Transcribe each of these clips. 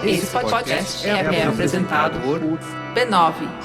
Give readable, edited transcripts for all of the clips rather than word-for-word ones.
Esse podcast é apresentado por b9.com.br.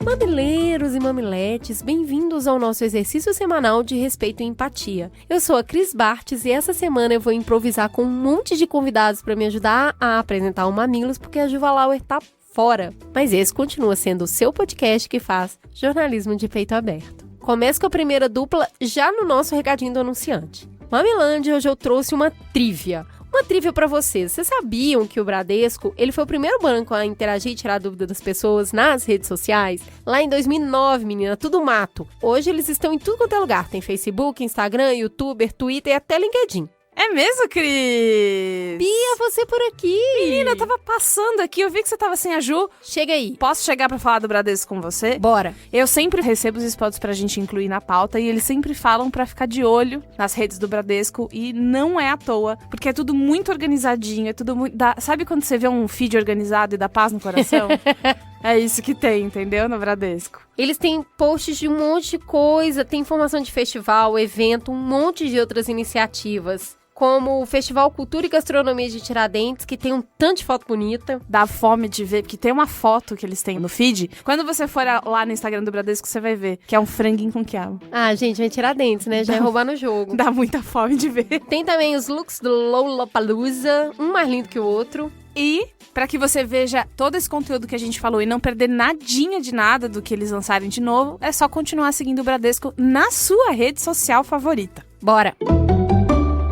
Mamileiros e mamiletes, bem-vindos ao nosso exercício semanal de respeito e empatia. Eu sou a Cris Bartes e essa semana eu vou improvisar com um monte de convidados para me ajudar a apresentar o Mamilos, porque a Juva Lauer tá fora. Mas esse continua sendo o seu podcast que faz jornalismo de peito aberto. Começo com a primeira dupla já no nosso recadinho do anunciante. Mamilândia, hoje eu trouxe uma trivia. Uma trivia pra vocês. Vocês sabiam que o Bradesco, ele foi o primeiro banco a interagir e tirar dúvida das pessoas nas redes sociais? Lá em 2009, menina, tudo mato. Hoje eles estão em tudo quanto é lugar. Tem Facebook, Instagram, YouTuber, Twitter e até LinkedIn. É mesmo, Cris? Bia, você por aqui. Menina, eu tava passando aqui, eu vi que você tava sem a Ju. Chega aí. Posso chegar pra falar do Bradesco com você? Bora. Eu sempre recebo os spots pra gente incluir na pauta e eles sempre falam pra ficar de olho nas redes do Bradesco e não é à toa, porque é tudo muito organizadinho, é tudo muito... Sabe quando você vê um feed organizado e dá paz no coração? É isso que tem, entendeu? No Bradesco. Eles têm posts de um monte de coisa, tem informação de festival, evento, um monte de outras iniciativas. Como o Festival Cultura e Gastronomia de Tiradentes, que tem um tanto de foto bonita. Dá fome de ver, porque tem uma foto que eles têm no feed. Quando você for lá no Instagram do Bradesco, você vai ver que é um franguinho com quiabo. Ah, gente, vai Tiradentes, né? Já é roubar no jogo. Dá muita fome de ver. Tem também os looks do Lollapalooza, um mais lindo que o outro. E, para que você veja todo esse conteúdo que a gente falou e não perder nadinha de nada do que eles lançarem de novo, é só continuar seguindo o Bradesco na sua rede social favorita. Bora!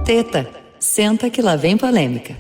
Teta, senta que lá vem polêmica.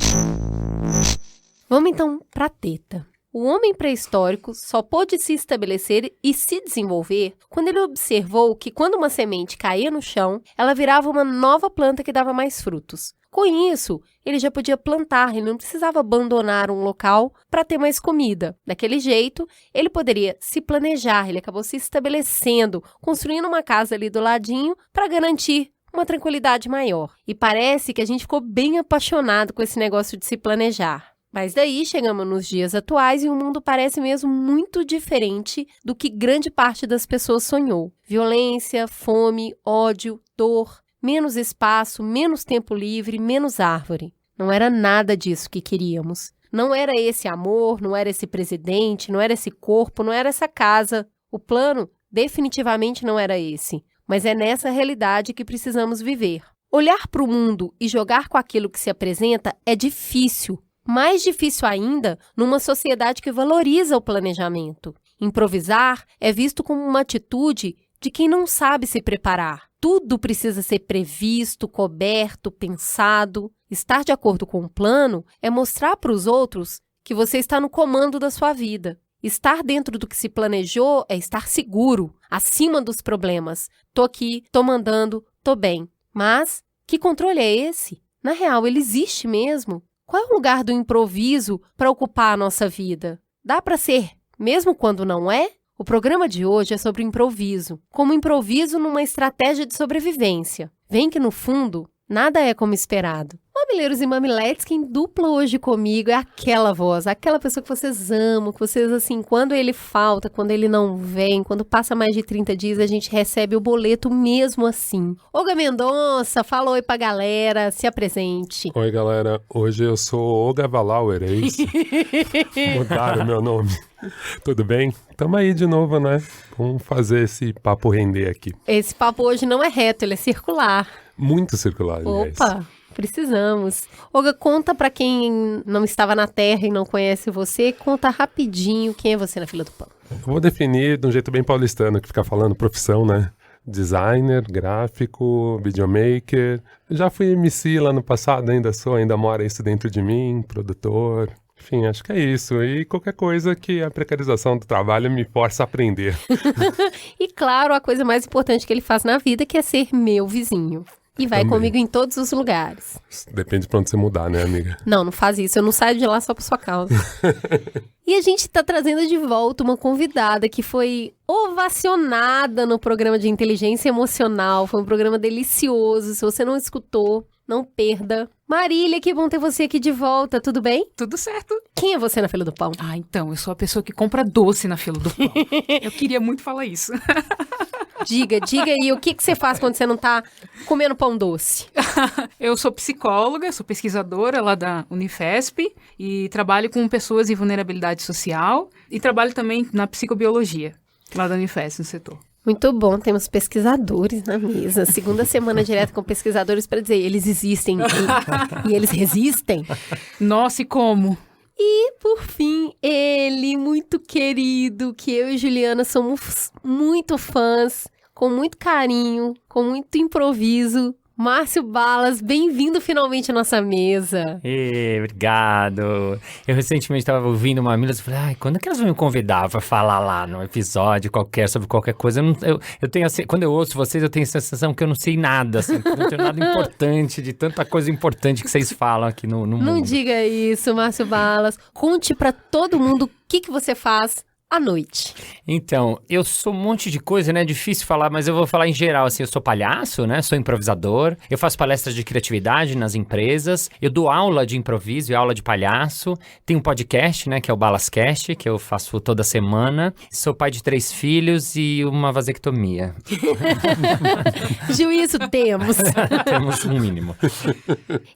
Vamos então pra teta. O homem pré-histórico só pôde se estabelecer e se desenvolver quando ele observou que quando uma semente caía no chão, ela virava uma nova planta que dava mais frutos. Com isso, ele já podia plantar, ele não precisava abandonar um local para ter mais comida. Daquele jeito, ele poderia se planejar, ele acabou se estabelecendo, construindo uma casa ali do ladinho para garantir uma tranquilidade maior. E parece que a gente ficou bem apaixonado com esse negócio de se planejar. Mas daí chegamos nos dias atuais e o mundo parece mesmo muito diferente do que grande parte das pessoas sonhou. Violência, fome, ódio, dor, menos espaço, menos tempo livre, menos árvore. Não era nada disso que queríamos. Não era esse amor, não era esse presidente, não era esse corpo, não era essa casa. O plano definitivamente não era esse. Mas é nessa realidade que precisamos viver. Olhar para o mundo e jogar com aquilo que se apresenta é difícil. Mais difícil ainda numa sociedade que valoriza o planejamento. Improvisar é visto como uma atitude de quem não sabe se preparar. Tudo precisa ser previsto, coberto, pensado. Estar de acordo com o plano é mostrar para os outros que você está no comando da sua vida. Estar dentro do que se planejou é estar seguro, acima dos problemas. Tô aqui, tô mandando, tô bem. Mas que controle é esse? Na real, ele existe mesmo? Qual é o lugar do improviso para ocupar a nossa vida? Dá para ser, mesmo quando não é? O programa de hoje é sobre improviso, como improviso numa estratégia de sobrevivência. Vem que, no fundo, nada é como esperado. Mamileiros e mamiletes, quem dupla hoje comigo é aquela voz, aquela pessoa que vocês amam, que vocês, assim, quando ele falta, quando ele não vem, quando passa mais de 30 dias, a gente recebe o boleto mesmo assim. Olga Mendonça, fala oi pra galera, se apresente. Oi, galera, hoje eu sou Olga Valauer, é isso? Mudaram meu nome. Tudo bem? Tamo aí de novo, né? Vamos fazer esse papo render aqui. Esse papo hoje não é reto, ele é circular. Muito circular, aliás. Opa! Precisamos. Olga, conta pra quem não estava na Terra e não conhece você, conta rapidinho quem é você na fila do pão. Eu vou definir de um jeito bem paulistano, que fica falando profissão, né? Designer, gráfico, videomaker. Eu já fui MC lá no passado, ainda mora isso dentro de mim, produtor. Enfim, acho que é isso. E qualquer coisa que a precarização do trabalho me força a aprender. E claro, a coisa mais importante que ele faz na vida, que é ser meu vizinho. E vai Também. comigo em todos os lugares. Depende pra onde você mudar, né, amiga? Não faz isso. Eu não saio de lá só por sua causa. E a gente tá trazendo de volta uma convidada que foi ovacionada no programa de inteligência emocional. Foi um programa delicioso. Se você não escutou, não perda. Marília, que bom ter você aqui de volta, tudo bem? Tudo certo. Quem é você na fila do pão? Então, eu sou a pessoa que compra doce na fila do pão. Eu queria muito falar isso. Diga aí, o que você faz quando você não tá comendo pão doce? Eu sou psicóloga, sou pesquisadora lá da Unifesp e trabalho com pessoas em vulnerabilidade social e trabalho também na psicobiologia lá da Unifesp, no setor. Muito bom, temos pesquisadores na mesa. Segunda semana direto com pesquisadores para dizer, eles existem e eles resistem. Nossa, e como? E, por fim, ele, muito querido, que eu e Juliana somos muito fãs, com muito carinho, com muito improviso. Márcio Balas, bem-vindo finalmente à nossa mesa. Obrigado. Eu recentemente estava ouvindo uma amiga e falei, quando é que elas vão me convidar para falar lá no episódio sobre qualquer coisa? Eu tenho assim, quando eu ouço vocês, eu tenho a sensação que eu não sei nada, assim, não tenho nada importante, de tanta coisa importante que vocês falam aqui no mundo. Não diga isso, Márcio Balas. Conte para todo mundo o que você faz à noite. Então, eu sou um monte de coisa, né? É difícil falar, mas eu vou falar em geral, assim, eu sou palhaço, né? Sou improvisador, eu faço palestras de criatividade nas empresas, eu dou aula de improviso e aula de palhaço, tenho um podcast, né? Que é o Balascast, que eu faço toda semana, sou pai de 3 filhos e uma vasectomia. Juízo temos. Temos um mínimo.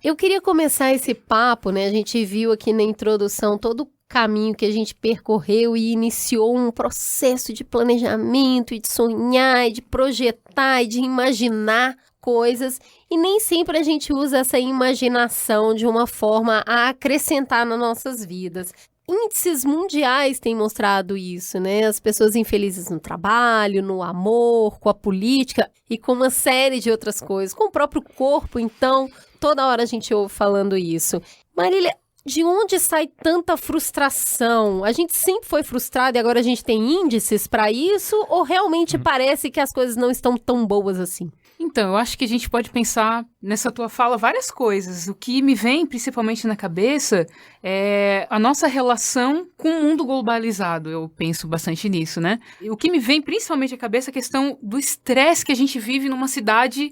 Eu queria começar esse papo, né? A gente viu aqui na introdução todo o caminho que a gente percorreu e iniciou um processo de planejamento e de sonhar e de projetar e de imaginar coisas, e nem sempre a gente usa essa imaginação de uma forma a acrescentar nas nossas vidas. Índices mundiais têm mostrado isso, né? As pessoas infelizes no trabalho, no amor, com a política e com uma série de outras coisas, com o próprio corpo, então, toda hora a gente ouve falando isso. Marília, de onde sai tanta frustração? A gente sempre foi frustrado e agora a gente tem índices para isso? Ou realmente parece que as coisas não estão tão boas assim? Então, eu acho que a gente pode pensar nessa tua fala várias coisas. O que me vem principalmente na cabeça é a nossa relação com o mundo globalizado. Eu penso bastante nisso, né? O que me vem principalmente à cabeça é a questão do estresse que a gente vive numa cidade.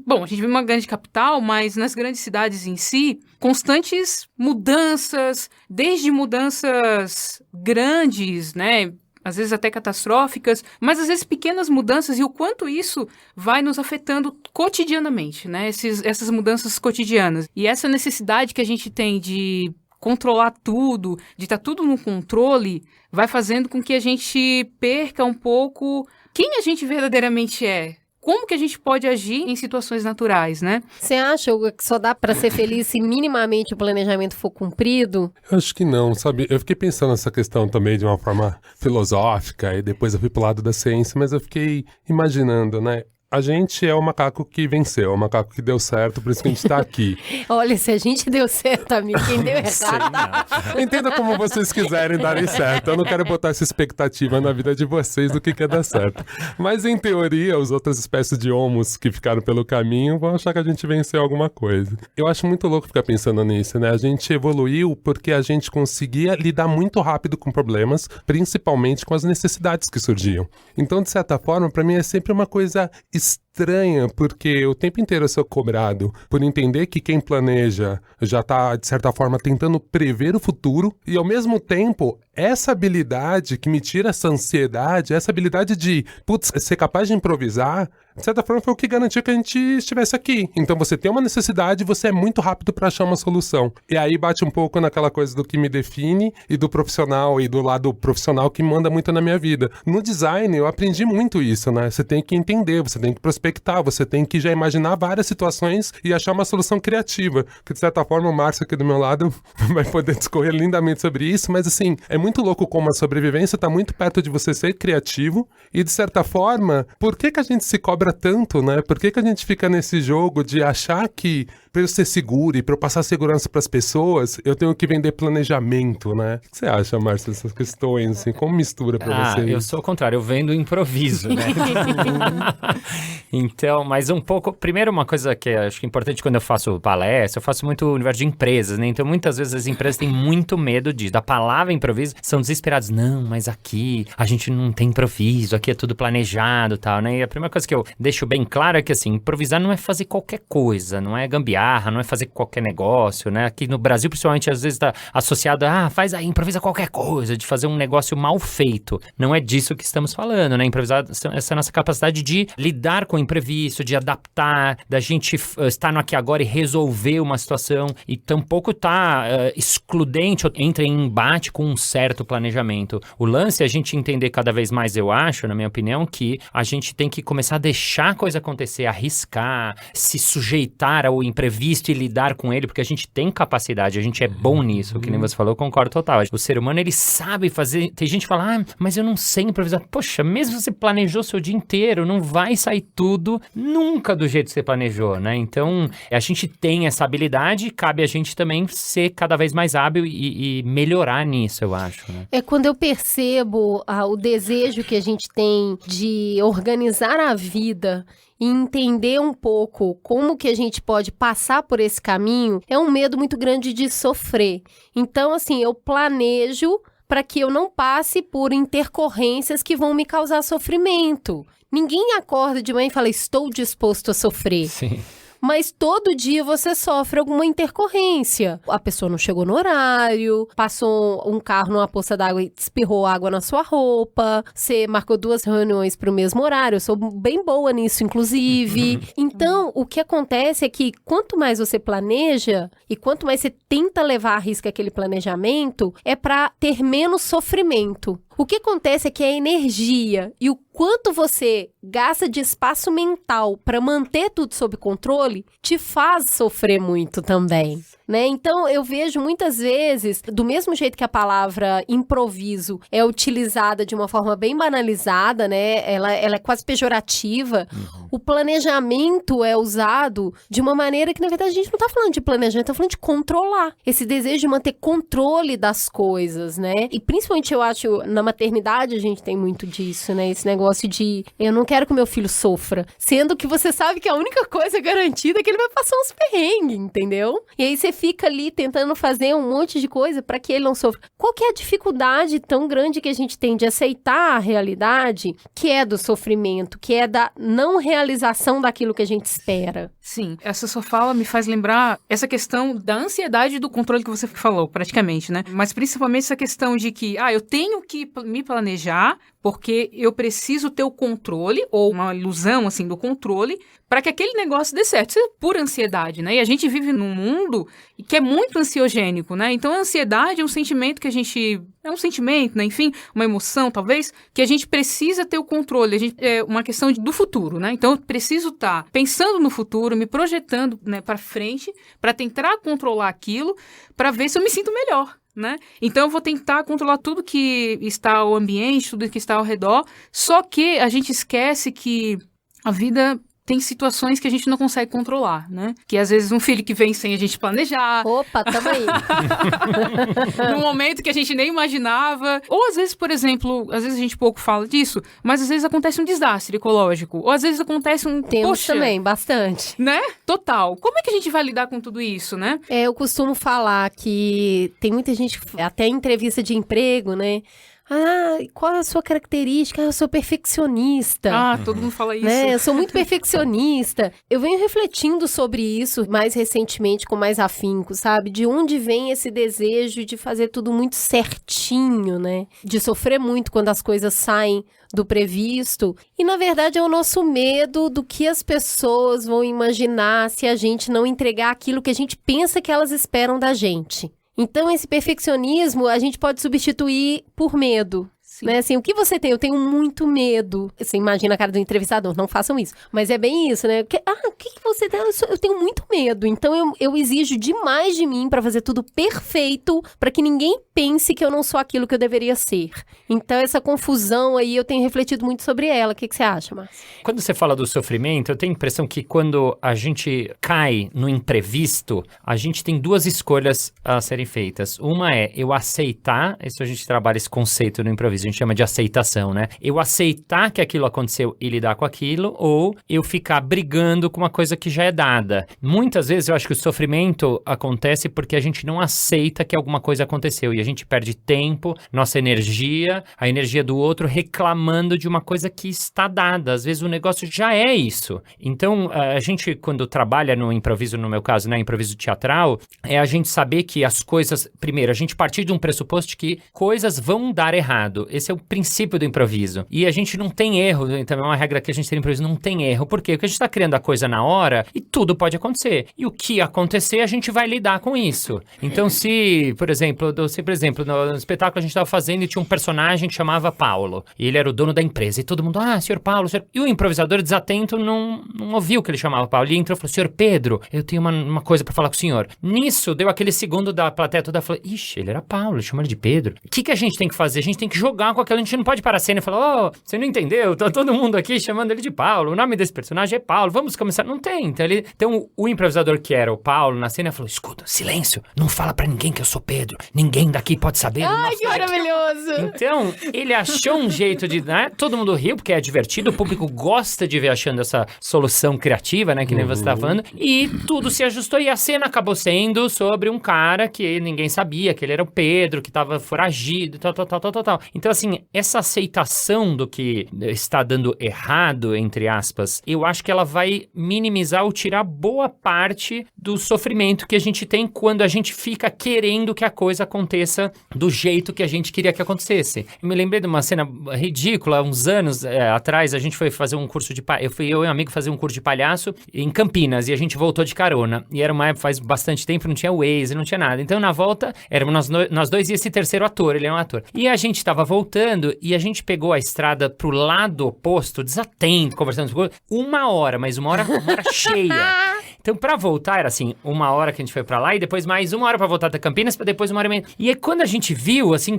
Bom, a gente vive numa grande capital, mas nas grandes cidades em si, constantes mudanças, desde mudanças grandes, né? Às vezes até catastróficas, mas às vezes pequenas mudanças e o quanto isso vai nos afetando cotidianamente, né? Essas mudanças cotidianas. E essa necessidade que a gente tem de controlar tudo, de estar tudo no controle, vai fazendo com que a gente perca um pouco quem a gente verdadeiramente é. Como que a gente pode agir em situações naturais, né? Você acha, Hugo, que só dá para ser feliz se minimamente o planejamento for cumprido? Eu acho que não, sabe? Eu fiquei pensando nessa questão também de uma forma filosófica e depois eu fui pro lado da ciência, mas eu fiquei imaginando, né? A gente é o macaco que venceu, o macaco que deu certo, por isso que a gente tá aqui. Olha, se a gente deu certo, amigo, quem deu errado... Entenda como vocês quiserem darem certo. Eu não quero botar essa expectativa na vida de vocês do que é dar certo. Mas, em teoria, as outras espécies de homos que ficaram pelo caminho vão achar que a gente venceu alguma coisa. Eu acho muito louco ficar pensando nisso, né? A gente evoluiu porque a gente conseguia lidar muito rápido com problemas, principalmente com as necessidades que surgiam. Então, de certa forma, para mim é sempre uma coisa estranha, porque o tempo inteiro eu sou cobrado por entender que quem planeja já está, de certa forma, tentando prever o futuro e, ao mesmo tempo, essa habilidade que me tira essa ansiedade, essa habilidade de, ser capaz de improvisar, de certa forma foi o que garantiu que a gente estivesse aqui. Então você tem uma necessidade e você é muito rápido para achar uma solução. E aí bate um pouco naquela coisa do que me define e do profissional e do lado profissional que manda muito na minha vida. No design eu aprendi muito isso, né? Você tem que entender, você tem que prospectar, você tem que já imaginar várias situações e achar uma solução criativa. Que de certa forma o Márcio aqui do meu lado vai poder discorrer lindamente sobre isso, mas assim, é muito louco como a sobrevivência está muito perto de você ser criativo e de certa forma, por que a gente se cobra tanto, né? Por que a gente fica nesse jogo de achar que para eu ser seguro e para eu passar segurança para as pessoas, eu tenho que vender planejamento, né? O que você acha, Márcio, dessas questões, assim, como mistura para você? Eu sou o contrário, eu vendo improviso, né? Então, mas um pouco... Primeiro, uma coisa que acho que é importante quando eu faço palestra, eu faço muito universo de empresas, né? Então, muitas vezes as empresas têm muito medo disso. Da palavra improviso, são desesperados. Não, mas aqui a gente não tem improviso, aqui é tudo planejado e tal, né? E a primeira coisa que eu deixo bem claro é que, assim, improvisar não é fazer qualquer coisa, não é gambiarra, gambiarra, não é fazer qualquer negócio, né? Aqui no Brasil, principalmente, às vezes tá associado a, faz aí, improvisa qualquer coisa, de fazer um negócio mal feito. Não é disso que estamos falando, né? Improvisar essa nossa capacidade de lidar com o imprevisto, de adaptar, da gente estar no aqui agora e resolver uma situação e tampouco tá excludente, entra em embate com um certo planejamento. O lance é a gente entender cada vez mais, eu acho, na minha opinião, que a gente tem que começar a deixar a coisa acontecer, arriscar, se sujeitar ao imprevisto e lidar com ele, porque a gente tem capacidade, a gente é bom nisso, que nem você falou, eu concordo total. O ser humano, ele sabe fazer, tem gente que fala, mas eu não sei improvisar. Poxa, mesmo você planejou seu dia inteiro, não vai sair tudo nunca do jeito que você planejou, né? Então, a gente tem essa habilidade, cabe a gente também ser cada vez mais hábil e melhorar nisso, eu acho, né? É quando eu percebo o desejo que a gente tem de organizar a vida e entender um pouco como que a gente pode passar por esse caminho, é um medo muito grande de sofrer. Então, assim, eu planejo para que eu não passe por intercorrências que vão me causar sofrimento. Ninguém acorda de manhã e fala, estou disposto a sofrer. Sim. Mas todo dia você sofre alguma intercorrência. A pessoa não chegou no horário, passou um carro numa poça d'água e espirrou água na sua roupa, você marcou 2 reuniões para o mesmo horário, eu sou bem boa nisso, inclusive. Então, o que acontece é que quanto mais você planeja e quanto mais você tenta levar à risca aquele planejamento, é para ter menos sofrimento. O que acontece é que a energia e o quanto você gasta de espaço mental para manter tudo sob controle te faz sofrer muito também, né? Então, eu vejo muitas vezes, do mesmo jeito que a palavra improviso é utilizada de uma forma bem banalizada, né? Ela é quase pejorativa. O planejamento é usado de uma maneira que, na verdade, a gente não está falando de planejamento, está falando de controlar. Esse desejo de manter controle das coisas, né? E principalmente, eu acho, na maternidade a gente tem muito disso, né? Esse negócio de, eu não quero que o meu filho sofra. Sendo que você sabe que a única coisa garantida é que ele vai passar uns perrengues, entendeu? E aí você fica ali tentando fazer um monte de coisa para que ele não sofra. Qual que é a dificuldade tão grande que a gente tem de aceitar a realidade que é do sofrimento, que é da não realização daquilo que a gente espera? Sim, essa sua fala me faz lembrar essa questão da ansiedade e do controle que você falou, praticamente, né? Mas principalmente essa questão de que, eu tenho que me planejar porque eu preciso ter o controle, ou uma ilusão, assim, do controle, para que aquele negócio dê certo. Isso é pura ansiedade, né? E a gente vive num mundo que é muito ansiogênico, né? Então, a ansiedade é um sentimento que a gente... É um sentimento, né? Enfim, uma emoção, talvez, que a gente precisa ter o controle. É uma questão do futuro, né? Então, eu preciso estar pensando no futuro, me projetando, né, para frente, para tentar controlar aquilo, para ver se eu me sinto melhor. Né? Então eu vou tentar controlar tudo que está ao ambiente, tudo que está ao redor, só que a gente esquece que a vida tem situações que a gente não consegue controlar, né? Que às vezes um filho que vem sem a gente planejar. Opa, tamo aí. Num momento que a gente nem imaginava. Ou às vezes, por exemplo, às vezes a gente pouco fala disso, mas às vezes acontece um desastre ecológico. Ou às vezes acontece um... Temos também, bastante. Né? Total. Como é que a gente vai lidar com tudo isso, né? Eu costumo falar que tem muita gente, até em entrevista de emprego, né? Qual é a sua característica? Eu sou perfeccionista. Todo mundo fala isso. Né? Eu sou muito perfeccionista. Eu venho refletindo sobre isso mais recentemente, com mais afinco, sabe? De onde vem esse desejo de fazer tudo muito certinho, né? De sofrer muito quando as coisas saem do previsto. E, na verdade, é o nosso medo do que as pessoas vão imaginar se a gente não entregar aquilo que a gente pensa que elas esperam da gente. Então, esse perfeccionismo a gente pode substituir por medo. Né? Assim, o que você tem? Eu tenho muito medo. Você imagina a cara do entrevistador, não façam isso. Mas é bem isso, né? O que você tem? Eu tenho muito medo. Então, eu exijo demais de mim para fazer tudo perfeito, para que ninguém pense que eu não sou aquilo que eu deveria ser. Então, essa confusão aí, eu tenho refletido muito sobre ela. O que você acha, Márcio? Quando você fala do sofrimento, eu tenho a impressão que quando a gente cai no imprevisto, a gente tem 2 escolhas a serem feitas. Uma é eu aceitar, isso a gente trabalha esse conceito no improviso, a gente chama de aceitação, né? Eu aceitar que aquilo aconteceu e lidar com aquilo, ou eu ficar brigando com uma coisa que já é dada. Muitas vezes eu acho que o sofrimento acontece porque a gente não aceita que alguma coisa aconteceu e a gente perde tempo, nossa energia, a energia do outro reclamando de uma coisa que está dada. Às vezes o negócio já é isso. Então, a gente, quando trabalha no improviso, no meu caso, né, improviso teatral, é a gente saber que as coisas... Primeiro, a gente partir de um pressuposto de que coisas vão dar errado. Esse é o princípio do improviso. E a gente não tem erro. Então, é uma regra que a gente tem no improviso, não tem erro. Por quê? Porque a gente está criando a coisa na hora e tudo pode acontecer. E o que acontecer, a gente vai lidar com isso. Então, se, por exemplo, no espetáculo a gente estava fazendo e tinha um personagem que chamava Paulo. E ele era o dono da empresa. E todo mundo, senhor Paulo, senhor... E o improvisador desatento não ouviu que ele chamava Paulo. Ele entrou e falou, senhor Pedro, eu tenho uma coisa para falar com o senhor. Nisso, deu aquele segundo da plateia toda, falou, ixi, ele era Paulo, chamou ele de Pedro. O que a gente tem que fazer? A gente tem que jogar com aquilo, a gente não pode parar a cena e falar, você não entendeu? Tá todo mundo aqui chamando ele de Paulo, o nome desse personagem é Paulo, vamos começar. Não tem. Então o improvisador que era o Paulo na cena falou, escuta, silêncio, não fala pra ninguém que eu sou Pedro, ninguém daqui pode saber. Ai, que maravilhoso! Então, ele achou um jeito de, né, todo mundo riu, porque é divertido, o público gosta de ver achando essa solução criativa, né, que nem você tá falando, e tudo se ajustou e a cena acabou sendo sobre um cara que ninguém sabia, que ele era o Pedro, que tava foragido, tal. Então, assim, essa aceitação do que está dando errado, entre aspas, eu acho que ela vai minimizar ou tirar boa parte do sofrimento que a gente tem quando a gente fica querendo que a coisa aconteça do jeito que a gente queria que acontecesse. Eu me lembrei de uma cena ridícula, uns anos atrás, a gente foi fazer um curso de... eu e um amigo fazer um curso de palhaço em Campinas, e a gente voltou de carona. E era uma época, faz bastante tempo, não tinha Waze, não tinha nada. Então, na volta, éramos nós dois e esse terceiro ator, ele é um ator. E a gente tava voltando, e a gente pegou a estrada pro lado oposto, desatento, conversando com uma hora cheia. Então, pra voltar, era assim, 1 hora que a gente foi pra lá, e depois mais 1 hora pra voltar até Campinas, pra depois 1 hora e meia. E aí, quando a gente viu, assim,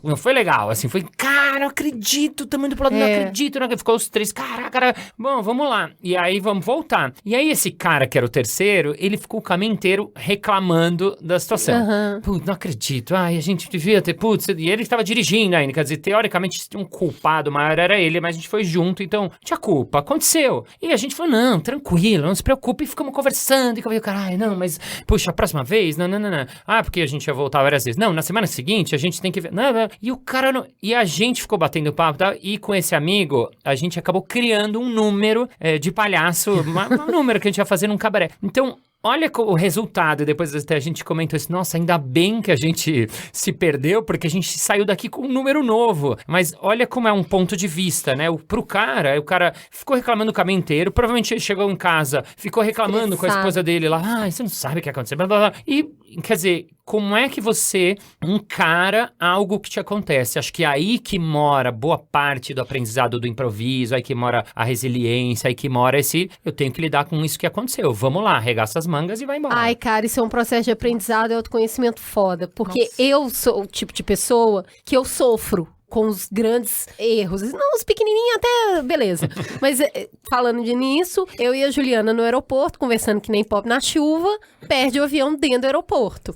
não foi legal, assim, foi, cara, não acredito, tamo indo pro lado, não acredito, não. Ficou os 3, caraca, bom, vamos lá. E aí, vamos voltar. E aí, esse cara, que era o terceiro, ele ficou o caminho inteiro reclamando da situação. Putz, não acredito, a gente devia ter, e ele estava dirigindo ainda, quer dizer, teoricamente, um culpado maior era ele, mas a gente foi junto, então, tinha culpa, aconteceu. E a gente falou, não, tranquilo, não se preocupe, e ficamos conversando, e caralho, não, mas, puxa, a próxima vez, não. Porque a gente ia voltar várias vezes. Não, na semana seguinte, a gente tem que ver, não. E o cara não... E a gente ficou batendo papo, tá? E com esse amigo, a gente acabou criando um número de palhaço, um número que a gente ia fazer num cabaré. Então, olha o resultado, e depois até a gente comentou isso, nossa, ainda bem que a gente se perdeu, porque a gente saiu daqui com um número novo. Mas olha como é um ponto de vista, né? Pro cara, o cara ficou reclamando o caminho inteiro, provavelmente ele chegou em casa, ficou reclamando com a esposa dele lá, você não sabe o que aconteceu, blá, blá, blá. E, quer dizer, como é que você encara algo que te acontece? Acho que é aí que mora boa parte do aprendizado do improviso, aí que mora a resiliência, aí que mora eu tenho que lidar com isso que aconteceu. Vamos lá, arregaça as mangas e vai embora. Ai, cara, isso é um processo de aprendizado e autoconhecimento foda. Porque eu sou o tipo de pessoa que eu sofro com os grandes erros. Não, os pequenininhos até, beleza. Mas falando nisso, eu e a Juliana no aeroporto, conversando que nem pop na chuva, perde o avião dentro do aeroporto.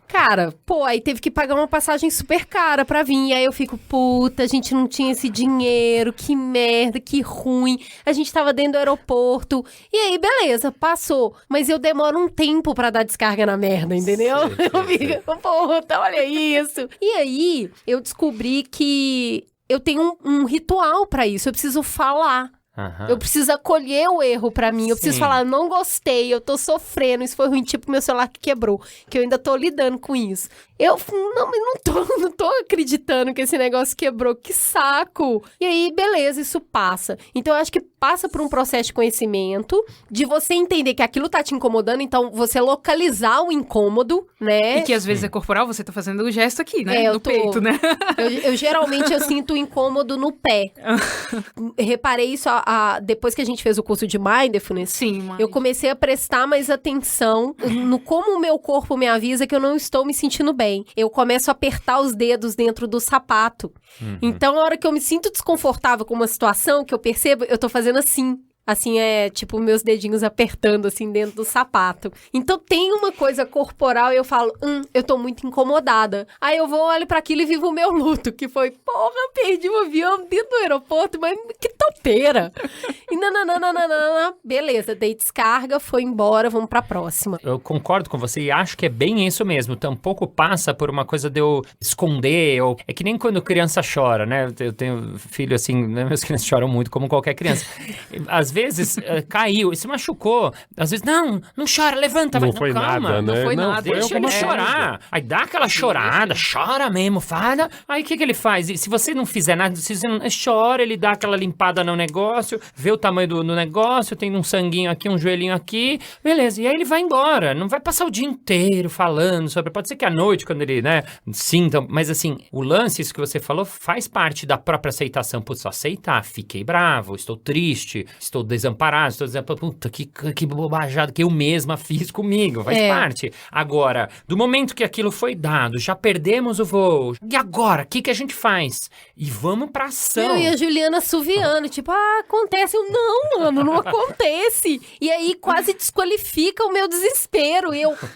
Cara, aí teve que pagar uma passagem super cara pra vir. E aí eu fico, puta, a gente não tinha esse dinheiro, que merda, que ruim. A gente tava dentro do aeroporto. E aí, beleza, passou. Mas eu demoro um tempo pra dar descarga na merda, entendeu? Eu fico, puta, olha isso. E aí, eu descobri que eu tenho um ritual pra isso. Eu preciso falar. Eu preciso acolher o erro pra mim. Eu preciso falar, não gostei, eu tô sofrendo, isso foi ruim, tipo meu celular que quebrou, que eu ainda tô lidando com isso. Não tô acreditando que esse negócio quebrou, que saco. E aí, beleza, isso passa. Então, eu acho que passa por um processo de conhecimento, de você entender que aquilo tá te incomodando, então você localizar o incômodo, né? E que às vezes é corporal, você tá fazendo o gesto aqui, né? No peito, né? Eu geralmente sinto incômodo no pé. Reparei isso depois que a gente fez o curso de Mindfulness. Sim, eu comecei a prestar mais atenção no como o meu corpo me avisa que eu não estou me sentindo bem. Eu começo a apertar os dedos dentro do sapato. Então, na hora que eu me sinto desconfortável com uma situação, que eu percebo, eu tô fazendo assim. Assim, tipo meus dedinhos apertando, assim, dentro do sapato. Então tem uma coisa corporal e eu falo, eu tô muito incomodada. Aí eu vou, olho pra aquilo e vivo o meu luto, que foi, porra, perdi o avião dentro do aeroporto, mas que topeira. E nananana, beleza, dei descarga, foi embora, vamos pra próxima. Eu concordo com você e acho que é bem isso mesmo. Tampouco passa por uma coisa de eu esconder, ou... É que nem quando criança chora, né? Eu tenho filho assim, né? Meus crianças choram muito, como qualquer criança. Às vezes caiu, se machucou. Às vezes, não chora, levanta, Não vai. foi Calma, nada, né? não foi nada. Deixa ele chorar. Aí dá aquela chorada, chora mesmo, fala. Aí o que ele faz? E se você não fizer nada, se você não chora, ele dá aquela limpada no negócio, vê o tamanho do negócio, tem um sanguinho aqui, um joelhinho aqui, beleza. E aí ele vai embora. Não vai passar o dia inteiro falando sobre... Pode ser que à noite, quando ele, né, sinta... Mas assim, o lance, isso que você falou, faz parte da própria aceitação. Putz, aceitar. Fiquei bravo, estou triste, estou desamparado, estou dizendo, puta, que bobajada que eu mesma fiz comigo, faz parte. Agora, do momento que aquilo foi dado, já perdemos o voo, e agora, o que a gente faz? E vamos pra ação. Eu e a Juliana assoviando, tipo, acontece. Eu, não, mano, não acontece. E aí quase desqualifica o meu desespero.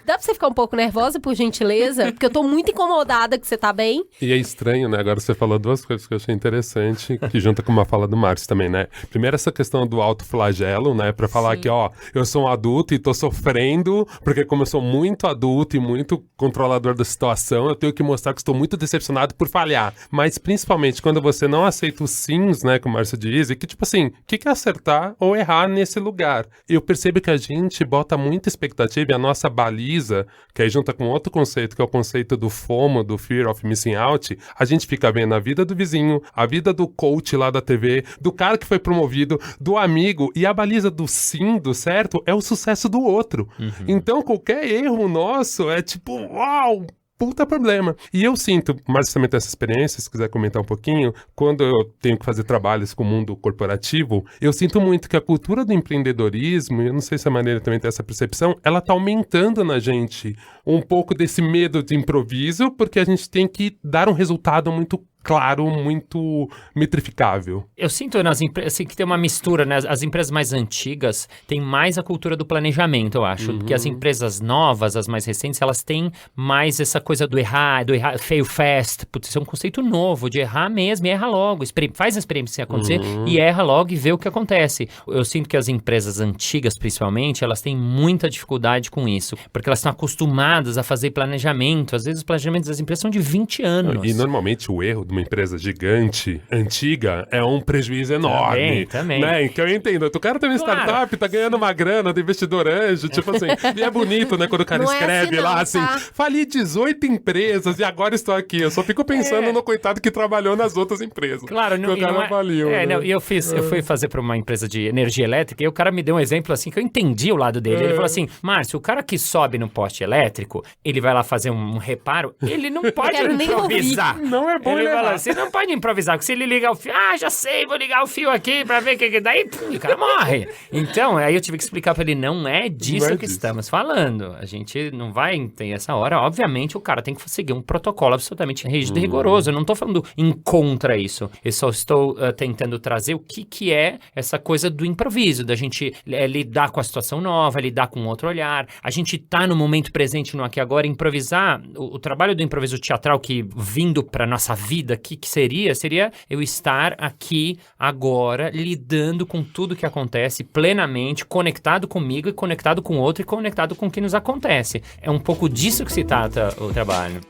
Dá pra você ficar um pouco nervosa, por gentileza? Porque eu tô muito incomodada que você tá bem. E é estranho, né? Agora você falou duas coisas que eu achei interessante, que junta com uma fala do Márcio também, né? Primeiro, essa questão do autoflagelo, né? Pra falar que, eu sou um adulto e tô sofrendo, porque como eu sou muito adulto e muito controlador da situação, eu tenho que mostrar que estou muito decepcionado por falhar. Mas, principalmente, quando você não aceita os sims, né? Como o Márcio diz, e que, tipo assim, o que é acertar ou errar nesse lugar? Eu percebo que a gente bota muita expectativa e a nossa baliza, que aí junta com outro conceito, que é o conceito do FOMO, do Fear of Missing Out, a gente fica vendo a vida do vizinho, a vida do coach lá da TV, do cara que foi promovido, do amigo, e a baliza do sim, do certo, é o sucesso do outro. Então, qualquer erro nosso é tipo, uau! Puta problema. E eu sinto, mas também tem essa experiência, se quiser comentar um pouquinho, quando eu tenho que fazer trabalhos com o mundo corporativo, eu sinto muito que a cultura do empreendedorismo, e eu não sei se a maneira também tem essa percepção, ela tá aumentando na gente um pouco desse medo de improviso, porque a gente tem que dar um resultado muito claro, muito metrificável. Eu sinto nas empresas assim, que tem uma mistura, né? As empresas mais antigas têm mais a cultura do planejamento, eu acho. Porque as empresas novas, as mais recentes, elas têm mais essa coisa do errar, fail fast. Putz, isso é um conceito novo, de errar mesmo, e erra logo. Faz a experiência acontecer e erra logo e vê o que acontece. Eu sinto que as empresas antigas, principalmente, elas têm muita dificuldade com isso. Porque elas estão acostumadas a fazer planejamento. Às vezes os planejamentos das empresas são de 20 anos. E normalmente o erro de uma empresa gigante, antiga, é um prejuízo enorme. Também. Né? Então eu entendo. O cara tem uma startup, tá ganhando uma grana do investidor anjo, tipo assim. E é bonito, né, quando o cara Não escreve é assim, lá não, assim, tá? fali 18 empresas e agora estou aqui. Eu só fico pensando no coitado que trabalhou nas outras empresas. Claro, que o cara faliu. Né? Não, e eu fui fazer para uma empresa de energia elétrica e o cara me deu um exemplo assim que eu entendi o lado dele. Ele falou assim, Márcio, o cara que sobe no poste elétrico, ele vai lá fazer um reparo, ele não pode quero nem improvisar. Não é bom ele levar. fala, você não pode improvisar, porque se ele ligar o fio, já sei, vou ligar o fio aqui pra ver o que daí, o cara morre. Então, aí eu tive que explicar pra ele, não é disso que estamos falando. A gente não vai ter essa hora. Obviamente, o cara tem que seguir um protocolo absolutamente rígido e rigoroso. Eu não tô falando em contra isso. Eu só estou tentando trazer o que é essa coisa do improviso, da gente lidar com a situação nova, lidar com outro olhar. A gente tá no momento presente, no aqui e agora, improvisar. O trabalho do improviso teatral que vindo pra nossa vida aqui, que seria eu estar aqui agora, lidando com tudo que acontece plenamente, conectado comigo e conectado com o outro e conectado com o que nos acontece. É um pouco disso que se trata o trabalho.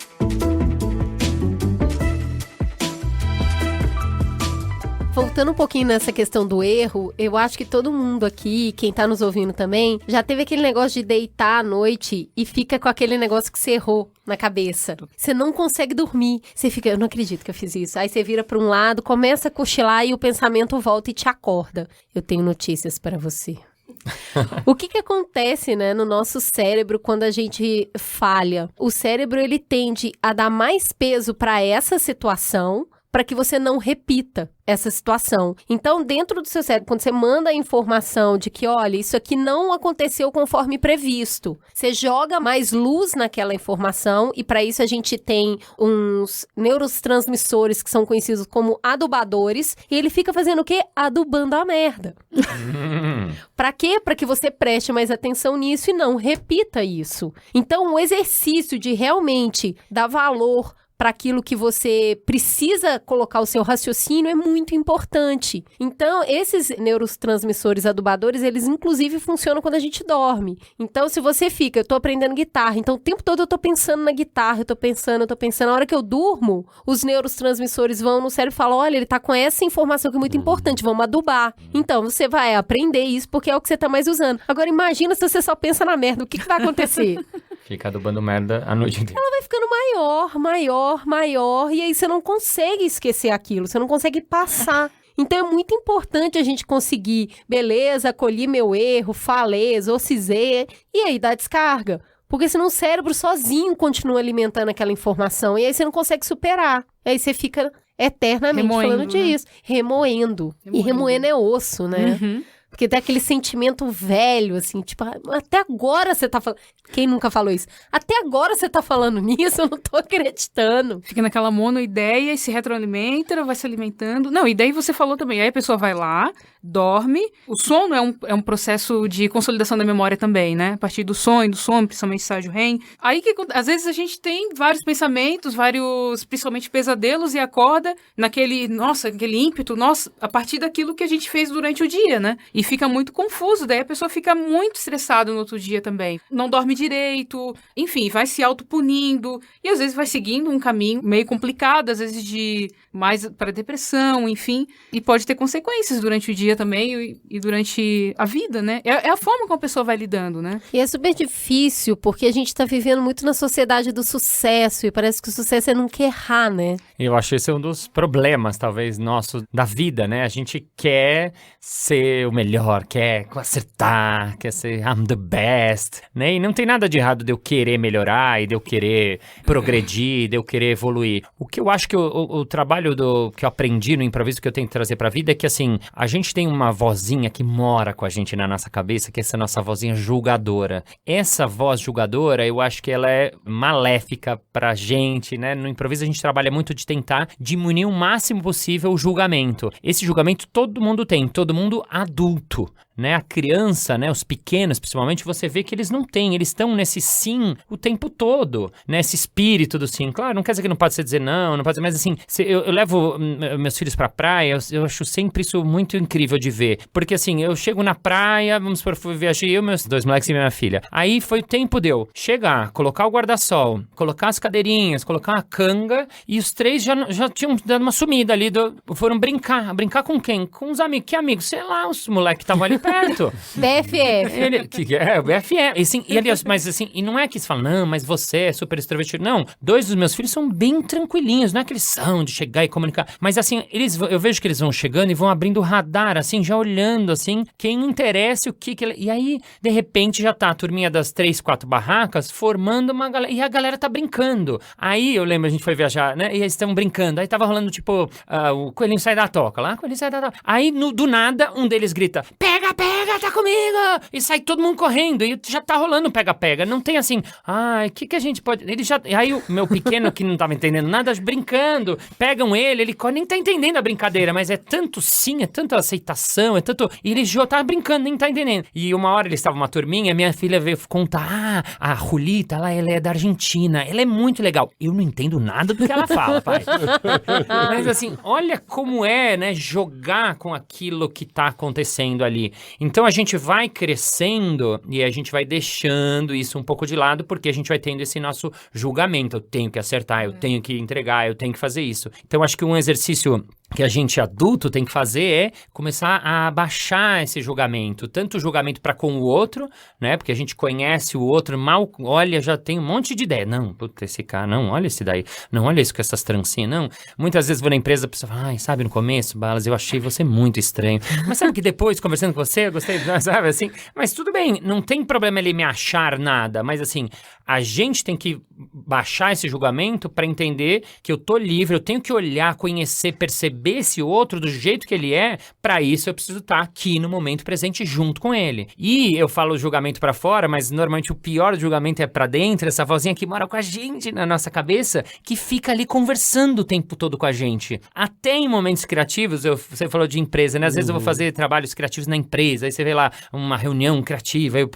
Voltando um pouquinho nessa questão do erro, eu acho que todo mundo aqui, quem tá nos ouvindo também, já teve aquele negócio de deitar à noite e fica com aquele negócio que você errou na cabeça. Você não consegue dormir. Você fica, eu não acredito que eu fiz isso. Aí você vira pra um lado, começa a cochilar e o pensamento volta e te acorda. Eu tenho notícias para você. O que acontece, né, no nosso cérebro quando a gente falha? O cérebro, ele tende a dar mais peso para essa situação para que você não repita essa situação. Então, dentro do seu cérebro, quando você manda a informação de que, olha, isso aqui não aconteceu conforme previsto, você joga mais luz naquela informação e para isso a gente tem uns neurotransmissores que são conhecidos como adubadores e ele fica fazendo o quê? Adubando a merda. Para quê? Para que você preste mais atenção nisso e não repita isso. Então, o exercício de realmente dar valor para aquilo que você precisa colocar o seu raciocínio é muito importante. Então, esses neurotransmissores adubadores, eles inclusive funcionam quando a gente dorme. Então, se você fica, eu tô aprendendo guitarra, então o tempo todo eu tô pensando na guitarra, eu tô pensando, na hora que eu durmo, os neurotransmissores vão no cérebro e falam, olha, ele tá com essa informação que é muito importante, vamos adubar. Então, você vai aprender isso porque é o que você tá mais usando. Agora, imagina se você só pensa na merda, o que vai acontecer? Fica adubando merda a noite inteira. Vai ficando maior, e aí você não consegue esquecer aquilo, você não consegue passar. Então, é muito importante a gente conseguir, beleza, acolhi meu erro, falei, exorcizei, e aí dá descarga. Porque senão o cérebro sozinho continua alimentando aquela informação, e aí você não consegue superar. E aí você fica eternamente falando disso, remoendo. E remoendo é osso, né? Uhum. Porque tem aquele sentimento velho, assim, tipo, até agora você tá falando... Quem nunca falou isso? Até agora você tá falando nisso, eu não tô acreditando. Fica naquela monoideia e se retroalimenta, vai se alimentando. Não, e daí você falou também, aí a pessoa vai lá, dorme. O sono é um processo de consolidação da memória também, né? A partir do sonho, principalmente estágio REM. Aí, às vezes, a gente tem vários pensamentos, principalmente pesadelos, e acorda naquele ímpeto, a partir daquilo que a gente fez durante o dia, né? E fica muito confuso, daí a pessoa fica muito estressada no outro dia também. Não dorme direito, enfim, vai se autopunindo e às vezes vai seguindo um caminho meio complicado, às vezes de mais para depressão, enfim, e pode ter consequências durante o dia também e durante a vida, né? É a forma como a pessoa vai lidando, né? E é super difícil, porque a gente tá vivendo muito na sociedade do sucesso e parece que o sucesso é nunca errar, né? Eu acho esse um dos problemas, talvez, nosso da vida, né? A gente quer ser o melhor, quer acertar, quer ser I'm the best, né? E não tem nada de errado de eu querer melhorar e de eu querer progredir, de eu querer evoluir. O que eu acho que o trabalho que eu aprendi no improviso que eu tenho que trazer pra vida é que, assim, a gente tem uma vozinha que mora com a gente na nossa cabeça, que é essa nossa vozinha julgadora. Essa voz julgadora, eu acho que ela é maléfica pra gente, né? No improviso a gente trabalha muito de tentar diminuir o máximo possível o julgamento. Esse julgamento todo mundo tem, todo mundo adulto, né? A criança, né? Os pequenos, principalmente, você vê que eles não têm, eles estão nesse sim o tempo todo, né? Esse espírito do sim. Claro, não quer dizer que não pode ser dizer não pode dizer, mas assim, eu levo meus filhos pra praia, eu acho sempre isso muito incrível de ver, porque assim, eu chego na praia, vamos supor, viajei eu, meus 2 moleques e minha filha, aí foi o tempo de eu chegar, colocar o guarda-sol, colocar as cadeirinhas, colocar a canga, e os 3 já tinham dado uma sumida ali, foram brincar com quem? Com os amigos, que amigos? Sei lá, os moleques que estavam ali perto. BFF. O BFF. E assim, e aliás, mas assim, e não é que eles falam, não, mas você é super extrovertido. Não, 2 dos meus filhos são bem tranquilinhos, não é que eles são de chegar e comunicar. Mas assim, eu vejo que eles vão chegando e vão abrindo o radar, assim, já olhando, assim, quem interessa, o que e aí, de repente, já tá a turminha das 3, 4 barracas formando uma galera, e a galera tá brincando. Aí, eu lembro, a gente foi viajar, né, e eles estão brincando, aí tava rolando, tipo, o coelhinho sai da toca, lá, coelhinho sai da toca. Aí, do nada, um deles grita, pega, tá comigo! E sai todo mundo correndo, e já tá rolando pega, não tem assim, o que a gente pode... Ele já... Aí o meu pequeno, que não tava entendendo nada, brincando, pegam ele nem tá entendendo a brincadeira, mas é tanto sim, é tanta aceitação, é tanto... E ele já tá brincando, nem tá entendendo. E uma hora eles estavam uma turminha, minha filha veio contar, a Julita, ela é da Argentina, ela é muito legal. Eu não entendo nada do que ela fala, pai. Mas assim, olha como é, né, jogar com aquilo que tá acontecendo ali. Então a gente vai crescendo e a gente vai deixando isso um pouco de lado, porque a gente vai tendo esse nosso julgamento. Eu tenho que acertar, eu tenho que entregar, eu tenho que fazer isso. Então acho que um exercício que a gente adulto tem que fazer é começar a abaixar esse julgamento, tanto o julgamento para com o outro, né, porque a gente conhece o outro, mal olha, já tem um monte de ideia, não, puta, esse cara, não, olha esse daí, não, olha isso com essas trancinhas, não, muitas vezes vou na empresa, a pessoa fala, sabe, no começo, Balas, eu achei você muito estranho, mas sabe que depois, conversando com você, eu gostei, sabe, assim. Mas tudo bem, não tem problema ele me achar nada, mas assim, a gente tem que baixar esse julgamento para entender que eu tô livre, eu tenho que olhar, conhecer, perceber esse outro do jeito que ele é. Para isso eu preciso estar aqui no momento presente junto com ele. E eu falo julgamento para fora, mas normalmente o pior julgamento é para dentro, essa vozinha que mora com a gente na nossa cabeça, que fica ali conversando o tempo todo com a gente. Até em momentos criativos, você falou de empresa, né? Às vezes eu vou fazer trabalhos criativos na empresa, aí você vê lá uma reunião criativa, aí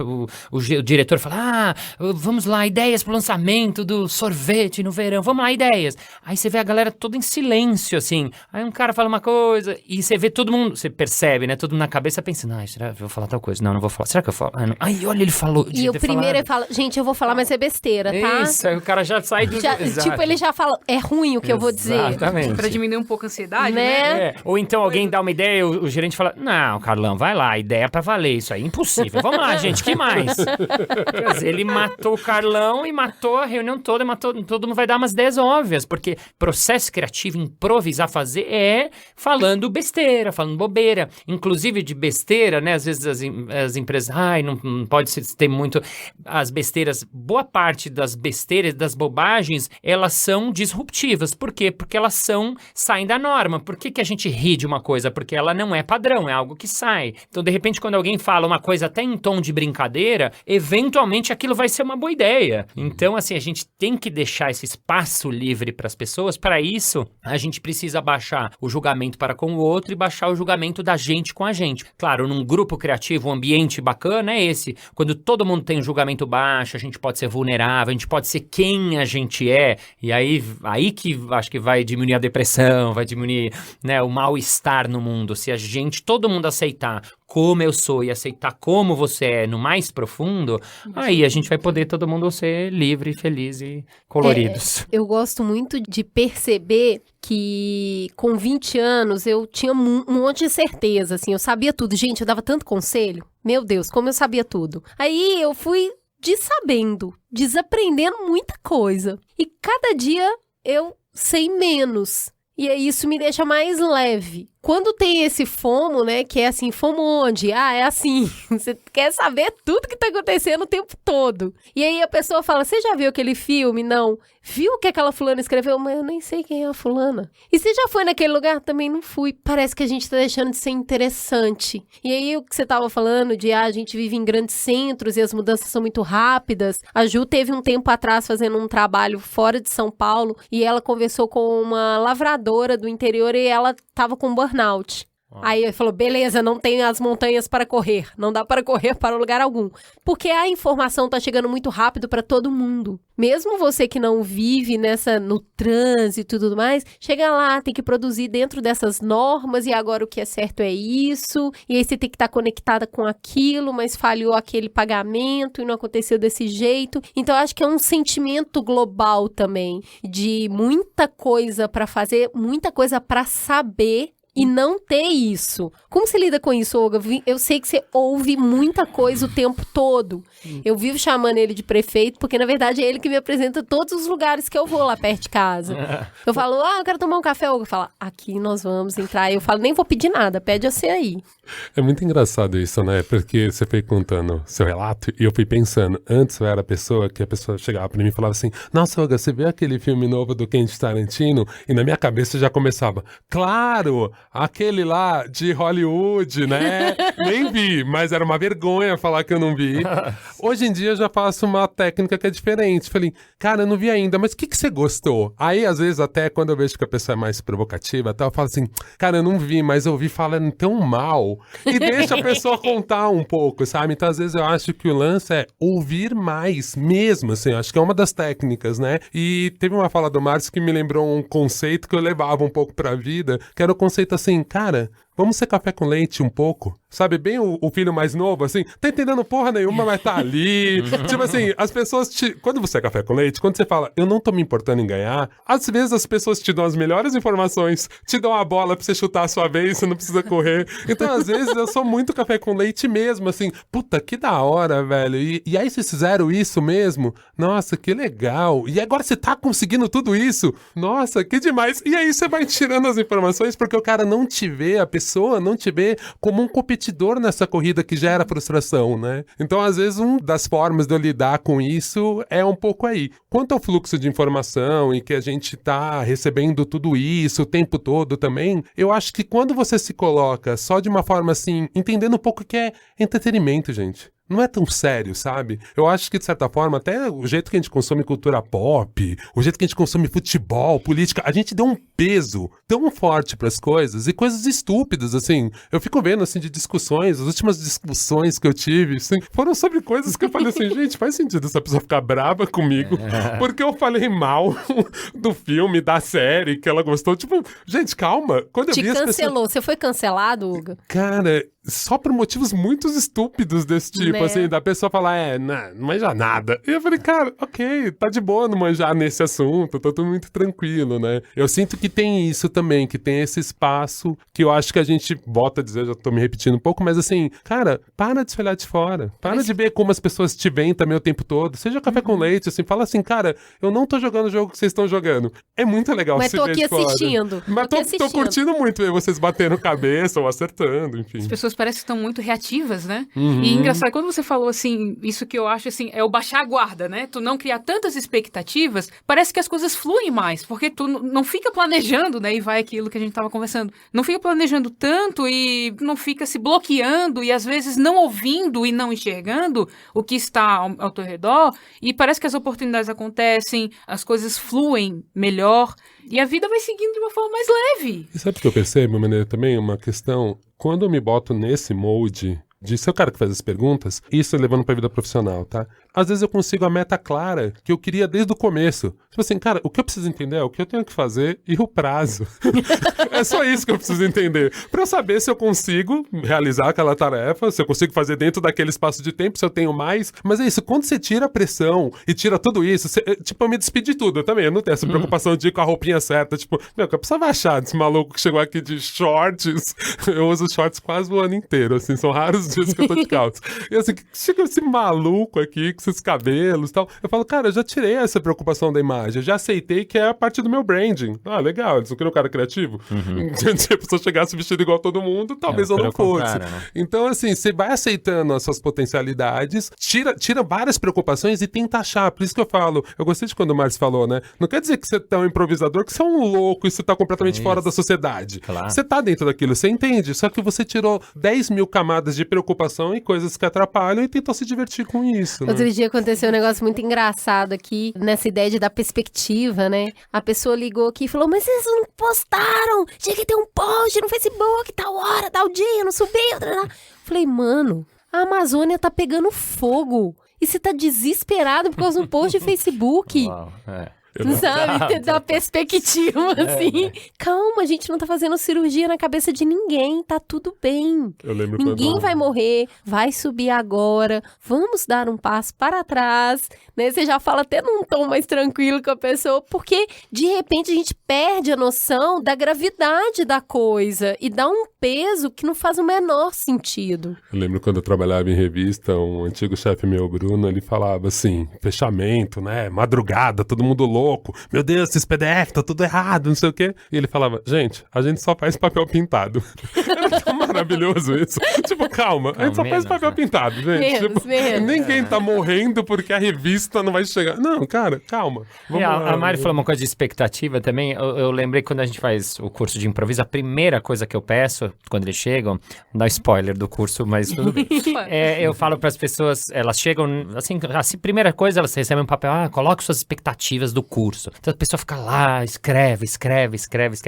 o diretor fala, vamos lá, ideias pro lançamento do sorvete no verão, vamos lá, ideias. Aí você vê a galera toda em silêncio, assim. Aí um cara fala uma coisa e você vê todo mundo, você percebe, né? Todo mundo na cabeça pensando, será que eu vou falar tal coisa? Não vou falar. Será que eu falo? Ai, olha, ele falou. E o primeiro ele fala, gente, eu vou falar, mas é besteira, tá? Isso, aí o cara já sai do... Tipo, ele já fala, é ruim o que eu vou dizer. Exatamente. Pra diminuir um pouco a ansiedade, Né? Ou então alguém dá uma ideia, o gerente fala, não, Carlão, vai lá, ideia pra valer, isso aí, impossível. Vamos lá, gente, que mais? Quer dizer, ele matou o Carlão e matou a reunião toda, todo mundo vai dar umas ideias óbvias, porque processo criativo, improvisar, fazer, é falando besteira, falando bobeira. Inclusive de besteira, né, às vezes as empresas, não pode ter muito, as besteiras, boa parte das besteiras, das bobagens, elas são disruptivas. Por quê? Porque elas saem da norma. Por que a gente ri de uma coisa? Porque ela não é padrão, é algo que sai. Então, de repente, quando alguém fala uma coisa até em tom de brincadeira, eventualmente aquilo vai ser uma boa ideia. Então, assim, a gente tem que deixar esse espaço livre para as pessoas. Para isso, a gente precisa baixar o julgamento para com o outro e baixar o julgamento da gente com a gente. Claro, num grupo criativo, um ambiente bacana é esse. Quando todo mundo tem um julgamento baixo, a gente pode ser vulnerável, a gente pode ser quem a gente é. E aí que acho que vai diminuir a depressão, vai diminuir, né, o mal-estar no mundo. Se todo mundo aceitar como eu sou e aceitar como você é no mais profundo, aí a gente vai poder todo mundo ser livre, feliz e coloridos. Eu gosto muito de perceber que com 20 anos eu tinha um monte de certeza, assim, eu sabia tudo. Gente, eu dava tanto conselho. Meu Deus, como eu sabia tudo. Aí eu fui desaprendendo muita coisa. E cada dia eu sei menos. E aí isso me deixa mais leve. Quando tem esse FOMO, né, que é assim, FOMO onde? É assim, você quer saber tudo que tá acontecendo o tempo todo. E aí a pessoa fala, você já viu aquele filme? Não. Viu o que aquela fulana escreveu? Mas eu nem sei quem é a fulana. E você já foi naquele lugar? Também não fui. Parece que a gente tá deixando de ser interessante. E aí o que você tava falando de, a gente vive em grandes centros e as mudanças são muito rápidas. A Ju teve um tempo atrás fazendo um trabalho fora de São Paulo e ela conversou com uma lavradora do interior e ela tava com burnout. Aí ele falou, beleza, não tem as montanhas para correr, não dá para correr para lugar algum. Porque a informação tá chegando muito rápido para todo mundo. Mesmo você que não vive no trânsito e tudo mais, chega lá, tem que produzir dentro dessas normas e agora o que é certo é isso. E aí você tem que estar conectada com aquilo, mas falhou aquele pagamento e não aconteceu desse jeito. Então eu acho que é um sentimento global também, de muita coisa para fazer, muita coisa para saber. E não ter isso. Como você lida com isso, Olga? Eu sei que você ouve muita coisa o tempo todo. Eu vivo chamando ele de prefeito, porque na verdade é ele que me apresenta todos os lugares que eu vou lá perto de casa. Eu falo, eu quero tomar um café, Olga. Fala, aqui nós vamos entrar. Eu falo, nem vou pedir nada, pede você aí. É muito engraçado isso, né? Porque você foi contando seu relato e eu fui pensando, antes eu era a pessoa que a pessoa chegava pra mim e falava assim, nossa, Olga, você viu aquele filme novo do Quentin Tarantino? E na minha cabeça já começava, claro! Aquele lá de Hollywood, né? Nem vi, mas era uma vergonha falar que eu não vi. Hoje em dia eu já faço uma técnica que é diferente. Falei, cara, eu não vi ainda, mas o que você gostou? Aí, às vezes, até quando eu vejo que a pessoa é mais provocativa, eu falo assim, cara, eu não vi, mas eu ouvi falando tão mal. E deixa a pessoa contar um pouco, sabe? Então, às vezes, eu acho que o lance é ouvir mais mesmo, assim. Acho que é uma das técnicas, né? E teve uma fala do Márcio que me lembrou um conceito que eu levava um pouco pra vida, que era o conceito assim, cara, vamos ser café com leite um pouco? Sabe, bem o filho mais novo, assim, tá entendendo porra nenhuma, mas tá ali. Tipo assim, as pessoas quando você é café com leite, quando você fala, eu não tô me importando em ganhar, às vezes as pessoas te dão as melhores informações, te dão a bola pra você chutar a sua vez, você não precisa correr. Então, às vezes, eu sou muito café com leite mesmo, assim, puta, que da hora, velho. E aí vocês fizeram isso mesmo? Nossa, que legal. E agora você tá conseguindo tudo isso? Nossa, que demais. E aí você vai tirando as informações porque o cara não te vê, a pessoa pessoa não te vê como um competidor nessa corrida que gera frustração, né? Então, às vezes, uma das formas de eu lidar com isso é um pouco aí. Quanto ao fluxo de informação e que a gente tá recebendo tudo isso o tempo todo também, eu acho que quando você se coloca só de uma forma assim, entendendo um pouco que é entretenimento, gente. Não é tão sério, sabe? Eu acho que, de certa forma, até o jeito que a gente consome cultura pop, o jeito que a gente consome futebol, política, a gente deu um peso tão forte pras coisas e coisas estúpidas, assim. Eu fico vendo, assim, de discussões, as últimas discussões que eu tive, assim, foram sobre coisas que eu falei assim, gente, faz sentido essa pessoa ficar brava comigo, porque eu falei mal do filme, da série, que ela gostou. Tipo, gente, calma. Quando eu Te vi as cancelou. pessoas... Você foi cancelado, Hugo? Cara, só por motivos muito estúpidos desse tipo, Né? assim, da pessoa falar, não manja nada. E eu falei, cara, ok, tá de boa não manjar nesse assunto, tá tudo muito tranquilo, né? Eu sinto que tem isso também, que tem esse espaço que eu acho que a gente, volta a dizer, já tô me repetindo um pouco, mas assim, cara, para de se olhar de fora, para de ver como as pessoas te veem também o tempo todo, seja café com leite, assim, fala assim, cara, eu não tô jogando o jogo que vocês estão jogando. É muito legal Mas se tô ver aqui de fora. assistindo. Mas Tô aqui tô assistindo. curtindo muito ver vocês batendo cabeça ou acertando, enfim. As pessoas parecem que estão muito reativas, né? E engraçado, quando você falou assim, isso que eu acho assim, é o baixar a guarda, né? Tu não criar tantas expectativas, parece que as coisas fluem mais, porque tu não fica planejando, né? E vai aquilo que a gente tava conversando. Não fica planejando tanto e não fica se bloqueando e às vezes não ouvindo e não enxergando o que está ao teu redor. E parece que as oportunidades acontecem, as coisas fluem melhor e a vida vai seguindo de uma forma mais leve. E sabe o que eu percebo, Maneira, também? Uma questão, quando eu me boto nesse molde de ser o cara que faz as perguntas, isso levando pra vida profissional, tá? Às vezes eu consigo a meta clara que eu queria desde o começo. Tipo assim, cara, o que eu preciso entender é o que eu tenho que fazer e o prazo. É só isso que eu preciso entender. Pra eu saber se eu consigo realizar aquela tarefa, se eu consigo fazer dentro daquele espaço de tempo, se eu tenho mais. Mas é isso, quando você tira a pressão e tira tudo isso, tipo, eu me despedi de tudo também. Eu não tenho essa preocupação de ir com a roupinha certa. Tipo, meu, que eu precisava achar desse maluco que chegou aqui de shorts. Eu uso shorts quase o ano inteiro, assim, são raros os dias que eu tô de calça. E assim, chega esse maluco aqui com esses cabelos e tal. Eu falo, cara, eu já tirei essa preocupação da imagem, eu já aceitei que é a parte do meu branding. Ah, legal, eles não queriam um cara criativo? Se a pessoa chegasse vestido igual a todo mundo, talvez eu não fosse. Né? Então, assim, você vai aceitando as suas potencialidades, tira várias preocupações e tenta achar. Por isso que eu falo, eu gostei de quando o Márcio falou, né? Não quer dizer que você tá um improvisador, que você é um louco e você tá completamente fora da sociedade. Claro. Você tá dentro daquilo, você entende. Só que você tirou 10 mil camadas de preocupação e coisas que atrapalham e tentou se divertir com isso, né? Outro dia aconteceu um negócio muito engraçado aqui, nessa ideia de dar perspectiva, né? A pessoa ligou aqui e falou, mas vocês não postaram? Tinha que ter um post no Facebook, tal hora, tal dia, não subiu. Falei, mano, a Amazônia tá pegando fogo. E você tá desesperado por causa de um post de Facebook. Uau, Sabe? Da perspectiva, assim. Calma, a gente não tá fazendo cirurgia na cabeça de ninguém, tá tudo bem. Eu lembro Ninguém vai morrer, vai subir agora, vamos dar um passo para trás, né? Você já fala até num tom mais tranquilo com a pessoa, porque de repente a gente perde a noção da gravidade da coisa e dá um peso que não faz o menor sentido. Eu lembro quando eu trabalhava em revista, um antigo chefe meu, Bruno, ele falava assim, fechamento, né, madrugada, todo mundo louco, meu Deus, esse PDF tá tudo errado, não sei o quê. E ele falava, gente, a gente só faz papel pintado. Era tão maravilhoso isso. Tipo, calma, a gente só faz papel pintado, gente. Menos. Ninguém tá morrendo porque a revista não vai chegar. Não, cara, calma. Vamos lá, a Mari falou uma coisa de expectativa também. Eu lembrei que quando a gente faz o curso de improviso, a primeira coisa que eu peço, quando eles chegam, não dá spoiler do curso, mas tudo bem. Eu falo para as pessoas, elas chegam, assim, a primeira coisa, elas recebem um papel, coloque suas expectativas do curso. Então a pessoa fica lá, escreve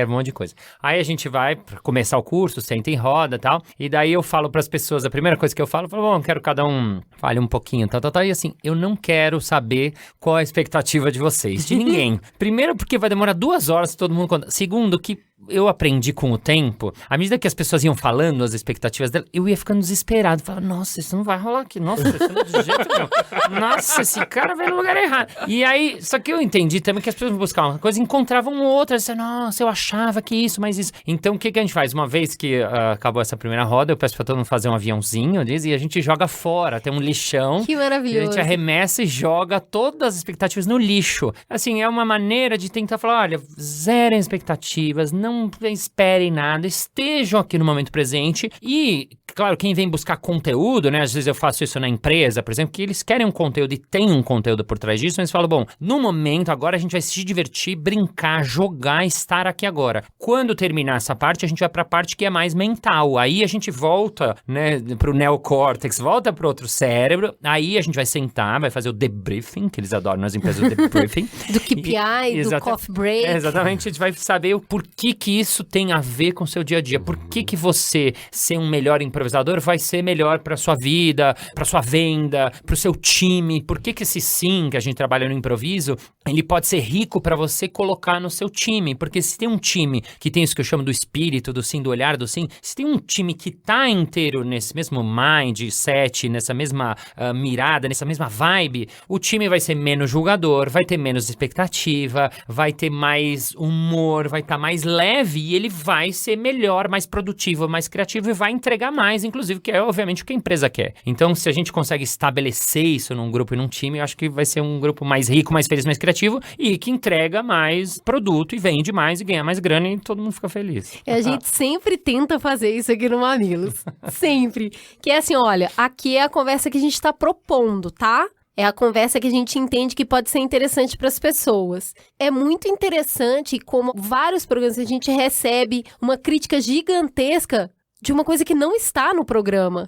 um monte de coisa. Aí a gente vai pra começar o curso, senta em roda e tal, e daí eu falo pras pessoas, a primeira coisa que eu falo, bom, quero cada um fale um pouquinho, tal, e assim, eu não quero saber qual é a expectativa de vocês, de ninguém. Primeiro, porque vai demorar 2 horas se todo mundo contar. Segundo, que eu aprendi com o tempo, à medida que as pessoas iam falando as expectativas dela, eu ia ficando desesperado. Falava, nossa, isso não vai rolar aqui. Nossa, isso não é de jeito nenhum. Nossa, esse cara vai no lugar errado. E aí, só que eu entendi também que as pessoas buscavam uma coisa, encontravam outra. Diziam, nossa, eu achava que isso, mas isso. Então, o que a gente faz? Uma vez que acabou essa primeira roda, eu peço pra todo mundo fazer um aviãozinho, e a gente joga fora. Tem um lixão. Que maravilhoso. E a gente arremessa e joga todas as expectativas no lixo. Assim, é uma maneira de tentar falar, olha, zerem expectativas, não não esperem nada, estejam aqui no momento presente e, claro, quem vem buscar conteúdo, né? Às vezes eu faço isso na empresa, por exemplo, que eles querem um conteúdo e tem um conteúdo por trás disso, mas falam, bom, no momento agora a gente vai se divertir, brincar, jogar, estar aqui agora. Quando terminar essa parte, a gente vai pra parte que é mais mental. Aí a gente volta, né, pro neocórtex, volta pro outro cérebro, aí a gente vai sentar, vai fazer o debriefing, que eles adoram nas empresas, o debriefing. Do KPI, do coffee break. Exatamente, a gente vai saber o porquê que isso tem a ver com o seu dia a dia. Por que você ser um melhor improvisador vai ser melhor pra sua vida, pra sua venda, pro seu time. Por que esse sim que a gente trabalha no improviso, ele pode ser rico pra você colocar no seu time. Porque se tem um time que tem isso que eu chamo do espírito, do sim, do olhar, do sim, se tem um time que tá inteiro nesse mesmo mindset, nessa mesma mirada, nessa mesma vibe, o time vai ser menos julgador, vai ter menos expectativa, vai ter mais humor, vai estar mais leve e ele vai ser melhor, mais produtivo, mais criativo e vai entregar mais, inclusive, que é obviamente o que a empresa quer. Então, se a gente consegue estabelecer isso num grupo e num time, eu acho que vai ser um grupo mais rico, mais feliz, mais criativo e que entrega mais produto e vende mais e ganha mais grana e todo mundo fica feliz. A gente sempre tenta fazer isso aqui no Mamilos. Sempre. Que é assim, olha, aqui é a conversa que a gente tá propondo, tá? É a conversa que a gente entende que pode ser interessante para as pessoas. É muito interessante como vários programas a gente recebe uma crítica gigantesca de uma coisa que não está no programa.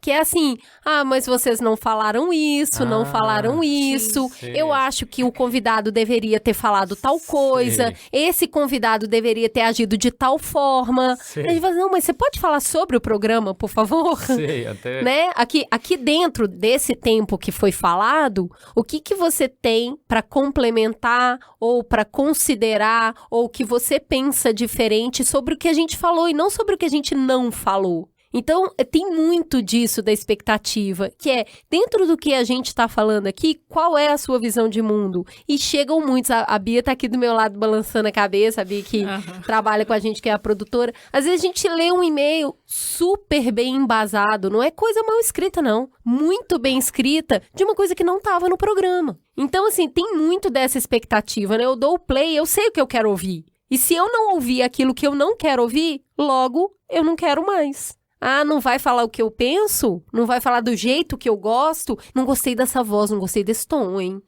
Que é assim, mas vocês não falaram isso, não falaram isso. sim. Eu acho que o convidado deveria ter falado tal coisa. Sim. Esse convidado deveria ter agido de tal forma. Sim. A gente fala, não, mas você pode falar sobre o programa, por favor? Sei, até... Né? Aqui dentro desse tempo que foi falado, o que você tem para complementar ou para considerar ou que você pensa diferente sobre o que a gente falou e não sobre o que a gente não falou? Então, tem muito disso da expectativa, que é, dentro do que a gente está falando aqui, qual é a sua visão de mundo? E chegam muitos, a Bia tá aqui do meu lado balançando a cabeça, a Bia que trabalha com a gente, que é a produtora. Às vezes a gente lê um e-mail super bem embasado, não é coisa mal escrita não, muito bem escrita, de uma coisa que não estava no programa. Então, assim, tem muito dessa expectativa, né? Eu dou o play, eu sei o que eu quero ouvir. E se eu não ouvir aquilo que eu não quero ouvir, logo eu não quero mais. Não vai falar o que eu penso? Não vai falar do jeito que eu gosto? Não gostei dessa voz, não gostei desse tom, hein?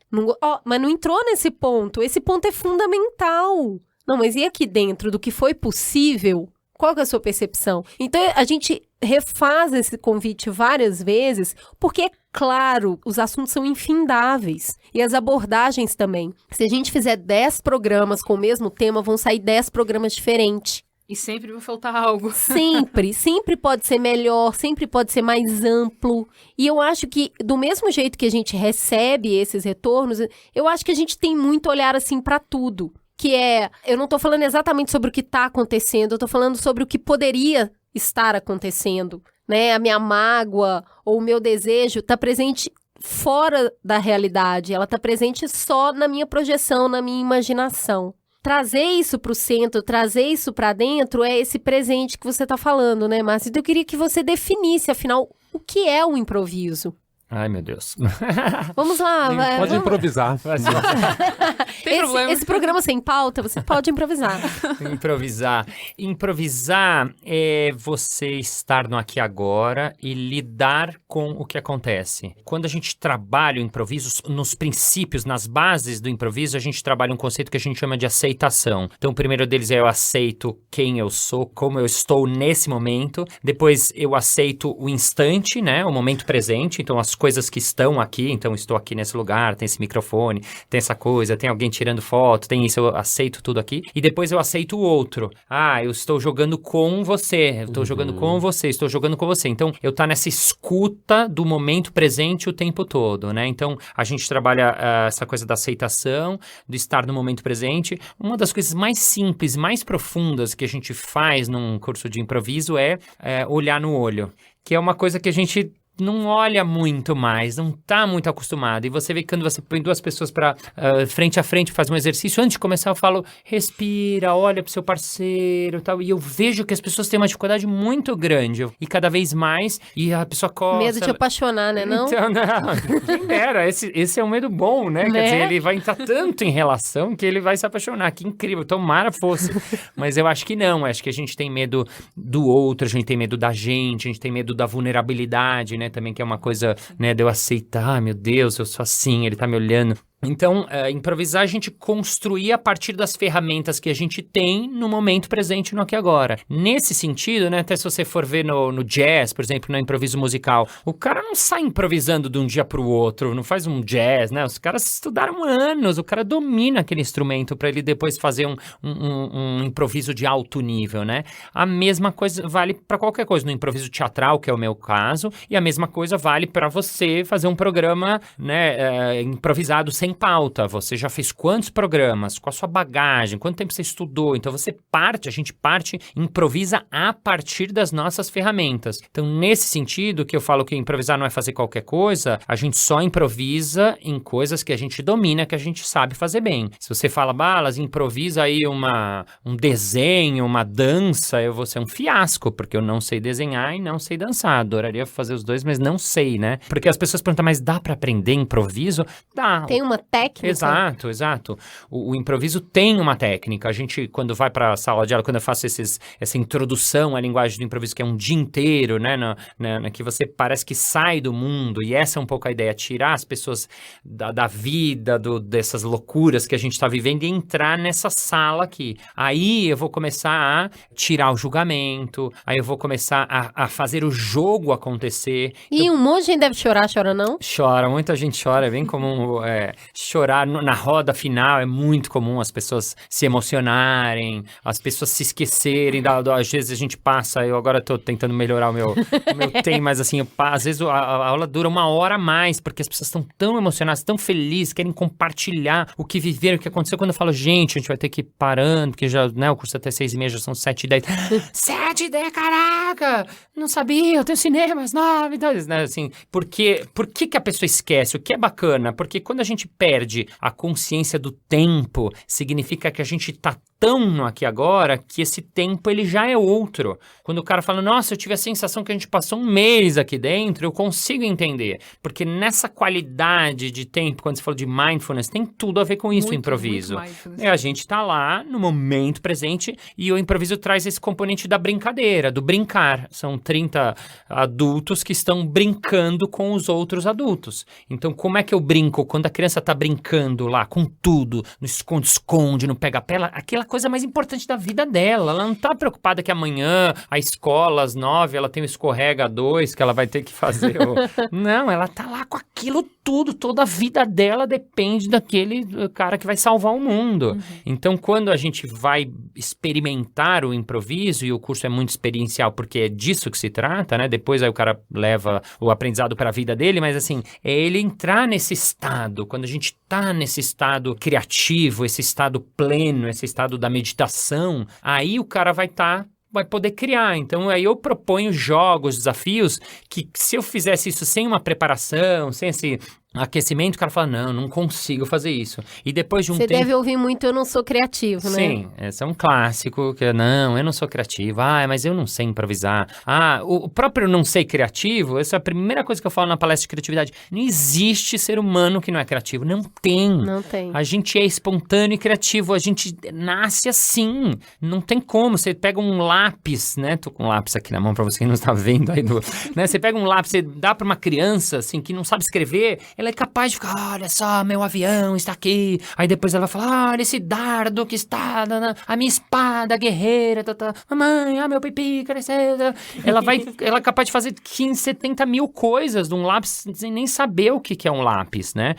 Mas não entrou nesse ponto. Esse ponto é fundamental. Não, mas e aqui dentro do que foi possível? Qual que é a sua percepção? Então, a gente refaz esse convite várias vezes, porque, é claro, os assuntos são infindáveis. E as abordagens também. Se a gente fizer 10 programas com o mesmo tema, vão sair 10 programas diferentes. E sempre vai faltar algo. Sempre pode ser melhor, sempre pode ser mais amplo. E eu acho que, do mesmo jeito que a gente recebe esses retornos, eu acho que a gente tem muito olhar, assim, para tudo. Que é, eu não tô falando exatamente sobre o que tá acontecendo, eu tô falando sobre o que poderia estar acontecendo, né? A minha mágoa ou o meu desejo tá presente fora da realidade, ela tá presente só na minha projeção, na minha imaginação. Trazer isso para o centro, trazer isso para dentro é esse presente que você está falando, né, Márcia? Então eu queria que você definisse, afinal, o que é o improviso? Ai, meu Deus. Vamos lá. Pode improvisar. Tem problema. Esse programa sem pauta, você pode improvisar. Improvisar é você estar no aqui e agora e lidar com o que acontece. Quando a gente trabalha o improviso, nos princípios, nas bases do improviso, a gente trabalha um conceito que a gente chama de aceitação. Então, o primeiro deles é eu aceito quem eu sou, como eu estou nesse momento. Depois, eu aceito o instante, né? O momento presente. Então, as coisas que estão aqui, então estou aqui nesse lugar, tem esse microfone, tem essa coisa, tem alguém tirando foto, tem isso, eu aceito tudo aqui. E depois eu aceito o outro. Eu estou jogando com você, eu estou jogando com você, estou jogando com você. Então, eu tá nessa escuta do momento presente o tempo todo, né? Então, a gente trabalha essa coisa da aceitação, do estar no momento presente. Uma das coisas mais simples, mais profundas que a gente faz num curso de improviso é olhar no olho, que é uma coisa que a gente não olha muito mais, não tá muito acostumado. E você vê que quando você põe duas pessoas frente a frente, faz um exercício, antes de começar eu falo, respira, olha pro seu parceiro e tal. E eu vejo que as pessoas têm uma dificuldade muito grande. E cada vez mais, e a pessoa coça. Medo de apaixonar, né, não? Então, não, quem dera, esse é um medo bom, né? Quer dizer, ele vai entrar tanto em relação que ele vai se apaixonar. Que incrível, tomara fosse. Mas eu acho que não, acho que a gente tem medo do outro, a gente tem medo da gente, a gente tem medo da vulnerabilidade, né? Também que é uma coisa, né, de eu aceitar, meu Deus, eu sou assim, ele tá me olhando. Então, improvisar a gente construir a partir das ferramentas que a gente tem no momento presente, no aqui e agora. Nesse sentido, né, até se você for ver no jazz, por exemplo, no improviso musical, o cara não sai improvisando de um dia pro outro, não faz um jazz, né? Os caras estudaram anos, o cara domina aquele instrumento para ele depois fazer um improviso de alto nível, né? A mesma coisa vale para qualquer coisa, no improviso teatral, que é o meu caso, e a mesma coisa vale para você fazer um programa, né, improvisado sem pauta. Você já fez quantos programas? Com a sua bagagem? Quanto tempo você estudou? Então a gente improvisa a partir das nossas ferramentas. Então, nesse sentido, que eu falo que improvisar não é fazer qualquer coisa, a gente só improvisa em coisas que a gente domina, que a gente sabe fazer bem. Se você fala, Balas, improvisa aí um desenho, uma dança, eu vou ser um fiasco, porque eu não sei desenhar e não sei dançar. Adoraria fazer os dois, mas não sei, né? Porque as pessoas perguntam, mas dá pra aprender improviso? Dá. Tem uma técnica? Exato. O improviso tem uma técnica. A gente, quando vai para a sala de aula, quando eu faço essa introdução à linguagem do improviso, que é um dia inteiro, né, que você parece que sai do mundo, e essa é um pouco a ideia, tirar as pessoas da vida, dessas loucuras que a gente está vivendo e entrar nessa sala aqui. Aí eu vou começar a tirar o julgamento, aí eu vou começar a fazer o jogo acontecer. E um monte de gente deve chorar, chora não? Chora, muita gente chora, é bem comum chorar na roda final, é muito comum as pessoas se emocionarem, as pessoas se esquecerem, às vezes a gente passa, eu agora tô tentando melhorar o meu tempo, mas assim, às vezes a aula dura 1 hora a mais, porque as pessoas estão tão emocionadas, tão felizes, querem compartilhar o que viveram, o que aconteceu. Quando eu falo, gente, a gente vai ter que ir parando, porque já, né, o curso até 6h30, já são 7h10. 7h10, caraca! Não sabia, eu tenho cinema às 9h, então, né, assim, por que a pessoa esquece? O que é bacana? Porque quando a gente perde a consciência do tempo, significa que a gente tá tão no aqui e agora que esse tempo ele já é outro. Quando o cara fala, nossa, eu tive a sensação que a gente passou 1 mês aqui dentro, eu consigo entender. Porque nessa qualidade de tempo, quando você falou de mindfulness, tem tudo a ver com isso, o improviso. A gente tá lá no momento presente e o improviso traz esse componente da brincadeira, do brincar. São 30 adultos que estão brincando com os outros adultos. Então, como é que eu brinco? Quando a criança tá brincando lá com tudo, no esconde-esconde, no pega-pega, aquela coisa mais importante da vida dela. Ela não tá preocupada que amanhã, a escola, às 9h, ela tem o escorrega 2, que ela vai ter que fazer. Não, ela tá lá com aquilo tudo. Toda a vida dela depende daquele cara que vai salvar o mundo. Uhum. Então, quando a gente vai experimentar o improviso, e o curso é muito experiencial, porque é disso que se trata, né? Depois aí o cara leva o aprendizado para a vida dele, mas assim, é ele entrar nesse estado. Quando a gente tá nesse estado criativo, esse estado pleno, esse estado da meditação, aí o cara vai poder criar. Então, aí eu proponho jogos, desafios, que se eu fizesse isso sem uma preparação, sem esse aquecimento, o cara fala, não consigo fazer isso. E depois de um tempo... Você deve ouvir muito, eu não sou criativo, né? Sim, esse é um clássico, que eu não sou criativo. Mas eu não sei improvisar. O próprio não ser criativo, essa é a primeira coisa que eu falo na palestra de criatividade. Não existe ser humano que não é criativo. Não tem. Não tem. A gente é espontâneo e criativo. A gente nasce assim. Não tem como. Você pega um lápis, né? Tô com um lápis aqui na mão pra você que não está vendo aí. Né? Você pega um lápis, você dá pra uma criança, assim, que não sabe escrever, ela é capaz de ficar, olha só, meu avião está aqui. Aí depois ela vai falar, olha esse dardo que está, a minha espada guerreira, mamãe, meu pipi cresceu. Ela é capaz de fazer 15, 70 mil coisas de um lápis sem nem saber o que é um lápis, né?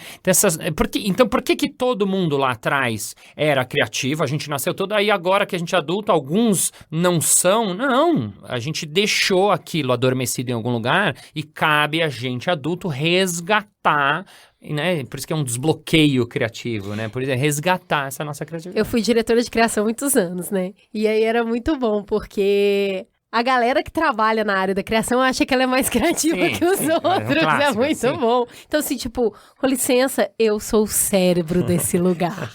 Então, por que todo mundo lá atrás era criativo? A gente nasceu todo aí, agora que a gente é adulto, alguns não são. Não, a gente deixou aquilo adormecido em algum lugar e cabe a gente adulto resgatar, né? Por isso que é um desbloqueio criativo, né? Por isso é resgatar essa nossa criatividade. Eu fui diretora de criação há muitos anos, né? E aí era muito bom, porque A galera que trabalha na área da criação acha que ela é mais criativa Sim, que os sim, outros. clássico, É muito sim. bom. Então, assim, tipo, com licença, eu sou o cérebro desse lugar.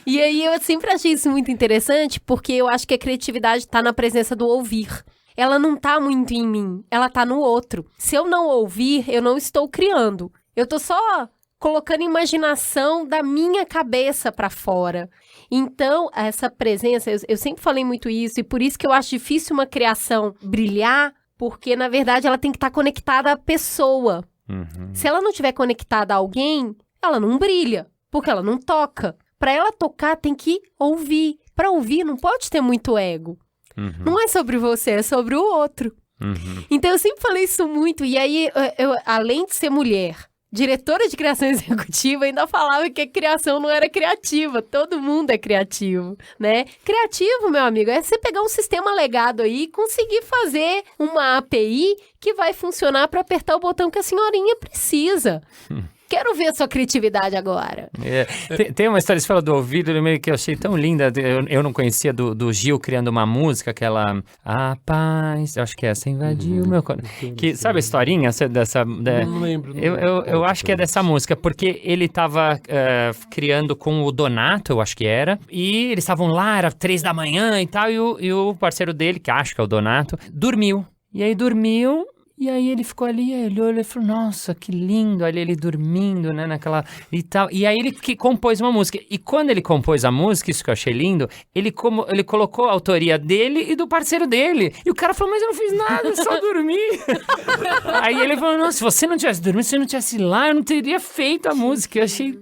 E aí, eu sempre achei isso muito interessante, porque eu acho que a criatividade tá na presença do ouvir. Ela não tá muito em mim, ela tá no outro. Se eu não ouvir, eu não estou criando. Eu tô só colocando imaginação da minha cabeça pra fora. Então, essa presença, eu sempre falei muito isso, e por isso que eu acho difícil uma criação brilhar, porque, na verdade, ela tem que estar conectada à pessoa. Se ela não estiver conectada a alguém, ela não brilha, porque ela não toca. Pra ela tocar, tem que ouvir. Pra ouvir, não pode ter muito ego. Não é sobre você, é sobre o outro. Então, eu sempre falei isso muito. E aí, eu, além de ser mulher, diretora de criação executiva, ainda falava que a criação não era criativa. Todo mundo é criativo, né? Criativo, meu amigo, é você pegar um sistema legado aí e conseguir fazer uma API que vai funcionar para apertar o botão que a senhorinha precisa. Quero ver a sua criatividade agora. Tem uma história, você fala do ouvido, que eu achei tão linda, eu não conhecia do Gil criando uma música, aquela A Paz, eu acho que é essa, invadiu o meu coração. Que, sabe a historinha dessa... Não lembro. Eu acho que é dessa música, porque ele tava criando com o Donato, eu acho que era, e eles estavam lá, era 3 da manhã e tal, e o parceiro dele, que acho que é o Donato, dormiu. E aí dormiu... E aí ele ficou ali, ele olhou e falou, nossa, que lindo, ali ele dormindo, né, naquela e tal. E aí ele compôs uma música. E quando ele compôs a música, isso que eu achei lindo, ele colocou a autoria dele e do parceiro dele. E o cara falou, mas eu não fiz nada, eu só dormi. Aí ele falou, nossa, se você não tivesse dormido, se você não tivesse lá, eu não teria feito a música. Eu achei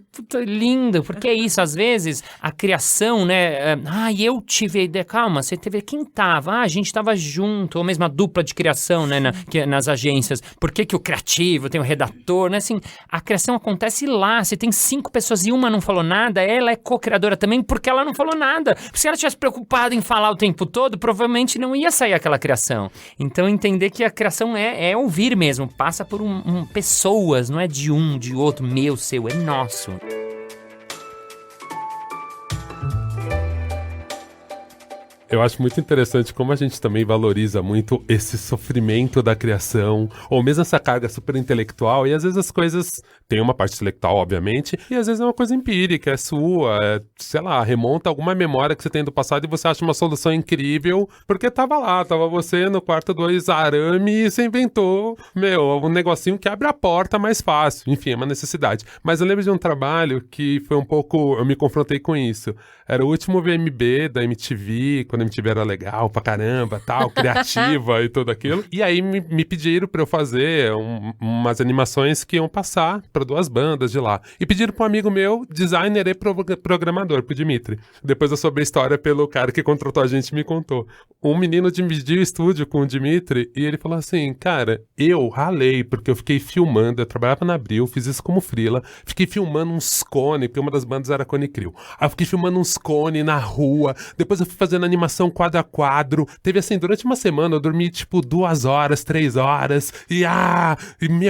lindo, porque é isso, às vezes, a criação, né, eu tive a ideia, calma, você teve, quem tava? A gente tava junto, ou mesmo a dupla de criação, né, nas agências, por que o criativo tem o redator, né, assim, a criação acontece lá, você tem 5 pessoas e uma não falou nada, ela é co-criadora também porque ela não falou nada, porque se ela tivesse preocupada em falar o tempo todo, provavelmente não ia sair aquela criação. Então entender que a criação é ouvir mesmo, passa por pessoas, não é de um, de outro, meu, seu, é nosso. Eu acho muito interessante como a gente também valoriza muito esse sofrimento da criação, ou mesmo essa carga super intelectual, e às vezes as coisas têm uma parte intelectual, obviamente, e às vezes é uma coisa empírica, é sua, sei lá, remonta alguma memória que você tem do passado e você acha uma solução incrível, porque tava você no quarto 2 arame e você inventou, um negocinho que abre a porta mais fácil, enfim, é uma necessidade. Mas eu lembro de um trabalho que foi um pouco, eu me confrontei com isso, era o último VMB da MTV, quando a MTV era legal pra caramba, tal, criativa e tudo aquilo. E aí me pediram pra eu fazer umas animações que iam passar pra 2 bandas de lá. E pediram pra um amigo meu, designer e programador, pro Dimitri. Depois eu soube a história pelo cara que contratou a gente e me contou. Um menino dividiu o estúdio com o Dimitri e ele falou assim, cara, eu ralei porque eu fiquei filmando, eu trabalhava na Abril, fiz isso como freela, fiquei filmando uns cones, porque uma das bandas era Cone Crew. Aí eu fiquei filmando uns cones na rua, depois eu fui fazendo animação quadro a quadro. Teve assim, durante uma semana eu dormi tipo 2 horas, 3 horas.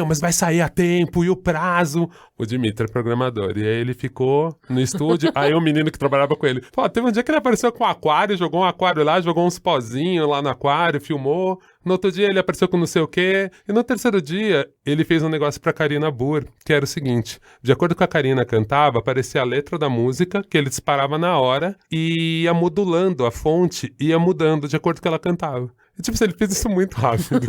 Mas vai sair a tempo e o prazo. O Dimitri é programador. E aí ele ficou no estúdio. Aí o menino que trabalhava com ele, teve um dia que ele apareceu com um aquário, jogou um aquário lá, jogou uns pozinhos lá no aquário, filmou. No outro dia ele apareceu com não sei o quê. E no terceiro dia ele fez um negócio pra Karina Burr, que era o seguinte. De acordo com a Karina cantava, aparecia a letra da música, que ele disparava na hora, e ia modulando a fonte, ia mudando de acordo com que ela cantava. E, tipo, ele fez isso muito rápido.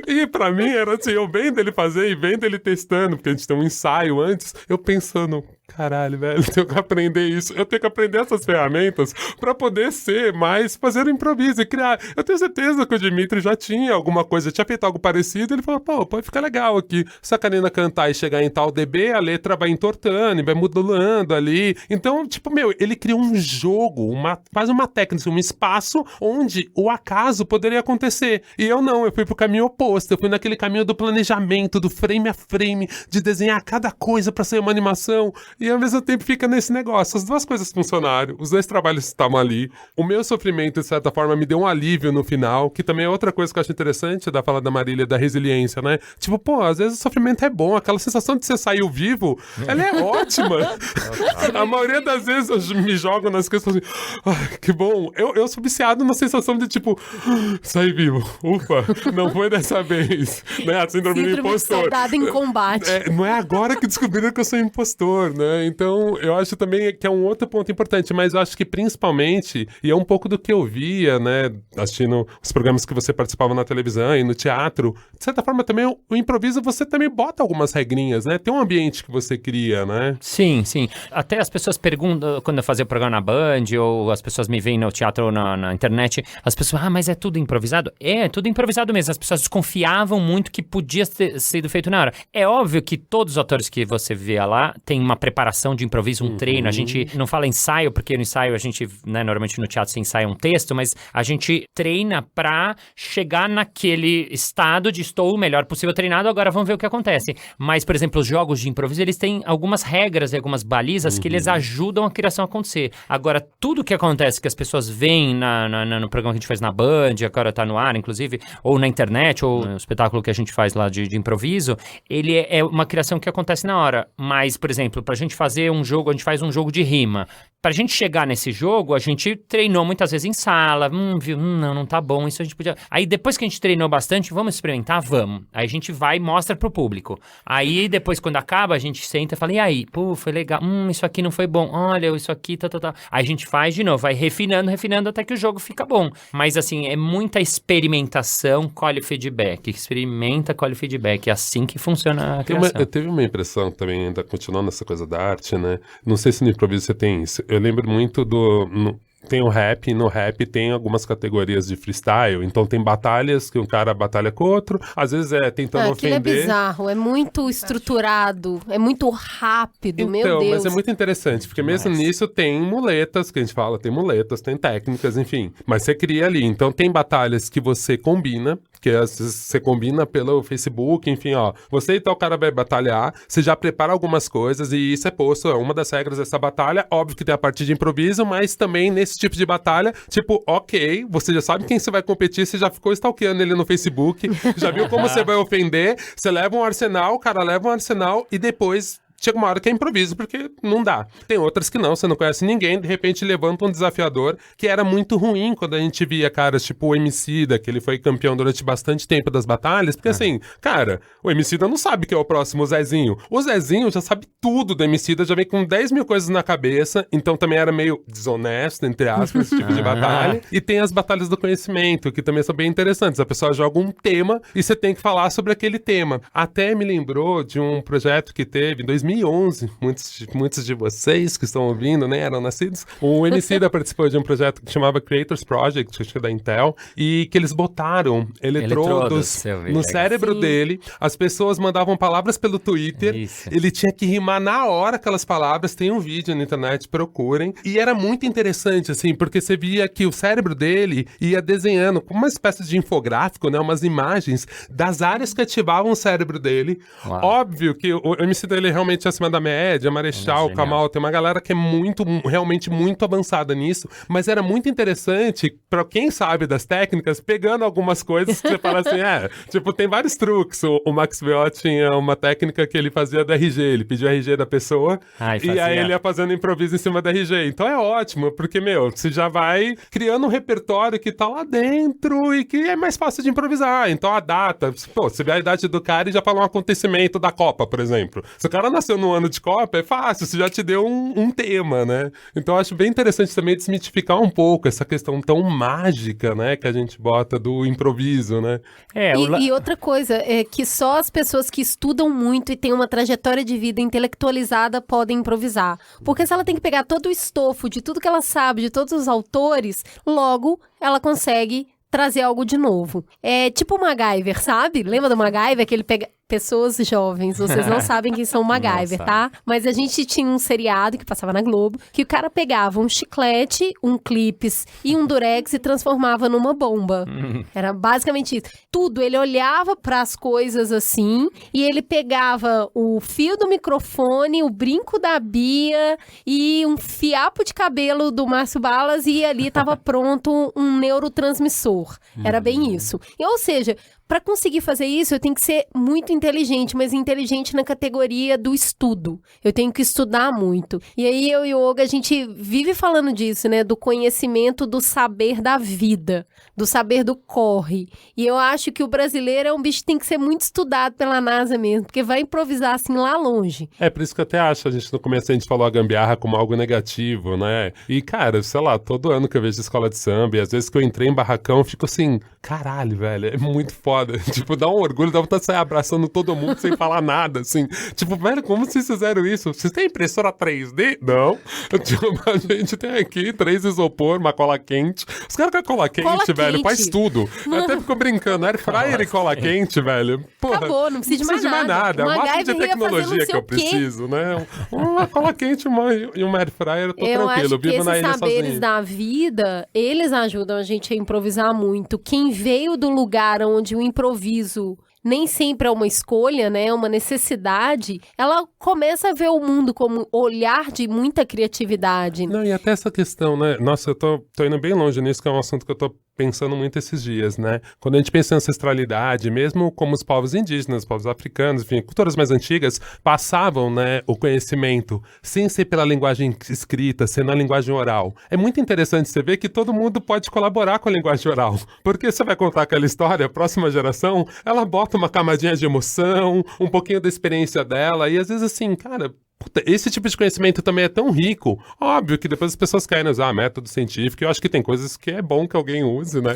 E pra mim era assim, eu vendo ele fazer e vendo ele testando, porque a gente tem um ensaio antes, eu pensando, caralho, velho, eu tenho que aprender isso, eu tenho que aprender essas ferramentas pra poder ser mais, fazer o improviso e criar. Eu tenho certeza que o Dimitri já tinha alguma coisa, tinha feito algo parecido, ele falou, pode ficar legal aqui. Se a Karina cantar e chegar em tal dB, a letra vai entortando e vai modulando ali. Então, tipo, ele criou um jogo, quase uma técnica, um espaço onde o acaso poderia acontecer. E eu fui pro caminho oposto, eu fui naquele caminho do planejamento, do frame a frame, de desenhar cada coisa pra ser uma animação. E ao mesmo tempo fica nesse negócio. As duas coisas funcionaram, os dois trabalhos estavam ali. O meu sofrimento, de certa forma, me deu um alívio no final, que também é outra coisa que eu acho interessante da fala da Marília, da resiliência, né? Tipo, pô, às vezes o sofrimento é bom, aquela sensação de você saiu vivo, ela é ótima. A maioria das vezes eu me jogo nas questões assim, que bom. Eu sou viciado na sensação de tipo, saí vivo, ufa, não foi dessa vez. Né? A síndrome do impostor. Soldado em combate. Não é agora que descobriram que eu sou impostor, né? Então, eu acho também que é um outro ponto importante, mas eu acho que principalmente, e é um pouco do que eu via, né, assistindo os programas que você participava na televisão e no teatro, de certa forma também o improviso você também bota algumas regrinhas, né? Tem um ambiente que você cria, né? Sim, sim. Até as pessoas perguntam, quando eu fazia o programa na Band, ou as pessoas me veem no teatro ou na internet, as pessoas, mas é tudo improvisado? É tudo improvisado mesmo. As pessoas desconfiavam muito que podia ter sido feito na hora. É óbvio que todos os atores que você vê lá tem uma preparação de improviso, um treino. A gente não fala ensaio, porque no ensaio a gente, né, normalmente no teatro você ensaia um texto, mas a gente treina pra chegar naquele estado de estou o melhor possível treinado, agora vamos ver o que acontece. Mas, por exemplo, os jogos de improviso, eles têm algumas regras e algumas balizas que eles ajudam a criação a acontecer. Agora, tudo que acontece, que as pessoas veem no programa que a gente faz na Band, agora tá no ar, inclusive, ou na internet, ou no espetáculo que a gente faz lá de improviso, ele é uma criação que acontece na hora. Mas, por exemplo, pra gente fazer um jogo, a gente faz um jogo de rima. Pra gente chegar nesse jogo, a gente treinou muitas vezes em sala, não tá bom, isso a gente podia... Aí depois que a gente treinou bastante, vamos experimentar? Vamos. Aí a gente vai e mostra pro público. Aí depois, quando acaba, a gente senta e fala, e aí? Pô, foi legal, isso aqui não foi bom, olha, isso aqui, tá. Aí a gente faz de novo, vai refinando até que o jogo fica bom. Mas assim, é muita experimentação, colhe feedback. Experimenta, colhe feedback. É assim que funciona a criação. Eu teve uma impressão também, ainda continuando nessa coisa da arte, né? Não sei se no improviso você tem isso. Eu lembro muito tem o rap, e no rap tem algumas categorias de freestyle, então tem batalhas que um cara batalha com o outro, às vezes é tentando ofender. Aquilo é bizarro, é muito estruturado, é muito rápido, meu Deus. Mas é muito interessante, porque mesmo nisso tem muletas, que a gente fala, tem muletas, tem técnicas, enfim, mas você cria ali, então tem batalhas que você combina, que às vezes você combina pelo Facebook, enfim, ó, você e tal cara vai batalhar, você já prepara algumas coisas e isso é posto, é uma das regras dessa batalha, óbvio que tem a parte de improviso, mas também nesse tipo de batalha, tipo, ok, você já sabe quem você vai competir, você já ficou stalkeando ele no Facebook, já viu como você vai ofender, você leva um arsenal, o cara leva um arsenal e depois... Chega uma hora que é improviso, porque não dá. Tem outras que não, você não conhece ninguém, de repente levanta um desafiador, que era muito ruim quando a gente via caras tipo o Emicida, que ele foi campeão durante bastante tempo das batalhas, porque assim, cara, o Emicida não sabe que é o próximo Zezinho. O Zezinho já sabe tudo do Emicida, já vem com 10 mil coisas na cabeça, então também era meio desonesto, entre aspas, esse tipo de batalha. E tem as batalhas do conhecimento, que também são bem interessantes. A pessoa joga um tema e você tem que falar sobre aquele tema. Até me lembrou de um projeto que teve em 2011, muitos de vocês que estão ouvindo, né, eram nascidos. O Emicida participou de um projeto que chamava Creators Project, acho que é da Intel, e que eles botaram eletrodos no cérebro dele, as pessoas mandavam palavras pelo Twitter, ele tinha que rimar na hora aquelas palavras, tem um vídeo na internet, procurem, e era muito interessante, assim, porque você via que o cérebro dele ia desenhando como uma espécie de infográfico, né, umas imagens das áreas que ativavam o cérebro dele. Uau. Óbvio que o Emicida, ele realmente acima da média, Marechal, Kamal, tem uma galera que é realmente muito avançada nisso, mas era muito interessante pra quem sabe das técnicas, pegando algumas coisas que você fala assim, tipo, tem vários truques. O Max Beot tinha uma técnica que ele fazia da RG, ele pedia o RG da pessoa e aí ele ia fazendo improviso em cima da RG. Então é ótimo, porque, você já vai criando um repertório que tá lá dentro e que é mais fácil de improvisar. Então a data, você vê a idade do cara e já fala um acontecimento da Copa, por exemplo. Se o cara nasceu no ano de Copa, é fácil, você já te deu um tema, né? Então eu acho bem interessante também desmitificar um pouco essa questão tão mágica, né, que a gente bota do improviso, né? E outra coisa, é que só as pessoas que estudam muito e têm uma trajetória de vida intelectualizada podem improvisar. Porque se ela tem que pegar todo o estofo de tudo que ela sabe, de todos os autores, logo ela consegue trazer algo de novo. É tipo o MacGyver, sabe? Lembra do MacGyver que ele Pessoas jovens, vocês não sabem quem são o MacGyver, tá? Mas a gente tinha um seriado que passava na Globo, que o cara pegava um chiclete, um clips e um durex e transformava numa bomba. Era basicamente isso. Tudo, ele olhava pras coisas assim, e ele pegava o fio do microfone, o brinco da Bia e um fiapo de cabelo do Márcio Balas, e ali tava pronto um neurotransmissor. Era bem isso. Ou seja, para conseguir fazer isso, eu tenho que ser muito inteligente, mas inteligente na categoria do estudo. Eu tenho que estudar muito. E aí, eu e o Olga, a gente vive falando disso, né? Do conhecimento do saber da vida, do saber do corre. E eu acho que o brasileiro é um bicho que tem que ser muito estudado pela NASA mesmo, porque vai improvisar assim lá longe. É por isso que eu até acho, no começo a gente falou a gambiarra como algo negativo, né? E, cara, sei lá, todo ano que eu vejo escola de samba, e às vezes que eu entrei em barracão, eu fico assim, caralho, velho, é muito foda. Tipo, dá um orgulho, dá vontade de sair abraçando todo mundo sem falar nada, assim. Tipo, velho, como vocês fizeram isso? Vocês têm impressora 3D? Não. Tipo, a gente tem aqui 3 isopor, uma cola quente. Os caras com a cola quente, velho, faz tudo. Eu até fico brincando, air fryer e cola quente, velho. Porra, acabou, não precisa de mais nada. É o máximo de tecnologia que eu preciso, né? Uma cola quente e uma air fryer, eu tô tranquilo, eu vivo na ilha sozinho. Esses saberes da vida, eles ajudam a gente a improvisar muito. Quem veio do lugar onde o improviso nem sempre é uma escolha, né? É uma necessidade. Ela começa a ver o mundo como olhar de muita criatividade. Não, e até essa questão, né? Nossa, eu tô indo bem longe nisso, que é um assunto que eu tô pensando muito esses dias, né? Quando a gente pensa em ancestralidade, mesmo como os povos indígenas, povos africanos, enfim, culturas mais antigas, passavam, né, o conhecimento sem ser pela linguagem escrita, sendo na linguagem oral. É muito interessante você ver que todo mundo pode colaborar com a linguagem oral, porque você vai contar aquela história, a próxima geração, ela bota uma camadinha de emoção, um pouquinho da experiência dela, e às vezes assim, cara, puta, esse tipo de conhecimento também é tão rico. Óbvio que depois as pessoas querem usar método científico, e eu acho que tem coisas que é bom que alguém use, né?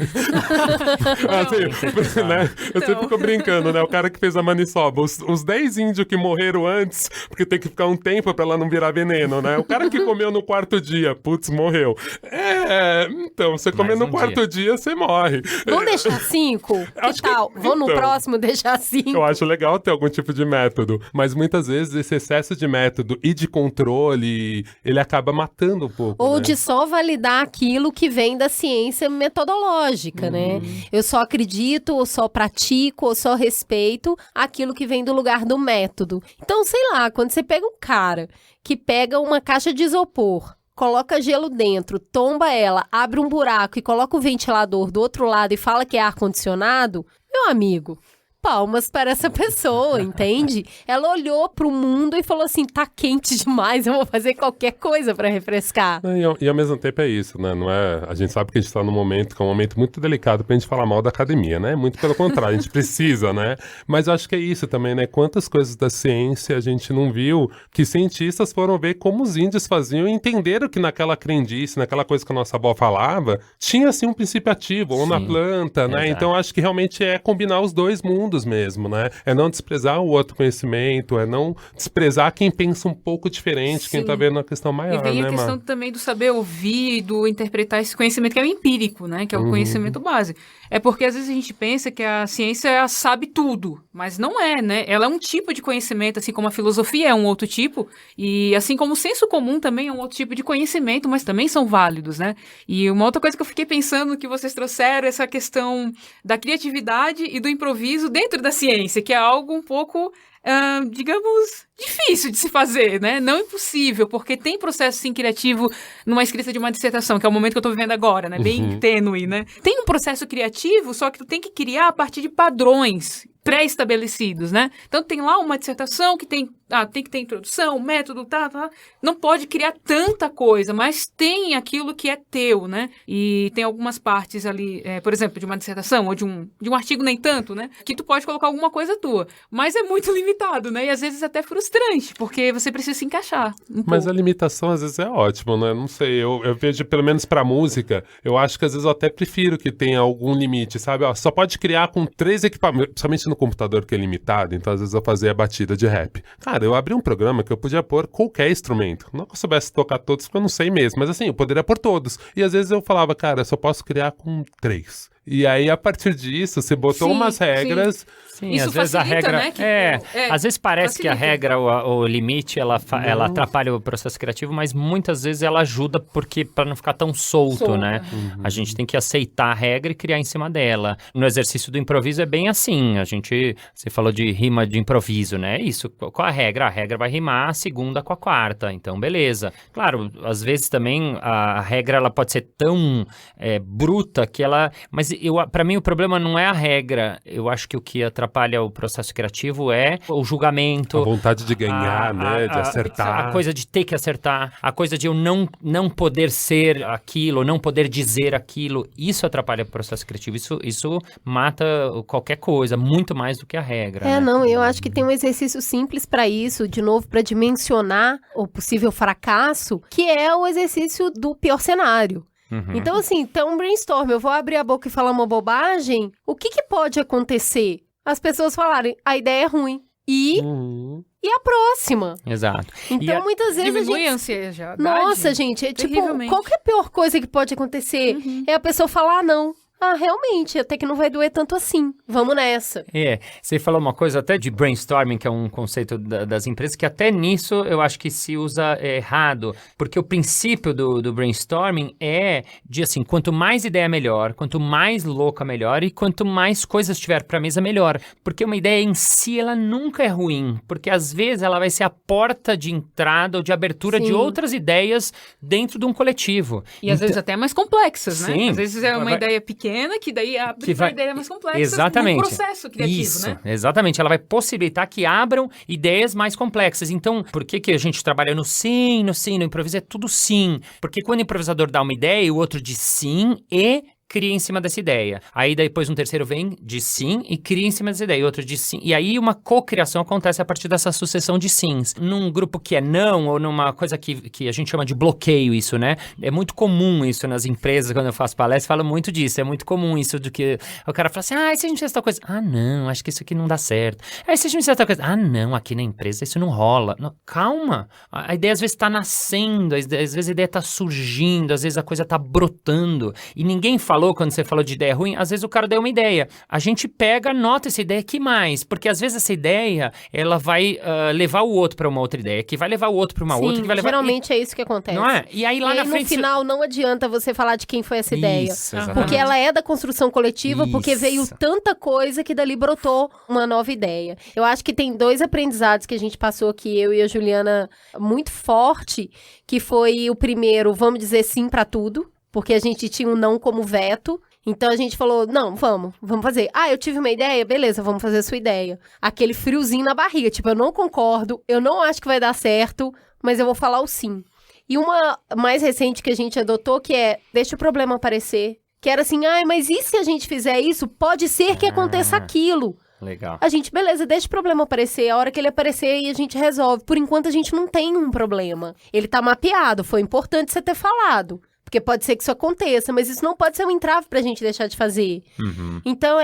Assim, né? Eu sempre fico brincando, né? O cara que fez a maniçoba, os 10 índios que morreram antes, porque tem que ficar um tempo pra ela não virar veneno, né? O cara que comeu no 4º dia, putz, morreu. Então, você comer no 4º dia, você morre. Vamos deixar 5? Que tal? Vamos no próximo deixar 5? Eu acho legal ter algum tipo de método, mas muitas vezes esse excesso de método e de controle, ele acaba matando um pouco, ou né? de só validar aquilo que vem da ciência metodológica, né? Eu só acredito, ou só pratico, ou só respeito aquilo que vem do lugar do método. Então, sei lá, quando você pega um cara que pega uma caixa de isopor, coloca gelo dentro, tomba ela, abre um buraco e coloca o ventilador do outro lado e fala que é ar-condicionado, meu amigo, palmas para essa pessoa, entende? Ela olhou pro mundo e falou assim, tá quente demais, eu vou fazer qualquer coisa para refrescar. E ao mesmo tempo é isso, né? Não é, a gente sabe que a gente tá num momento que é um momento muito delicado pra gente falar mal da academia, né? Muito pelo contrário, a gente precisa, né? Mas eu acho que é isso também, né? Quantas coisas da ciência a gente não viu que cientistas foram ver como os índios faziam e entenderam que naquela crendice, naquela coisa que a nossa avó falava, tinha assim um princípio ativo, ou na planta, né? Então eu acho que realmente é combinar os dois mundos mesmo, né? É não desprezar o outro conhecimento, é não desprezar quem pensa um pouco diferente, quem tá vendo uma questão maior, né? E vem a questão também do saber ouvir, do interpretar esse conhecimento que é o empírico, né? Que é o conhecimento base. É porque às vezes a gente pensa que a ciência sabe tudo, mas não é, né? Ela é um tipo de conhecimento, assim como a filosofia é um outro tipo, e assim como o senso comum também é um outro tipo de conhecimento, mas também são válidos, né? E uma outra coisa que eu fiquei pensando que vocês trouxeram é essa questão da criatividade e do improviso dentro da ciência, que é algo um pouco, digamos, difícil de se fazer, né? Não impossível, porque tem processo, sim, criativo numa escrita de uma dissertação, que é o momento que eu tô vivendo agora, né? Bem tênue, né? Tem um processo criativo, só que tu tem que criar a partir de padrões pré-estabelecidos, né? Então tem lá uma dissertação que tem que ter introdução, método, não pode criar tanta coisa, mas tem aquilo que é teu, né? E tem algumas partes ali, por exemplo, de uma dissertação ou de um artigo nem tanto, né? Que tu pode colocar alguma coisa tua, mas é muito limitado, né? E às vezes até frustrante, porque você precisa se encaixar Mas a limitação às vezes é ótimo, né? Não sei, eu vejo pelo menos pra música, eu acho que às vezes eu até prefiro que tenha algum limite, sabe? Ó, só pode criar com 3 equipamentos, principalmente no computador que é limitado, então às vezes eu fazia a batida de rap. Cara, eu abri um programa que eu podia pôr qualquer instrumento. Não que eu soubesse tocar todos, porque eu não sei mesmo, mas assim, eu poderia pôr todos. E às vezes eu falava, cara, eu só posso criar com 3. E aí, a partir disso, você botou Sim, umas regras... Sim, Isso às vezes a facilita, regra... né, às vezes parece que a facilita. regra, o limite, ela atrapalha o processo criativo, mas muitas vezes ela ajuda para não ficar tão solto, né? A gente tem que aceitar a regra e criar em cima dela. No exercício do improviso é bem assim, você falou de rima de improviso, né? É isso, qual a regra? A regra vai rimar a segunda com a quarta, então beleza. Claro, às vezes também a regra ela pode ser tão bruta que ela... Mas para mim o problema não é a regra, eu acho que o que atrapalha o processo criativo é o julgamento. A vontade de ganhar, né? De acertar. A coisa de ter que acertar, a coisa de eu não poder ser aquilo, não poder dizer aquilo, isso atrapalha o processo criativo, isso mata qualquer coisa, muito mais do que a regra. né? Não, eu acho que tem um exercício simples para isso, de novo, para dimensionar o possível fracasso, que é o exercício do pior cenário. Então, assim, tem um brainstorm, eu vou abrir a boca e falar uma bobagem, o que pode acontecer? As pessoas falarem, a ideia é ruim. E a próxima? Exato. Então, muitas vezes Diminui a a gente... ansiedade. Nossa, gente, é tipo, Terrivelmente. qual que é a pior coisa que pode acontecer? É a pessoa falar, não. Realmente, até que não vai doer tanto assim. Vamos nessa. Você falou uma coisa até de brainstorming, que é um conceito das empresas, que até nisso eu acho que se usa errado, porque o princípio do brainstorming é de assim, quanto mais ideia melhor, quanto mais louca melhor e quanto mais coisas tiver pra mesa melhor, porque uma ideia em si ela nunca é ruim, porque às vezes ela vai ser a porta de entrada ou de abertura de Sim. outras ideias dentro de um coletivo. E às vezes até mais complexas, né? Sim. Às vezes é uma Vai- ideia pequena que daí abre Que para vai- ideia mais complexa Exatamente. no processo criativo, Isso, né? exatamente. Ela vai possibilitar que abram ideias mais complexas. Então, por que a gente trabalha no sim, no improviso? É tudo sim. Porque quando o improvisador dá uma ideia, o outro diz sim e cria em cima dessa ideia. Aí depois um terceiro vem, diz sim e cria em cima dessa ideia. E outro diz sim. E aí uma cocriação acontece a partir dessa sucessão de sims. Num grupo que é não, ou numa coisa que a gente chama de bloqueio, isso, né? É muito comum isso nas empresas, quando eu faço palestra, falo muito disso. É muito comum isso do que o cara fala assim, e se a gente fizer tal coisa? Não, acho que isso aqui não dá certo. E se a gente fizer tal coisa? Não, aqui na empresa isso não rola. Não, calma. A ideia às vezes está nascendo, às vezes a ideia está surgindo, às vezes a coisa está brotando. E ninguém falou, quando você falou de ideia ruim, às vezes o cara deu uma ideia. A gente pega, anota essa ideia aqui mais, porque às vezes essa ideia, ela vai levar o outro para uma outra ideia, que vai levar o outro para uma outra, que vai levar... Geralmente é isso que acontece. Não é? E aí lá E na aí, frente... no final, não adianta você falar de quem foi essa ideia. Isso, exatamente. Porque ela é da construção coletiva, porque Isso. veio tanta coisa que dali brotou uma nova ideia. Eu acho que tem 2 aprendizados que a gente passou aqui, eu e a Juliana, muito forte, que foi o primeiro, vamos dizer sim pra tudo, porque a gente tinha um não como veto. Então a gente falou, não, vamos fazer. Eu tive uma ideia, beleza, vamos fazer a sua ideia. Aquele friozinho na barriga, tipo, eu não concordo, eu não acho que vai dar certo, mas eu vou falar o sim. E uma mais recente que a gente adotou, que é, deixa o problema aparecer. Que era assim, mas e se a gente fizer isso? Pode ser que aconteça aquilo. Legal. A gente, beleza, deixa o problema aparecer. A hora que ele aparecer, e a gente resolve. Por enquanto, a gente não tem um problema. Ele tá mapeado, foi importante você ter falado. Porque pode ser que isso aconteça, mas isso não pode ser um entrave pra gente deixar de fazer. Então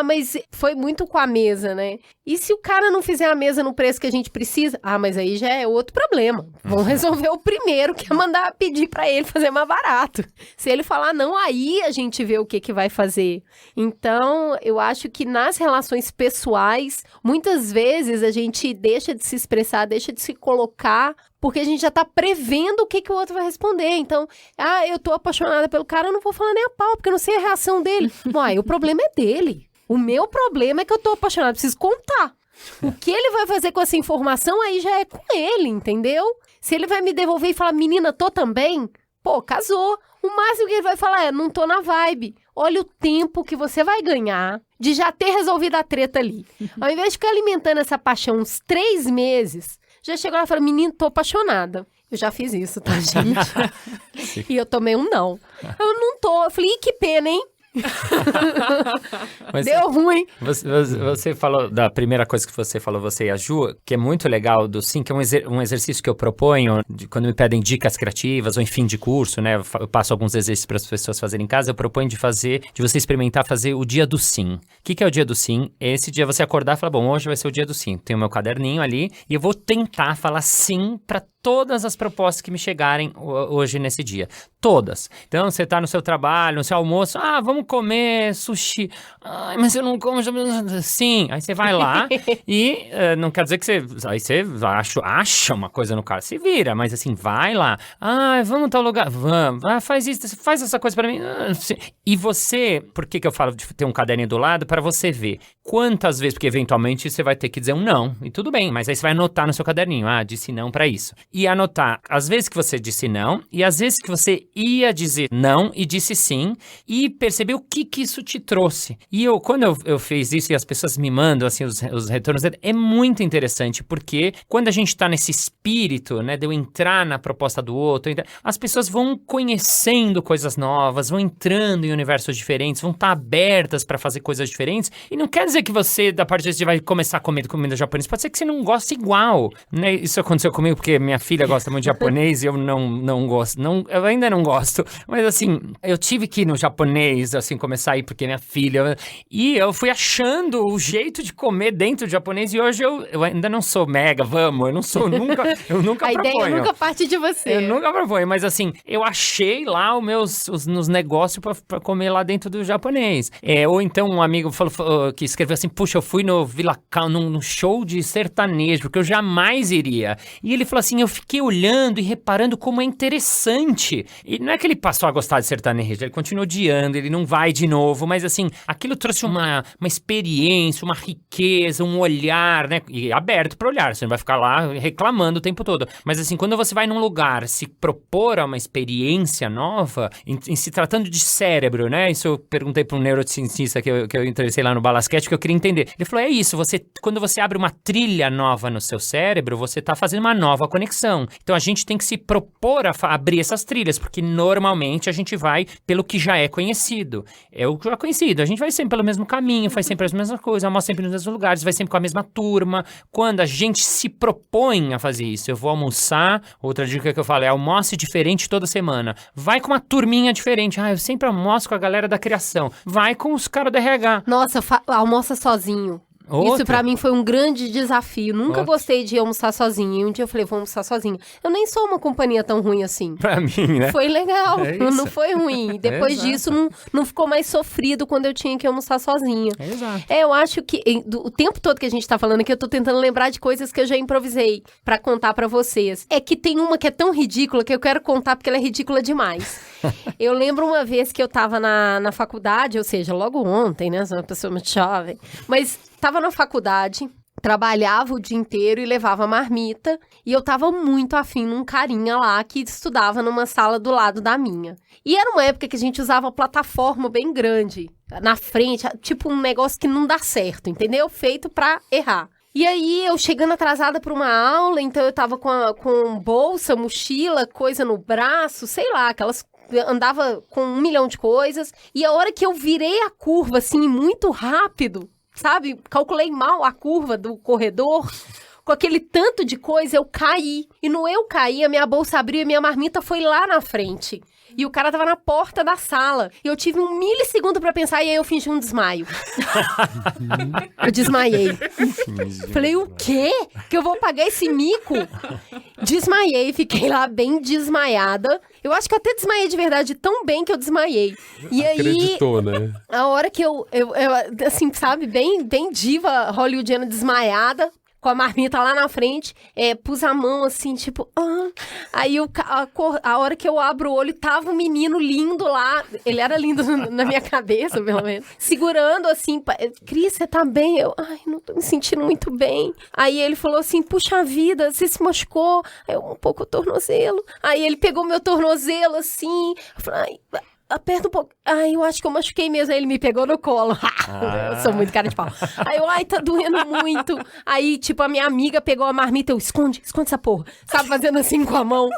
mas foi muito com a mesa, né? E se o cara não fizer a mesa no preço que a gente precisa? Mas aí já é outro problema. Vamos resolver o primeiro, que é mandar pedir pra ele fazer mais barato. Se ele falar não, aí a gente vê o que vai fazer. Então, eu acho que nas relações pessoais, muitas vezes a gente deixa de se expressar, deixa de se colocar, porque a gente já tá prevendo o que o outro vai responder. Então, eu tô apaixonada pelo cara, eu não vou falar nem a pau, porque eu não sei a reação dele. O problema é dele. O meu problema é que eu tô apaixonada, preciso contar. O que ele vai fazer com essa informação aí já é com ele, entendeu? Se ele vai me devolver e falar, menina, tô também, casou. O máximo que ele vai falar não tô na vibe. Olha o tempo que você vai ganhar de já ter resolvido a treta ali. Ao invés de ficar alimentando essa paixão uns 3 meses, já chegou lá e falou, menino, tô apaixonada. Eu já fiz isso, tá, gente? E eu tomei um não. Eu não tô. Eu falei, que pena, hein? Mas deu ruim. Você falou da primeira coisa que você falou, você e a Ju, que é muito legal do sim, que é um exercício que eu proponho quando me pedem dicas criativas ou em fim de curso, né? Eu passo alguns exercícios para as pessoas fazerem em casa, eu proponho de você experimentar fazer o dia do sim. O que é o dia do sim? Esse dia você acordar e falar, bom, hoje vai ser o dia do sim. Tenho o meu caderninho ali e eu vou tentar falar sim para todas as propostas que me chegarem hoje nesse dia. Todas. Então, você tá no seu trabalho, no seu almoço, vamos comer sushi. Ai, mas eu não como... Sim, aí você vai lá e não quer dizer que aí você acha uma coisa no carro, se vira, mas assim, vai lá. Vamos tal lugar? Vamos. Faz isso, faz essa coisa pra mim. E você, por que eu falo de ter um caderninho do lado? Para você ver quantas vezes, porque eventualmente você vai ter que dizer um não, e tudo bem, mas aí você vai anotar no seu caderninho, disse não pra isso. E anotar as vezes que você disse não, e as vezes que você ia dizer não e disse sim, e perceber o que isso te trouxe. E quando eu fiz isso e as pessoas me mandam assim os retornos, é muito interessante, porque quando a gente tá nesse espírito, né, de eu entrar na proposta do outro, as pessoas vão conhecendo coisas novas, vão entrando em universos diferentes, vão estar abertas para fazer coisas diferentes, e não quer dizer que você, da parte disso, vai começar a comer comida japonesa, pode ser que você não goste igual, né? Isso aconteceu comigo porque minha filha gosta muito de japonês e eu não gosto, eu ainda não gosto, mas assim, eu tive que ir no japonês, assim, começar a ir porque minha filha, e eu fui achando o jeito de comer dentro do japonês, e hoje eu ainda não sou mega, eu não sou, eu nunca a proponho. A ideia nunca parte de você. Eu nunca proponho, mas assim, eu achei lá nos negócios pra comer lá dentro do japonês. Ou então um amigo falou que escreveu assim, puxa, eu fui no Vila Cal, num show de sertanejo, que eu jamais iria. E ele falou assim, eu fiquei olhando e reparando como é interessante. E não é que ele passou a gostar de sertanejo, ele continua odiando, ele não vai de novo, mas assim, aquilo trouxe uma experiência, uma riqueza, um olhar, né? E aberto pra olhar, você não vai ficar lá reclamando o tempo todo. Mas assim, quando você vai num lugar se propor a uma experiência nova, em se tratando de cérebro, né? Isso eu perguntei para um neurocientista que eu entrevistei lá no Balasquete, que eu queria entender. Ele falou, é isso, quando você abre uma trilha nova no seu cérebro, você tá fazendo uma nova conexão. Então a gente tem que se propor a abrir essas trilhas, porque normalmente a gente vai pelo que já é conhecido. É o que já é conhecido, a gente vai sempre pelo mesmo caminho, faz sempre as mesmas coisas, almoça sempre nos mesmos lugares, vai sempre com a mesma turma. Quando a gente se propõe a fazer isso, eu vou almoçar, outra dica que eu falo é almoce diferente toda semana. Vai com uma turminha diferente. Eu sempre almoço com a galera da criação. Vai com os caras do RH. Nossa, almoça sozinho. Isso pra mim foi um grande desafio. Nunca gostei de almoçar sozinha. E um dia eu falei, vou almoçar sozinha. Eu nem sou uma companhia tão ruim assim. Pra mim, né? Foi legal, não foi ruim. Depois disso, não ficou mais sofrido quando eu tinha que almoçar sozinha. Exato. Eu acho que o tempo todo que a gente tá falando aqui, eu tô tentando lembrar de coisas que eu já improvisei pra contar pra vocês. É que tem uma que é tão ridícula que eu quero contar porque ela é ridícula demais. Eu lembro uma vez que eu tava na faculdade, ou seja, logo ontem, né? Sou uma pessoa muito jovem. Mas tava na faculdade, trabalhava o dia inteiro e levava marmita. E eu tava muito afim num carinha lá que estudava numa sala do lado da minha. E era uma época que a gente usava plataforma bem grande na frente, tipo um negócio que não dá certo, entendeu? Feito pra errar. E aí, eu chegando atrasada para uma aula, então eu tava com bolsa, mochila, coisa no braço, sei lá, andava com 1 milhão de coisas. E a hora que eu virei a curva, assim, muito rápido, sabe? Calculei mal a curva do corredor. Com aquele tanto de coisa, eu caí. E no eu cair, a minha bolsa abriu e minha marmita foi lá na frente. E o cara tava na porta da sala. E eu tive 1 milissegundo pra pensar e aí eu fingi um desmaio. Eu desmaiei. Falei, o quê? Que eu vou pagar esse mico? Desmaiei, fiquei lá bem desmaiada. Eu acho que eu até desmaiei de verdade tão bem que eu desmaiei. E aí... Acreditou, né? A hora que eu assim, sabe, bem diva hollywoodiana desmaiada, com a marmita lá na frente, pus a mão assim, tipo... Aí a hora que eu abro o olho, tava um menino lindo lá, ele era lindo na minha cabeça, pelo menos, segurando assim, Cris, você tá bem? Eu, não tô me sentindo muito bem. Aí ele falou assim, puxa vida, você se machucou? Aí eu, um pouco o tornozelo. Aí ele pegou meu tornozelo assim, eu falei, aperta um pouco. Eu acho que eu machuquei mesmo. Aí ele me pegou no colo. Eu sou muito cara de pau. Aí eu, tá doendo muito. Aí, tipo, a minha amiga pegou a marmita. Eu, esconde essa porra. Sabe, fazendo assim com a mão.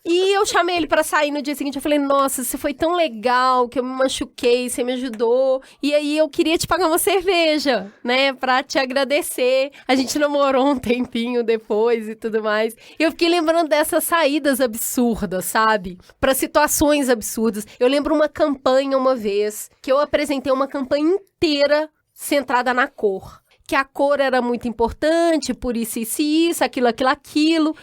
E eu chamei ele pra sair no dia seguinte. Eu falei, nossa, você foi tão legal que eu me machuquei, você me ajudou. E aí eu queria te pagar uma cerveja, né? Pra te agradecer. A gente namorou um tempinho depois e tudo mais. E eu fiquei lembrando dessas saídas absurdas, sabe? Pra situações absurdas. Eu lembro uma campanha uma vez, que eu apresentei uma campanha inteira centrada na cor. que a cor era muito importante, por isso, aquilo.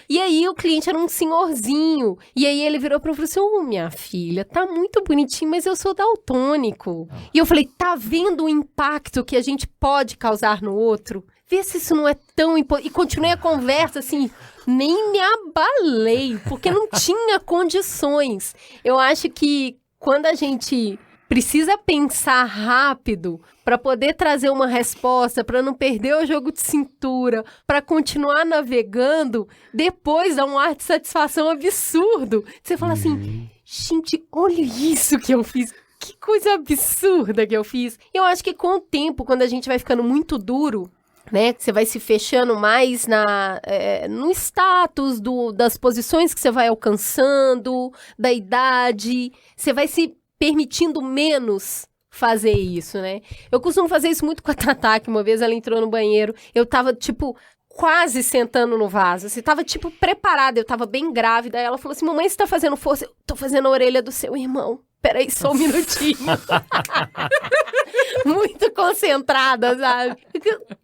E aí o cliente era um senhorzinho. E aí ele virou pra mim e falou assim, minha filha, tá muito bonitinho, mas eu sou daltônico. E eu falei, tá vendo o impacto que a gente pode causar no outro? Vê se isso não é tão importante. E continuei a conversa, assim, nem me abalei, porque não tinha condições. Eu acho que quando a gente precisa pensar rápido para poder trazer uma resposta, para não perder o jogo de cintura, para continuar navegando, depois dá um ar de satisfação absurdo. Você fala assim, gente, olha isso que eu fiz. Que coisa absurda que eu fiz. Eu acho que com o tempo, quando a gente vai ficando muito duro, né, que você vai se fechando mais no status das posições que você vai alcançando, da idade, você vai se permitindo menos fazer isso, né? Eu costumo fazer isso muito com a Tatá, que uma vez ela entrou no banheiro, eu tava, quase sentando no vaso, assim, tava, preparada, eu tava bem grávida, aí ela falou assim, mamãe, você tá fazendo força? Eu tô fazendo a orelha do seu irmão. Peraí, só um minutinho. Muito concentrada, sabe?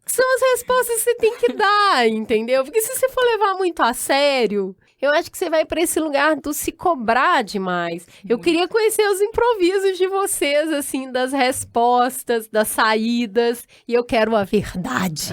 São as respostas que você tem que dar, entendeu? Porque se você for levar muito a sério, eu acho que você vai para esse lugar do se cobrar demais. Eu queria conhecer os improvisos de vocês, assim, das respostas, das saídas, e eu quero a verdade.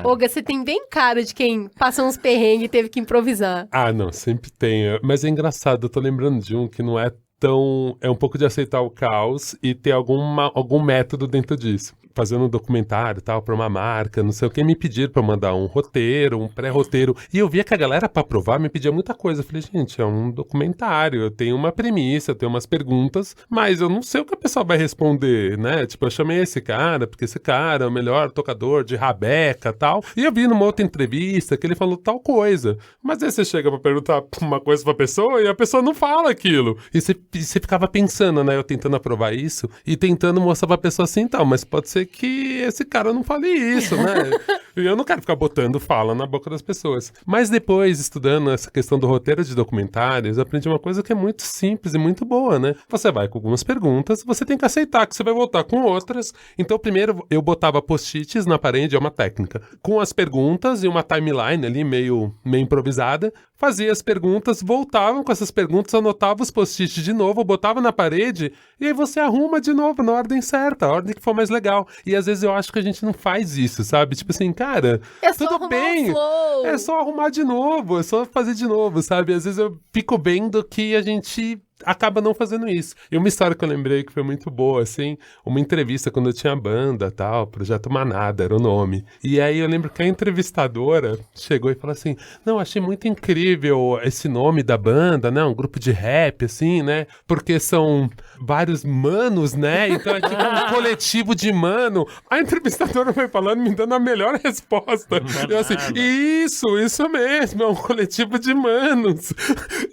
Olga, você tem bem cara de quem passou uns perrengues e teve que improvisar. Ah, não, sempre tem. Mas é engraçado, eu tô lembrando de um que não é tão... É um pouco de aceitar o caos e ter algum método dentro disso. Fazendo um documentário, tal, pra uma marca, não sei o que, me pediram pra mandar um roteiro, um pré-roteiro. E eu via que a galera, pra aprovar, me pedia muita coisa. Eu falei, gente, é um documentário, eu tenho uma premissa, eu tenho umas perguntas, mas eu não sei o que a pessoa vai responder, né? Eu chamei esse cara, porque esse cara é o melhor tocador de rabeca, tal. E eu vi numa outra entrevista que ele falou tal coisa. Mas aí você chega pra perguntar uma coisa pra pessoa e a pessoa não fala aquilo. E você ficava pensando, né? Eu tentando aprovar isso e tentando mostrar pra pessoa assim, tal, mas pode ser que esse cara não fale isso, né? E eu não quero ficar botando fala na boca das pessoas. Mas depois, estudando essa questão do roteiro de documentários, eu aprendi uma coisa que é muito simples e muito boa, né? Você vai com algumas perguntas, você tem que aceitar que você vai voltar com outras. Então, primeiro, eu botava post-its na parede, é uma técnica, com as perguntas e uma timeline ali meio improvisada. Fazia as perguntas, voltava com essas perguntas, anotava os post-its de novo, botava na parede, e aí você arruma de novo na ordem certa, a ordem que for mais legal. E às vezes eu acho que a gente não faz isso, sabe? Tipo assim, cara, tudo bem, é só arrumar de novo, é só fazer de novo, sabe? Às vezes eu fico vendo que a gente acaba não fazendo isso. E uma história que eu lembrei que foi muito boa, assim, uma entrevista quando eu tinha banda, tal, Projeto Manada era o nome. E aí eu lembro que a entrevistadora chegou e falou assim, não, achei muito incrível esse nome da banda, né, um grupo de rap, assim, né, porque são vários manos, né, então é tipo um coletivo de mano. A entrevistadora foi falando, me dando a melhor resposta. Eu assim, isso mesmo, é um coletivo de manos.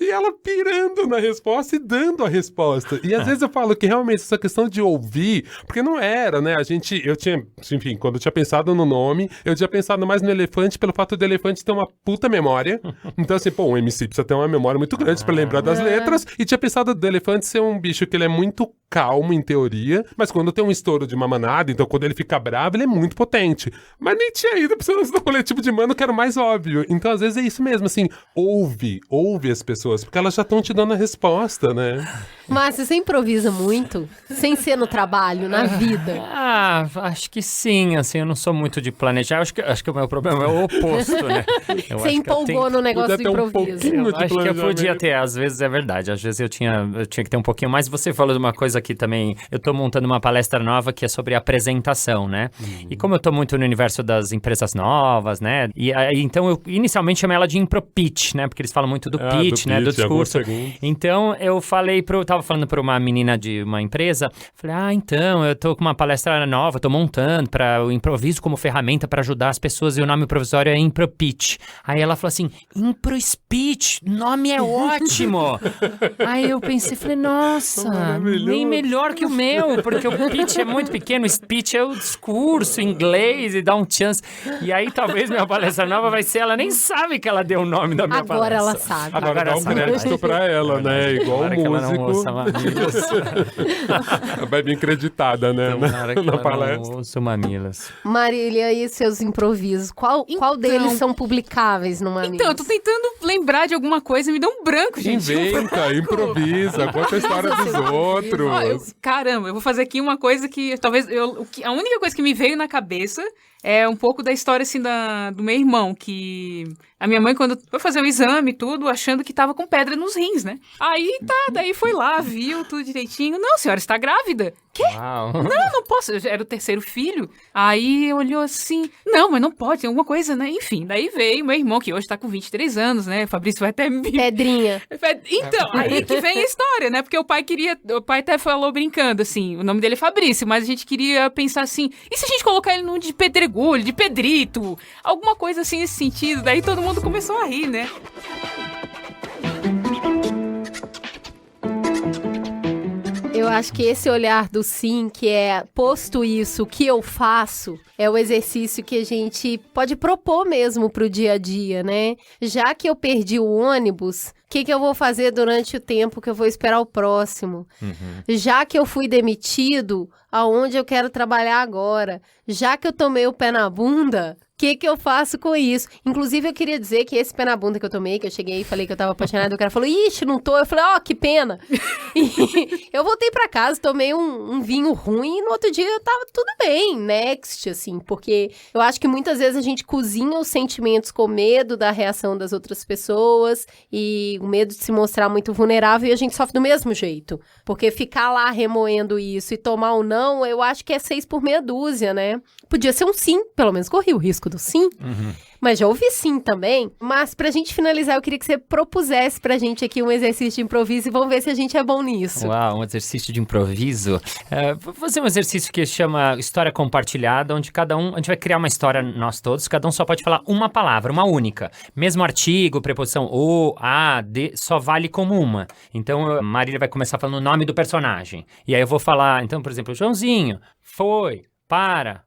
E ela pirando na resposta e dando a resposta. E às vezes eu falo que realmente essa questão de ouvir, porque não era, né? Eu tinha, enfim, quando eu tinha pensado no nome, eu tinha pensado mais no elefante pelo fato do elefante ter uma puta memória. Então assim, um MC precisa ter uma memória muito grande pra lembrar das letras. E tinha pensado do elefante ser um bicho que ele é muito calmo, em teoria, mas quando tem um estouro de uma manada, então quando ele fica bravo, ele é muito potente. Mas nem tinha ido pra do coletivo de mano, que era o mais óbvio. Então às vezes é isso mesmo, assim, ouve as pessoas, porque elas já estão te dando a resposta, né? Márcio, você improvisa muito? Sem ser no trabalho, na vida? Acho que sim, assim, eu não sou muito de planejar. Acho que o meu problema é o oposto, né? Você empolgou no negócio do improviso. Eu acho que eu podia ter, às vezes é verdade, às vezes eu tinha que ter um pouquinho mais. Você falou de uma coisa que também, eu tô montando uma palestra nova que é sobre apresentação, né? E como eu tô muito no universo das empresas novas, né? E então eu inicialmente chamei ela de impro pitch, né? Porque eles falam muito do pitch, né? Do discurso. Então eu tava falando para uma menina de uma empresa, falei, então, eu tô com uma palestra nova, tô montando para o improviso como ferramenta para ajudar as pessoas e o nome provisório é Impro Pitch. Aí ela falou assim, Impro Speech, nome é ótimo. Aí eu pensei, falei, nossa, nem melhor que o meu, porque o pitch é muito pequeno, o speech é o discurso em inglês e dá um chance. E aí talvez minha palestra nova vai ser, ela nem sabe que ela deu o nome da minha palestra. Agora ela sabe. Agora dá um crédito pra ela, né? Igual Tomara que ela não músico. ouça Mamilos. Vai vir creditada, né? Tomara que na ela palestra. não ouça Mamilos. Marília, e seus improvisos? Qual deles são publicáveis no Mamilos? Então, eu tô tentando lembrar de alguma coisa e me deu um branco, gente. Inventa, improvisa, conta a história dos outros. Ó, caramba, eu vou fazer aqui uma coisa que talvez a única coisa que me veio na cabeça é um pouco da história assim do meu irmão, que a minha mãe quando foi fazer o exame e tudo, achando que tava com pedra nos rins, né? Aí daí foi lá, viu tudo direitinho. Não, senhora, está grávida. Quê? Uau. Não posso, era o terceiro filho. Aí olhou assim, não, mas não pode, tem alguma coisa, né? Enfim, daí veio meu irmão, que hoje tá com 23 anos, né? O Fabrício vai até me... Pedrinha. Então, aí que vem a história, né? Porque o pai até falou brincando, assim, o nome dele é Fabrício, mas a gente queria pensar assim, e se a gente colocar ele num de pedregulho, de Pedrito, alguma coisa assim nesse sentido? Daí todo mundo começou a rir, né? Eu acho que esse olhar do sim, que é posto isso, o que eu faço, é o exercício que a gente pode propor mesmo pro dia a dia, né? Já que eu perdi o ônibus, o que eu vou fazer durante o tempo que eu vou esperar o próximo? Já que eu fui demitido, aonde eu quero trabalhar agora? Já que eu tomei o pé na bunda, o que eu faço com isso? Inclusive, eu queria dizer que esse pé na bunda que eu tomei, que eu cheguei e falei que eu tava apaixonada, o cara falou, ixi, não tô. Eu falei, que pena. E eu voltei pra casa, tomei um vinho ruim e no outro dia eu tava tudo bem, next, assim. Porque eu acho que muitas vezes a gente cozinha os sentimentos com medo da reação das outras pessoas e o medo de se mostrar muito vulnerável e a gente sofre do mesmo jeito. Porque ficar lá remoendo isso e tomar um não, eu acho que é 6 por meia dúzia, né? Podia ser um sim, pelo menos corri o risco do sim. Mas já ouvi sim também. Mas pra gente finalizar, eu queria que você propusesse pra gente aqui um exercício de improviso e vamos ver se a gente é bom nisso. Uau, um exercício de improviso. Vou fazer um exercício que chama História Compartilhada, onde a gente vai criar uma história, nós todos, cada um só pode falar uma palavra, uma única. Mesmo artigo, preposição o, a, de, só vale como uma. Então, a Marília vai começar falando o nome do personagem. E aí eu vou falar, então, por exemplo, Joãozinho, foi, para...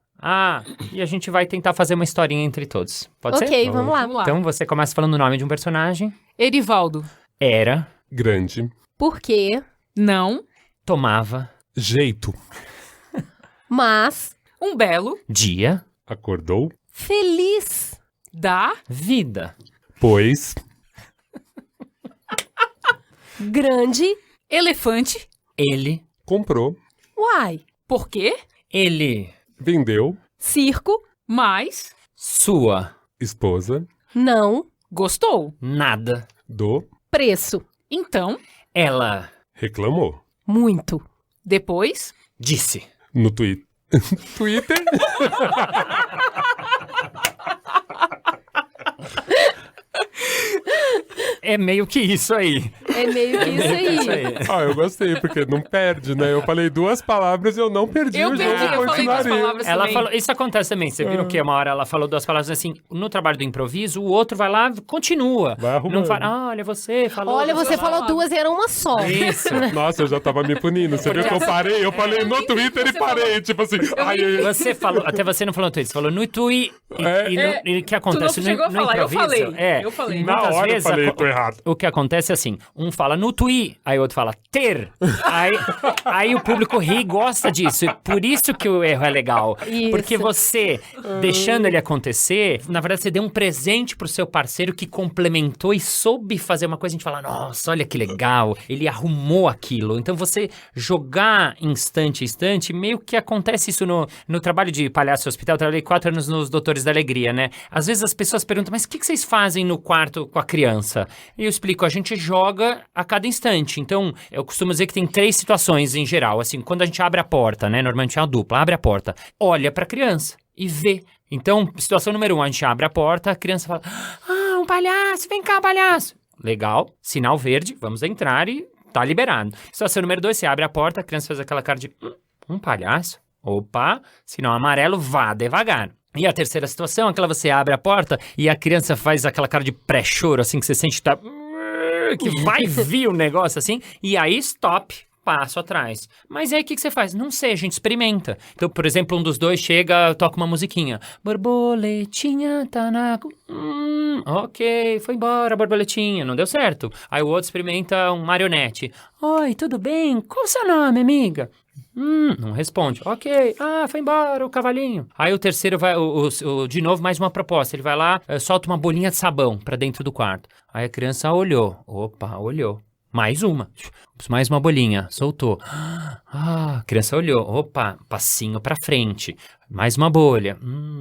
e a gente vai tentar fazer uma historinha entre todos. Pode ser? Ok, vamos lá. Vamos lá. Então você começa falando o nome de um personagem. Erivaldo. Era, Grande. Por quê? Não. tomava, Jeito. Mas, Um belo. dia, Acordou. feliz. Da. vida, Pois. Grande. Elefante. ele, Comprou. Uai. Por quê? ele, Vendeu. Circo. Mais. sua, Esposa. Não. Gostou. nada, Do. Preço. Então. ela, Reclamou. Muito. Depois. disse. No Twitter. Twitter? É meio que isso aí. É meio que isso aí. Eu gostei, porque não perde, né? Eu falei 2 palavras e eu não perdi Eu o perdi, jogo. eu falei duas continuaria. palavras Ela também. falou, isso acontece também. Você viu que uma hora ela falou 2 palavras assim, no trabalho do improviso, o outro vai lá, continua. Vai arrumando. Não fala, olha, você falou. Olha, você falou 2 e era uma só. Isso. Nossa, eu já tava me punindo. Você viu que eu parei? Eu falei no Twitter e parei. Tipo assim, Você falou, até você não falou no Twitter, você falou no Twitter. E o que acontece? Tu não chegou a no falar, eu improviso, falei. Eu falei. na muitas hora eu vezes falei, tô errado. o que acontece é assim, um fala no Twi, aí o outro fala ter. Aí o público ri e gosta disso. E por isso que o erro é legal. Isso. Porque você, deixando ele acontecer, na verdade você deu um presente pro seu parceiro que complementou e soube fazer uma coisa, a gente fala, nossa, olha que legal, ele arrumou aquilo. Então você jogar instante a instante, meio que acontece isso no trabalho de palhaço no hospital. Eu trabalhei 4 anos nos Doutores da Alegria, né? Às vezes as pessoas perguntam, mas o que vocês fazem no quarto com a criança? E eu explico, a gente joga a cada instante. Então, eu costumo dizer que tem 3 situações em geral. Assim, quando a gente abre a porta, né? Normalmente é uma dupla, abre a porta, olha pra criança e vê. Então, situação número 1, a gente abre a porta, a criança fala, um palhaço, vem cá, palhaço. Legal, sinal verde, vamos entrar e tá liberado. Situação número 2, você abre a porta, a criança faz aquela cara de, um palhaço? Opa, sinal amarelo, vá devagar. E a terceira situação, aquela você abre a porta e a criança faz aquela cara de pré-choro, assim, que você sente que vai vir o negócio assim, e aí stop, passo atrás. Mas aí o que você faz? Não sei, a gente experimenta. Então, por exemplo, um dos dois chega, toca uma musiquinha. Borboletinha tá na... ok, foi embora a borboletinha, não deu certo. Aí o outro experimenta um marionete. Oi, tudo bem? Qual o seu nome, amiga? Não responde. Ok, foi embora o cavalinho. Aí o terceiro vai, de novo, mais uma proposta. Ele vai lá, solta uma bolinha de sabão pra dentro do quarto. Aí a criança olhou. Opa, olhou. Mais uma. Mais uma bolinha. Soltou. A criança olhou. Opa, passinho pra frente. Mais uma bolha.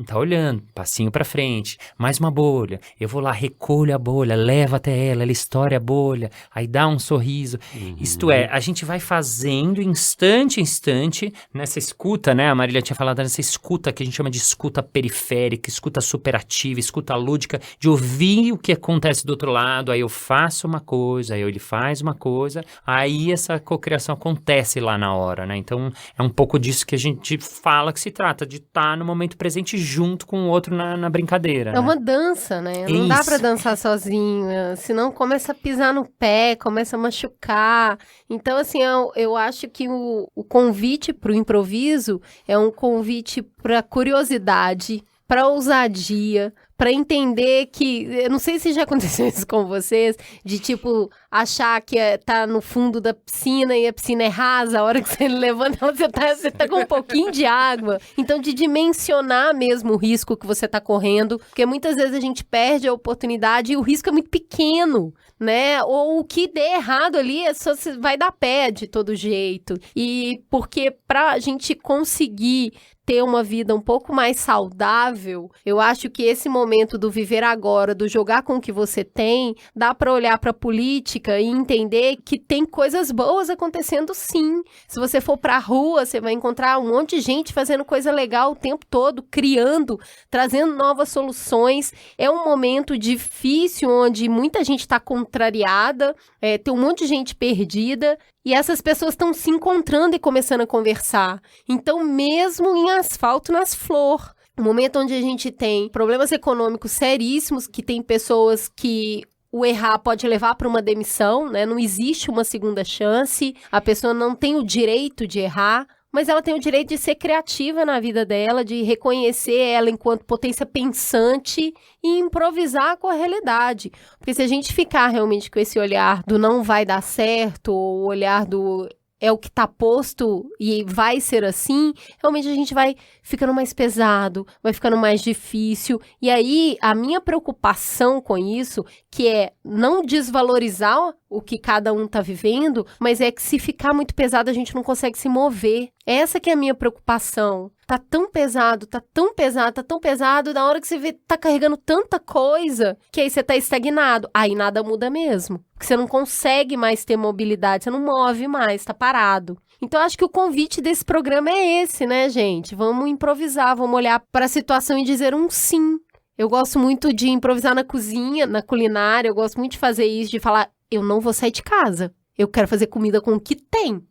Tá olhando. Passinho pra frente. Mais uma bolha. Eu vou lá, recolho a bolha, levo até ela estoura a bolha, aí dá um sorriso. Isto é, a gente vai fazendo instante a instante, nessa escuta, né? A Marília tinha falado nessa escuta que a gente chama de escuta periférica, escuta superativa, escuta lúdica, de ouvir o que acontece do outro lado, aí eu faço uma coisa, aí ele faz uma coisa, aí essa cocriação acontece lá na hora, né? Então, é um pouco disso que a gente fala que se trata, de estar no momento presente junto com o outro na brincadeira. É uma dança, né? Não dá pra dançar sozinho, senão começa a pisar no pé, começa a machucar. Então, assim, eu acho que o convite pro improviso é um convite pra curiosidade, pra ousadia, pra entender que... Eu não sei se já aconteceu isso com vocês, de, tipo, achar que tá no fundo da piscina e a piscina é rasa, a hora que você levanta, você tá com um pouquinho de água. Então, de dimensionar mesmo o risco que você tá correndo, porque muitas vezes a gente perde a oportunidade e o risco é muito pequeno, né? Ou o que der errado ali, só vai dar pé de todo jeito. E porque pra gente conseguir ter uma vida um pouco mais saudável, eu acho que esse momento do viver agora, do jogar com o que você tem, dá para olhar para a política e entender que tem coisas boas acontecendo sim. Se você for para a rua, você vai encontrar um monte de gente fazendo coisa legal o tempo todo, criando, trazendo novas soluções. É um momento difícil onde muita gente está contrariada, tem um monte de gente perdida, e essas pessoas estão se encontrando e começando a conversar. Então, mesmo em asfalto nas flor, um momento onde a gente tem problemas econômicos seríssimos, que tem pessoas que o errar pode levar para uma demissão, né? Não existe uma segunda chance, a pessoa não tem o direito de errar, mas ela tem o direito de ser criativa na vida dela, de reconhecer ela enquanto potência pensante e improvisar com a realidade. Porque se a gente ficar realmente com esse olhar do não vai dar certo, ou o olhar do é o que tá posto e vai ser assim, realmente a gente vai ficando mais pesado, vai ficando mais difícil. E aí, a minha preocupação com isso, que é não desvalorizar o que cada um tá vivendo, mas é que se ficar muito pesado, a gente não consegue se mover. Essa que é a minha preocupação. Tá tão pesado, tá tão pesado, tá tão pesado, na hora que você vê, tá carregando tanta coisa, que aí você tá estagnado. Aí nada muda mesmo. Porque você não consegue mais ter mobilidade, você não move mais, tá parado. Então, acho que o convite desse programa é esse, né, gente? Vamos improvisar, vamos olhar para a situação e dizer um sim. Eu gosto muito de improvisar na cozinha, na culinária, eu gosto muito de fazer isso, de falar, eu não vou sair de casa, eu quero fazer comida com o que tem.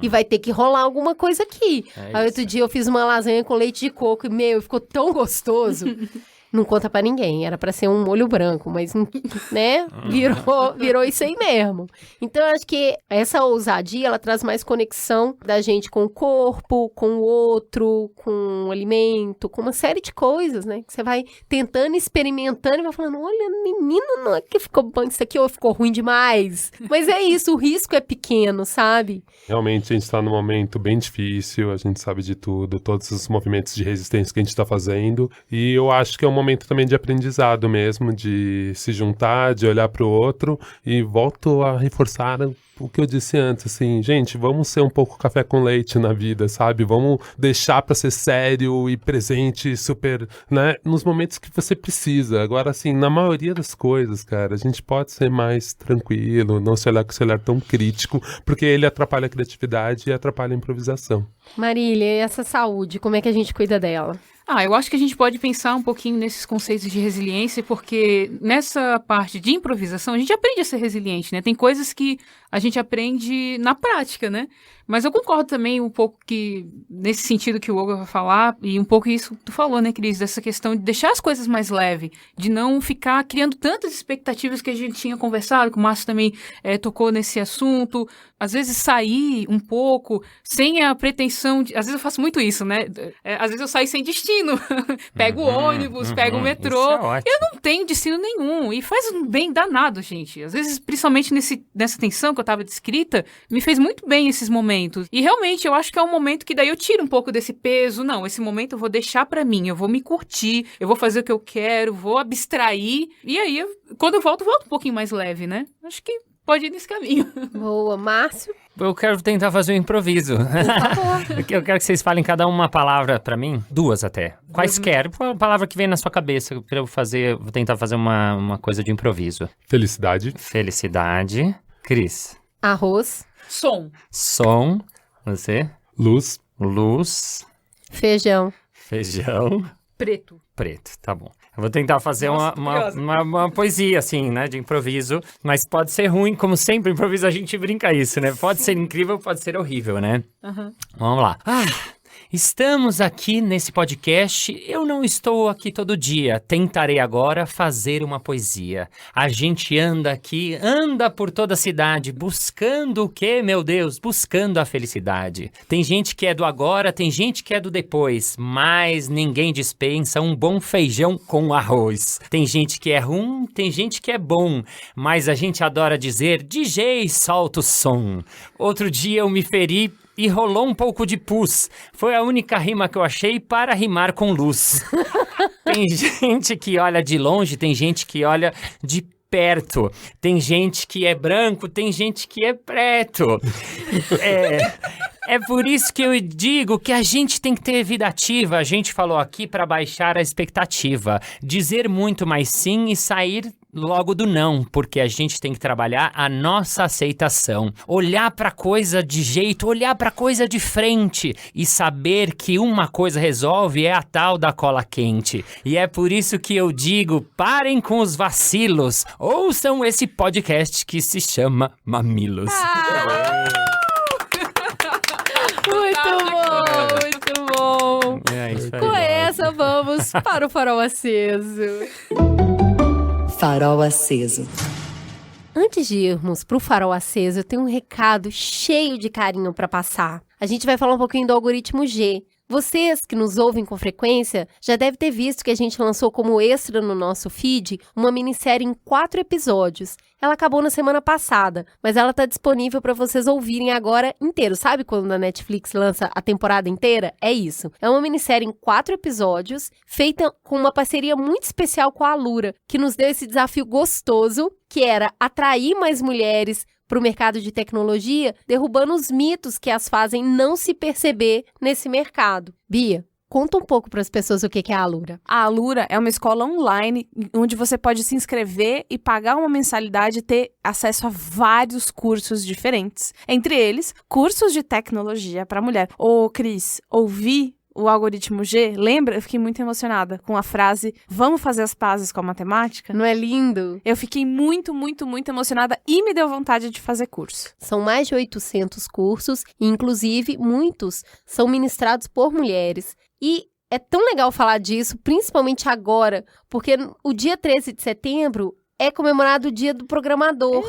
E vai ter que rolar alguma coisa aqui. Aí outro dia eu fiz uma lasanha com leite de coco e, ficou tão gostoso. Não conta pra ninguém, era pra ser um molho branco, mas, né, virou isso aí mesmo. Então, eu acho que essa ousadia, ela traz mais conexão da gente com o corpo, com o outro, com o alimento, com uma série de coisas, né, que você vai tentando, experimentando e vai falando, olha, menina, não é que ficou bom isso aqui ou ficou ruim demais. Mas é isso, o risco é pequeno, sabe? Realmente, a gente tá num momento bem difícil, a gente sabe de tudo, todos os movimentos de resistência que a gente tá fazendo, e eu acho que é um momento também de aprendizado mesmo, de se juntar, de olhar para o outro, e volto a reforçar o que eu disse antes, assim, gente, vamos ser um pouco café com leite na vida, sabe? Vamos deixar para ser sério e presente, super, né? Nos momentos que você precisa. Agora, assim, na maioria das coisas, cara, a gente pode ser mais tranquilo, não se olhar com esse olhar tão crítico, porque ele atrapalha a criatividade e atrapalha a improvisação. Marília, e essa saúde, como é que a gente cuida dela? Eu acho que a gente pode pensar um pouquinho nesses conceitos de resiliência, porque nessa parte de improvisação, a gente aprende a ser resiliente, né? Tem coisas que a gente aprende na prática, né? Mas eu concordo também um pouco que, nesse sentido que o Olga vai falar, e um pouco isso que tu falou, né, Cris? Dessa questão de deixar as coisas mais leves, de não ficar criando tantas expectativas que a gente tinha conversado, que o Márcio também tocou nesse assunto. às vezes, sair um pouco sem a pretensão de... Às vezes eu faço muito isso, né? Às vezes eu saio sem destino. Pego o ônibus, pego o metrô. Isso é ótimo. Eu não tenho destino nenhum. E faz um bem danado, gente. Às vezes, principalmente nessa tensão que eu tava descrita, me fez muito bem esses momentos. E realmente, eu acho que é um momento que daí eu tiro um pouco desse peso. Não, esse momento eu vou deixar pra mim. Eu vou me curtir. Eu vou fazer o que eu quero. Vou abstrair. E aí, quando eu volto um pouquinho mais leve, né? Acho que pode ir nesse caminho. Boa, Márcio. Eu quero tentar fazer um improviso. Eu quero que vocês falem cada uma palavra pra mim, 2 até. Quaisquer, palavra que vem na sua cabeça. Vou tentar fazer uma coisa de improviso. Felicidade. Felicidade. Cris. Arroz. Som. Você. Luz. Luz. Feijão. Feijão. Preto, tá bom. Eu vou tentar fazer uma poesia, assim, né, de improviso, mas pode ser ruim, como sempre, improviso a gente brinca isso, né? Pode ser incrível, pode ser horrível, né? Vamos lá. Estamos aqui nesse podcast, eu não estou aqui todo dia, tentarei agora fazer uma poesia. A gente anda por toda a cidade, buscando o quê, meu Deus? Buscando a felicidade. Tem gente que é do agora, tem gente que é do depois, mas ninguém dispensa um bom feijão com arroz. Tem gente que é ruim, tem gente que é bom, mas a gente adora dizer, DJ, solta o som. Outro dia eu me feri e rolou um pouco de pus. Foi a única rima que eu achei para rimar com luz. Tem gente que olha de longe, tem gente que olha de perto. Tem gente que é branco, tem gente que é preto. É por isso que eu digo que a gente tem que ter vida ativa. A gente falou aqui para baixar a expectativa. Dizer muito mais sim e sair logo do não, porque a gente tem que trabalhar a nossa aceitação. Olhar pra coisa de jeito, olhar pra coisa de frente e saber que uma coisa resolve é a tal da cola quente. E é por isso que eu digo, parem com os vacilos. Ouçam esse podcast que se chama Mamilos. Muito bom. É isso aí. Com essa, vamos para o Farol Aceso. Farol aceso. Antes de irmos pro Farol Aceso, eu tenho um recado cheio de carinho para passar. A gente vai falar um pouquinho do algoritmo G. Vocês que nos ouvem com frequência já devem ter visto que a gente lançou como extra no nosso feed uma minissérie em 4 episódios. Ela acabou na semana passada, mas ela está disponível para vocês ouvirem agora inteiro. Sabe quando a Netflix lança a temporada inteira? É isso. É uma minissérie em 4 episódios, feita com uma parceria muito especial com a Alura, que nos deu esse desafio gostoso, que era atrair mais mulheres para o mercado de tecnologia, derrubando os mitos que as fazem não se perceber nesse mercado. Bia, conta um pouco para as pessoas o que é a Alura. A Alura é uma escola online onde você pode se inscrever e pagar uma mensalidade e ter acesso a vários cursos diferentes. Entre eles, cursos de tecnologia para mulher. Ô, Cris, ouvi o algoritmo G, lembra? Eu fiquei muito emocionada com a frase, vamos fazer as pazes com a matemática? Não é lindo? Eu fiquei muito emocionada e me deu vontade de fazer curso. São mais de 800 cursos, e inclusive muitos são ministrados por mulheres. E é tão legal falar disso, principalmente agora, porque o dia 13 de setembro é comemorado o Dia do Programador.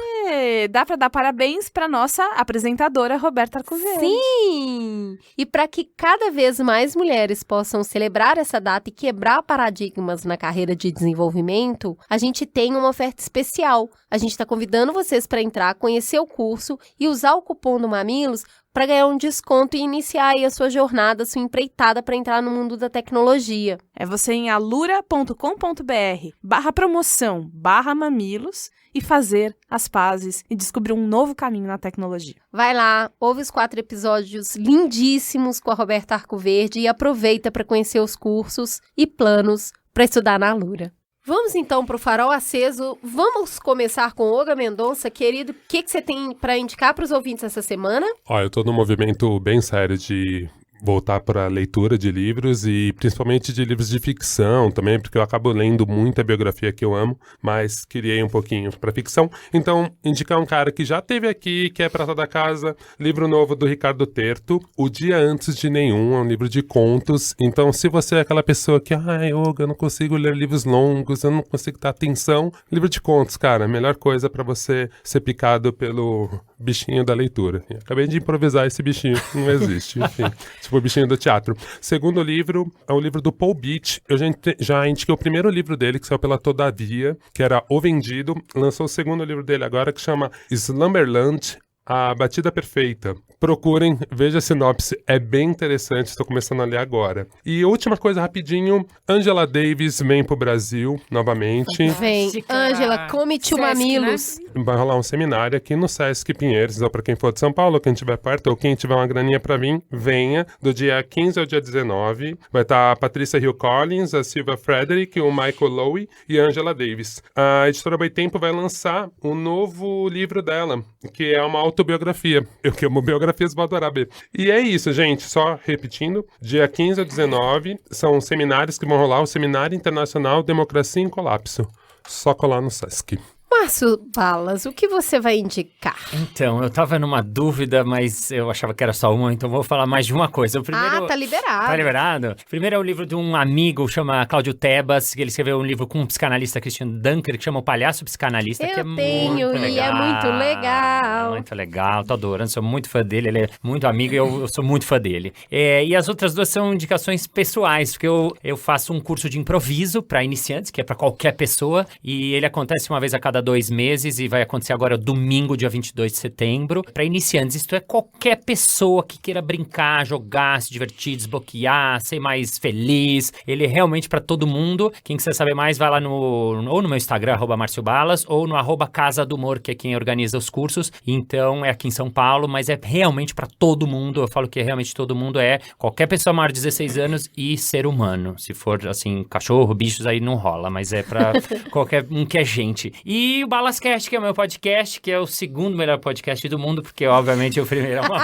Dá para dar parabéns para nossa apresentadora Roberta Arcoverde. Sim! E para que cada vez mais mulheres possam celebrar essa data e quebrar paradigmas na carreira de desenvolvimento, a gente tem uma oferta especial. A gente está convidando vocês para entrar, conhecer o curso e usar o cupom do Mamilos para ganhar um desconto e iniciar aí a sua jornada, a sua empreitada para entrar no mundo da tecnologia. É você em alura.com.br/promoção/mamilos e fazer as pazes e descobrir um novo caminho na tecnologia. Vai lá, ouve os 4 episódios lindíssimos com a Roberta Arcoverde e aproveita para conhecer os cursos e planos para estudar na Alura. Vamos então para o Farol Aceso. Vamos começar com Olga Mendonça. Querido, o que você tem para indicar para os ouvintes essa semana? Eu tô num movimento bem sério de voltar para a leitura de livros e principalmente de livros de ficção também, porque eu acabo lendo muita biografia que eu amo, mas criei um pouquinho para ficção. Então, indicar um cara que já esteve aqui, que é prata da casa, livro novo do Ricardo Terto, O Dia Antes de Nenhum, é um livro de contos. Então, se você é aquela pessoa que, Olga, eu não consigo ler livros longos, eu não consigo dar atenção, livro de contos, cara, melhor coisa para você ser picado pelo bichinho da leitura. Acabei de improvisar esse bichinho, não existe, enfim. Tipo o bichinho do teatro. Segundo livro é o livro do Paul Beach. Eu já indiquei o primeiro livro dele, que saiu pela Todavia, que era O Vendido. Lançou o segundo livro dele agora, que chama Slumberland, A Batida Perfeita. Procurem, veja a sinopse, é bem interessante, estou começando a ler agora. E última coisa, rapidinho, Angela Davis vem pro Brasil, novamente. Vem, Ângela, come tio Sesc, Mamilos. Vai rolar um seminário aqui no Sesc Pinheiros, ou para quem for de São Paulo, quem estiver perto, ou quem tiver uma graninha para vir, venha, do dia 15 ao dia 19. Vai estar a Patrícia Hill Collins, a Silvia Frederick, o Michael Lowy e a Angela Davis. A editora Boitempo vai lançar um novo livro dela, que é uma autobiografia. Eu que amo biografias, vou adorar ver. E é isso, gente. Só repetindo, dia 15 ao 19 são seminários que vão rolar, o Seminário Internacional Democracia em Colapso. Só colar no Sesc. Márcio Balas, o que você vai indicar? Então, eu tava numa dúvida, mas eu achava que era só uma, então vou falar mais de uma coisa. O primeiro... Tá liberado. Tá liberado? Primeiro é o livro de um amigo, chama Cláudio Tebas, que ele escreveu um livro com um psicanalista, Christian Dunker, que chama O Palhaço Psicanalista, que é muito legal. E é muito legal. Muito legal, tô adorando, sou muito fã dele, ele é muito amigo e eu sou muito fã dele. E as outras duas são indicações pessoais, porque eu faço um curso de improviso para iniciantes, que é para qualquer pessoa, e ele acontece uma vez a cada 2 meses e vai acontecer agora domingo, dia 22 de setembro. Para iniciantes, isto é qualquer pessoa que queira brincar, jogar, se divertir, desbloquear, ser mais feliz. Ele é realmente para todo mundo. Quem quiser saber mais, vai lá ou no meu Instagram, @MárcioBalas, ou no @Casa do Humor, que é quem organiza os cursos. Então, é aqui em São Paulo, mas é realmente para todo mundo. Eu falo que realmente todo mundo é qualquer pessoa maior de 16 anos e ser humano. Se for, assim, cachorro, bichos, aí não rola, mas é para qualquer um que é gente. E o Balascast, que é o meu podcast, que é o segundo melhor podcast do mundo, porque obviamente o primeiro é uma...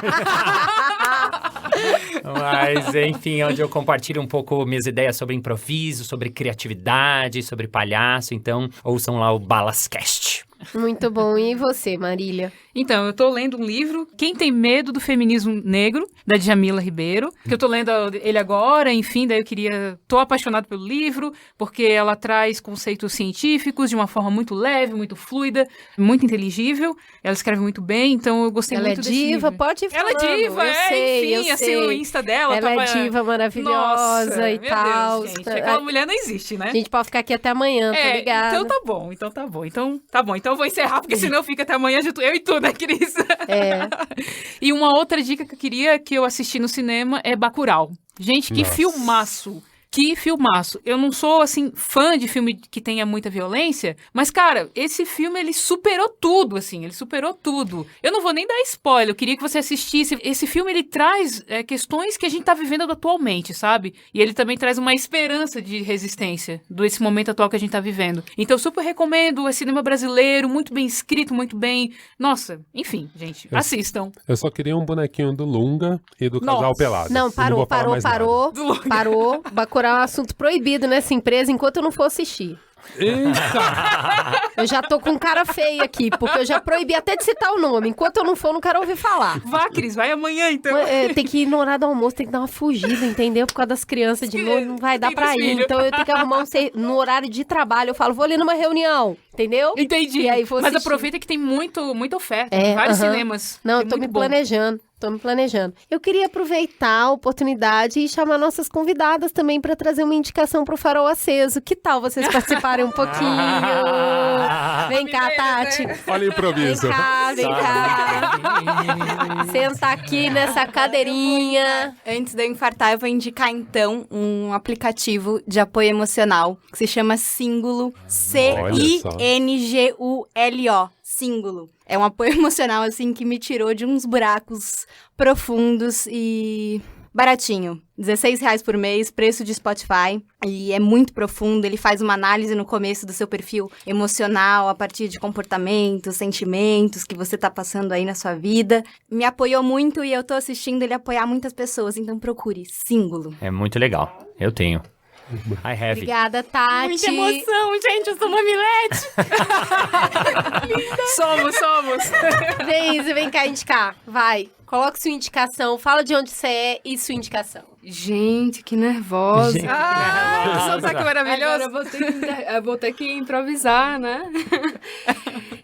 Mas, enfim, onde eu compartilho um pouco minhas ideias sobre improviso, sobre criatividade, sobre palhaço. Então, ouçam lá o Balascast. Muito bom. E você, Marília? Então, eu tô lendo um livro, Quem Tem Medo do Feminismo Negro, da Djamila Ribeiro, que eu tô lendo ele agora, enfim, daí tô apaixonado pelo livro, porque ela traz conceitos científicos de uma forma muito leve, muito fluida, muito inteligível, ela escreve muito bem, então eu gostei muito desse livro. Ela é diva, pode ir falando. Ela é diva, enfim, assim, o Insta dela. Ela é diva maravilhosa. Nossa, e tal. Deus, gente, aquela mulher não existe, né? A gente pode ficar aqui até amanhã, tá ligado? Então tá bom. Então eu vou encerrar, porque senão fica até amanhã, eu e tu, né, Cris? É. E uma outra dica que eu queria, que eu assisti no cinema, é Bacurau. Gente, que filmaço! Que filmaço. Eu não sou, assim, fã de filme que tenha muita violência, mas, cara, esse filme, ele superou tudo, assim, ele superou tudo. Eu não vou nem dar spoiler, eu queria que você assistisse. Esse filme, ele traz questões que a gente tá vivendo atualmente, sabe? E ele também traz uma esperança de resistência desse momento atual que a gente tá vivendo. Então, eu super recomendo, é cinema brasileiro, muito bem escrito, muito bem... Nossa, enfim, gente, assistam. Eu só queria um bonequinho do Lunga e do Casal Pelado. Não, parou. Bacurau é um assunto proibido nessa empresa enquanto eu não for assistir. Eita! Eu já tô com cara feia aqui, porque eu já proibi até de citar o nome. Enquanto eu não for, eu não quero ouvir falar. Vá, Cris, vai amanhã, então. Tem que ir no horário do almoço, tem que dar uma fugida, entendeu? Por causa das crianças de novo, não vai dar pra ir. Então eu tenho que arrumar no horário de trabalho. Eu falo, vou ali numa reunião, entendeu? Entendi. E aí vou Mas assistir. aproveita que tem muita oferta. Tem vários cinemas. Não, tem eu tô me muito bom. planejando. Eu queria aproveitar a oportunidade e chamar nossas convidadas também para trazer uma indicação pro Farol Aceso. Que tal vocês participarem um pouquinho? Vem cá, Tati. Olha o improviso. Vem cá. Senta aqui nessa cadeirinha. Antes de eu infartar, eu vou indicar, então, um aplicativo de apoio emocional que se chama Síngulo. Cingulo. Síngulo. É um apoio emocional, assim, que me tirou de uns buracos profundos e baratinho. R$16 por mês, preço de Spotify. E é muito profundo, ele faz uma análise no começo do seu perfil emocional, a partir de comportamentos, sentimentos que você tá passando aí na sua vida. Me apoiou muito e eu tô assistindo ele apoiar muitas pessoas, então procure Símbolo. É muito legal. Eu tenho. I have. Obrigada, Tati. Muita emoção, gente, eu sou mamilete. Somos. Vem cá indicar. Vai. Coloque sua indicação, fala de onde você é e sua indicação. Gente, que nervosa. Gente, Ah, que só que maravilhoso. Agora eu vou ter que improvisar, né?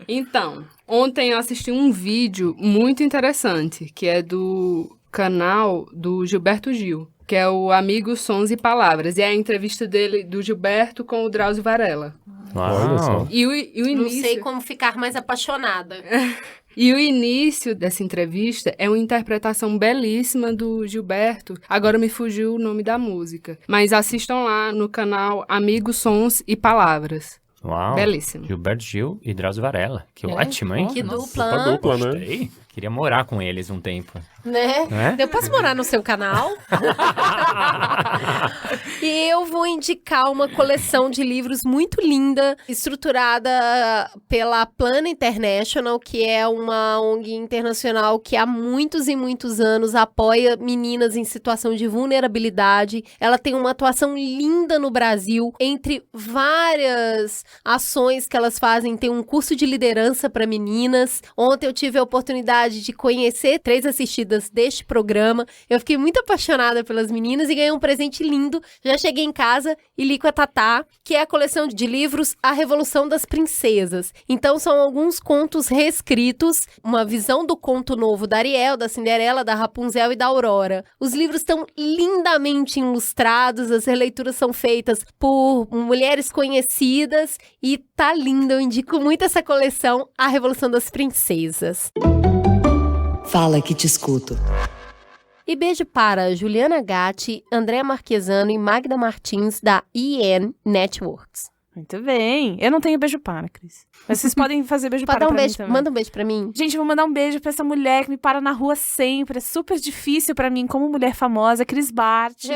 Então, ontem eu assisti um vídeo muito interessante, que é do canal do Gilberto Gil, que é o Amigos, Sons e Palavras. E é a entrevista dele, do Gilberto, com o Drauzio Varela. Olha só. Uau. E o Não início... sei como ficar mais apaixonada. E o início dessa entrevista é uma interpretação belíssima do Gilberto. Agora me fugiu o nome da música. Mas assistam lá no canal Amigos, Sons e Palavras. Uau. Belíssimo. Gilberto Gil e Drauzio Varela. Que ótimo, hein? Que Puta dupla, dupla, né? Gostei. Queria morar com eles um tempo. né? Né? Eu posso morar no seu canal? E eu vou indicar uma coleção de livros muito linda, estruturada pela Plana International, que é uma ONG internacional que há muitos e muitos anos apoia meninas em situação de vulnerabilidade. Ela tem uma atuação linda no Brasil, entre várias ações que elas fazem. Tem um curso de liderança para meninas. Ontem eu tive a oportunidade de conhecer 3 assistidas deste programa. Eu fiquei muito apaixonada pelas meninas e ganhei um presente lindo. Já cheguei em casa e li com a Tatá, que é a coleção de livros A Revolução das Princesas. Então são alguns contos reescritos, uma visão do conto novo da Ariel, da Cinderela, da Rapunzel e da Aurora. Os livros estão lindamente ilustrados, as releituras são feitas por mulheres conhecidas e tá lindo. Eu indico muito essa coleção, A Revolução das Princesas. Fala que te escuto. E beijo para Juliana Gatti, Andréa Marquesano e Magda Martins, da EN Networks. Muito bem. Eu não tenho beijo para, Cris. Mas vocês podem fazer beijo Pode para dar um pra mim beijo, também. manda um beijo pra mim. Gente, eu vou mandar um beijo pra essa mulher que me para na rua sempre. É super difícil pra mim, como mulher famosa. Cris Bartz.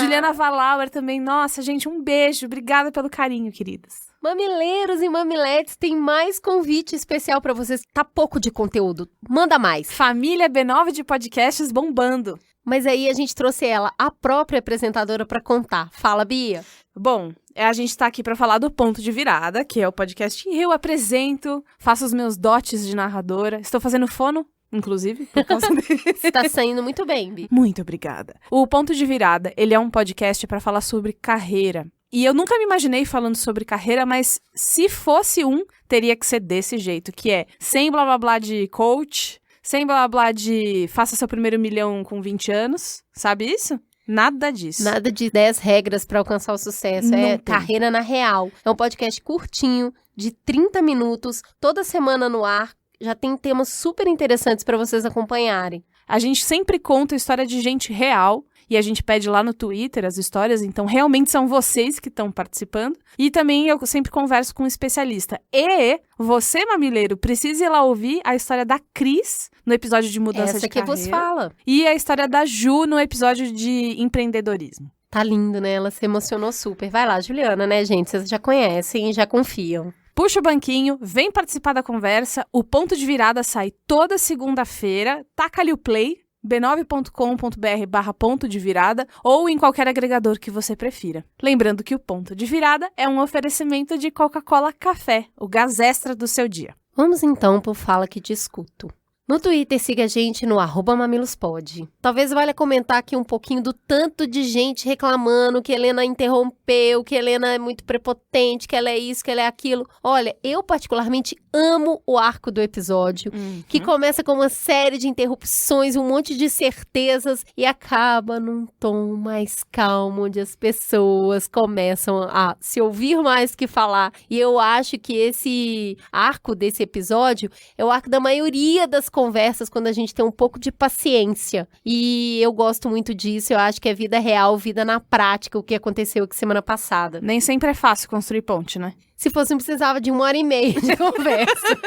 Juliana Valauer também. Nossa, gente, um beijo. Obrigada pelo carinho, queridas. Mamileiros e mamiletes, tem mais convite especial pra vocês. Tá pouco de conteúdo, manda mais. Família B9 de podcasts bombando. Mas aí a gente trouxe ela, a própria apresentadora, pra contar. Fala, Bia. Bom, a gente tá aqui pra falar do Ponto de Virada, que é o podcast que eu apresento, faço os meus dotes de narradora. Estou fazendo fono, inclusive, por causa disso. Tá saindo muito bem, Bi. Muito obrigada. O Ponto de Virada, ele é um podcast pra falar sobre carreira. E eu nunca me imaginei falando sobre carreira, mas se fosse teria que ser desse jeito, que é sem blá blá blá de coach, sem blá blá blá de faça seu primeiro milhão com 20 anos, sabe isso? Nada disso. Nada de 10 regras pra alcançar o sucesso, Não é tem. carreira na real. É um podcast curtinho, de 30 minutos, toda semana no ar. Já tem temas super interessantes pra vocês acompanharem. A gente sempre conta a história de gente real. E a gente pede lá no Twitter as histórias, então realmente são vocês que estão participando. E também eu sempre converso com um especialista. E você, mamileiro, precisa ir lá ouvir a história da Cris no episódio de mudança Essa de que carreira. vos fala. E a história da Ju no episódio de empreendedorismo. Tá lindo, né? Ela se emocionou super. Vai lá, Juliana, né, gente? Vocês já conhecem e já confiam. Puxa o banquinho, vem participar da conversa. O Ponto de Virada sai toda segunda-feira. Taca ali o play. b9.com.br/ponto de virada ou em qualquer agregador que você prefira. Lembrando que o Ponto de Virada é um oferecimento de Coca-Cola Café, o gás extra do seu dia. Vamos então pro Fala Que Te Escuto. No Twitter, siga a gente no @mamilospod. Talvez valha comentar aqui um pouquinho do tanto de gente reclamando que a Helena interrompeu, que a Helena é muito prepotente, que ela é isso, que ela é aquilo. Olha, eu particularmente amo o arco do episódio, que começa com uma série de interrupções, um monte de certezas e acaba num tom mais calmo, onde as pessoas começam a se ouvir mais que falar. E eu acho que esse arco desse episódio é o arco da maioria das conversas, quando a gente tem um pouco de paciência. E eu gosto muito disso, eu acho que é vida real, vida na prática, o que aconteceu aqui semana passada. Nem sempre é fácil construir ponte, né? Se fosse, não precisava de 1h30 de conversa.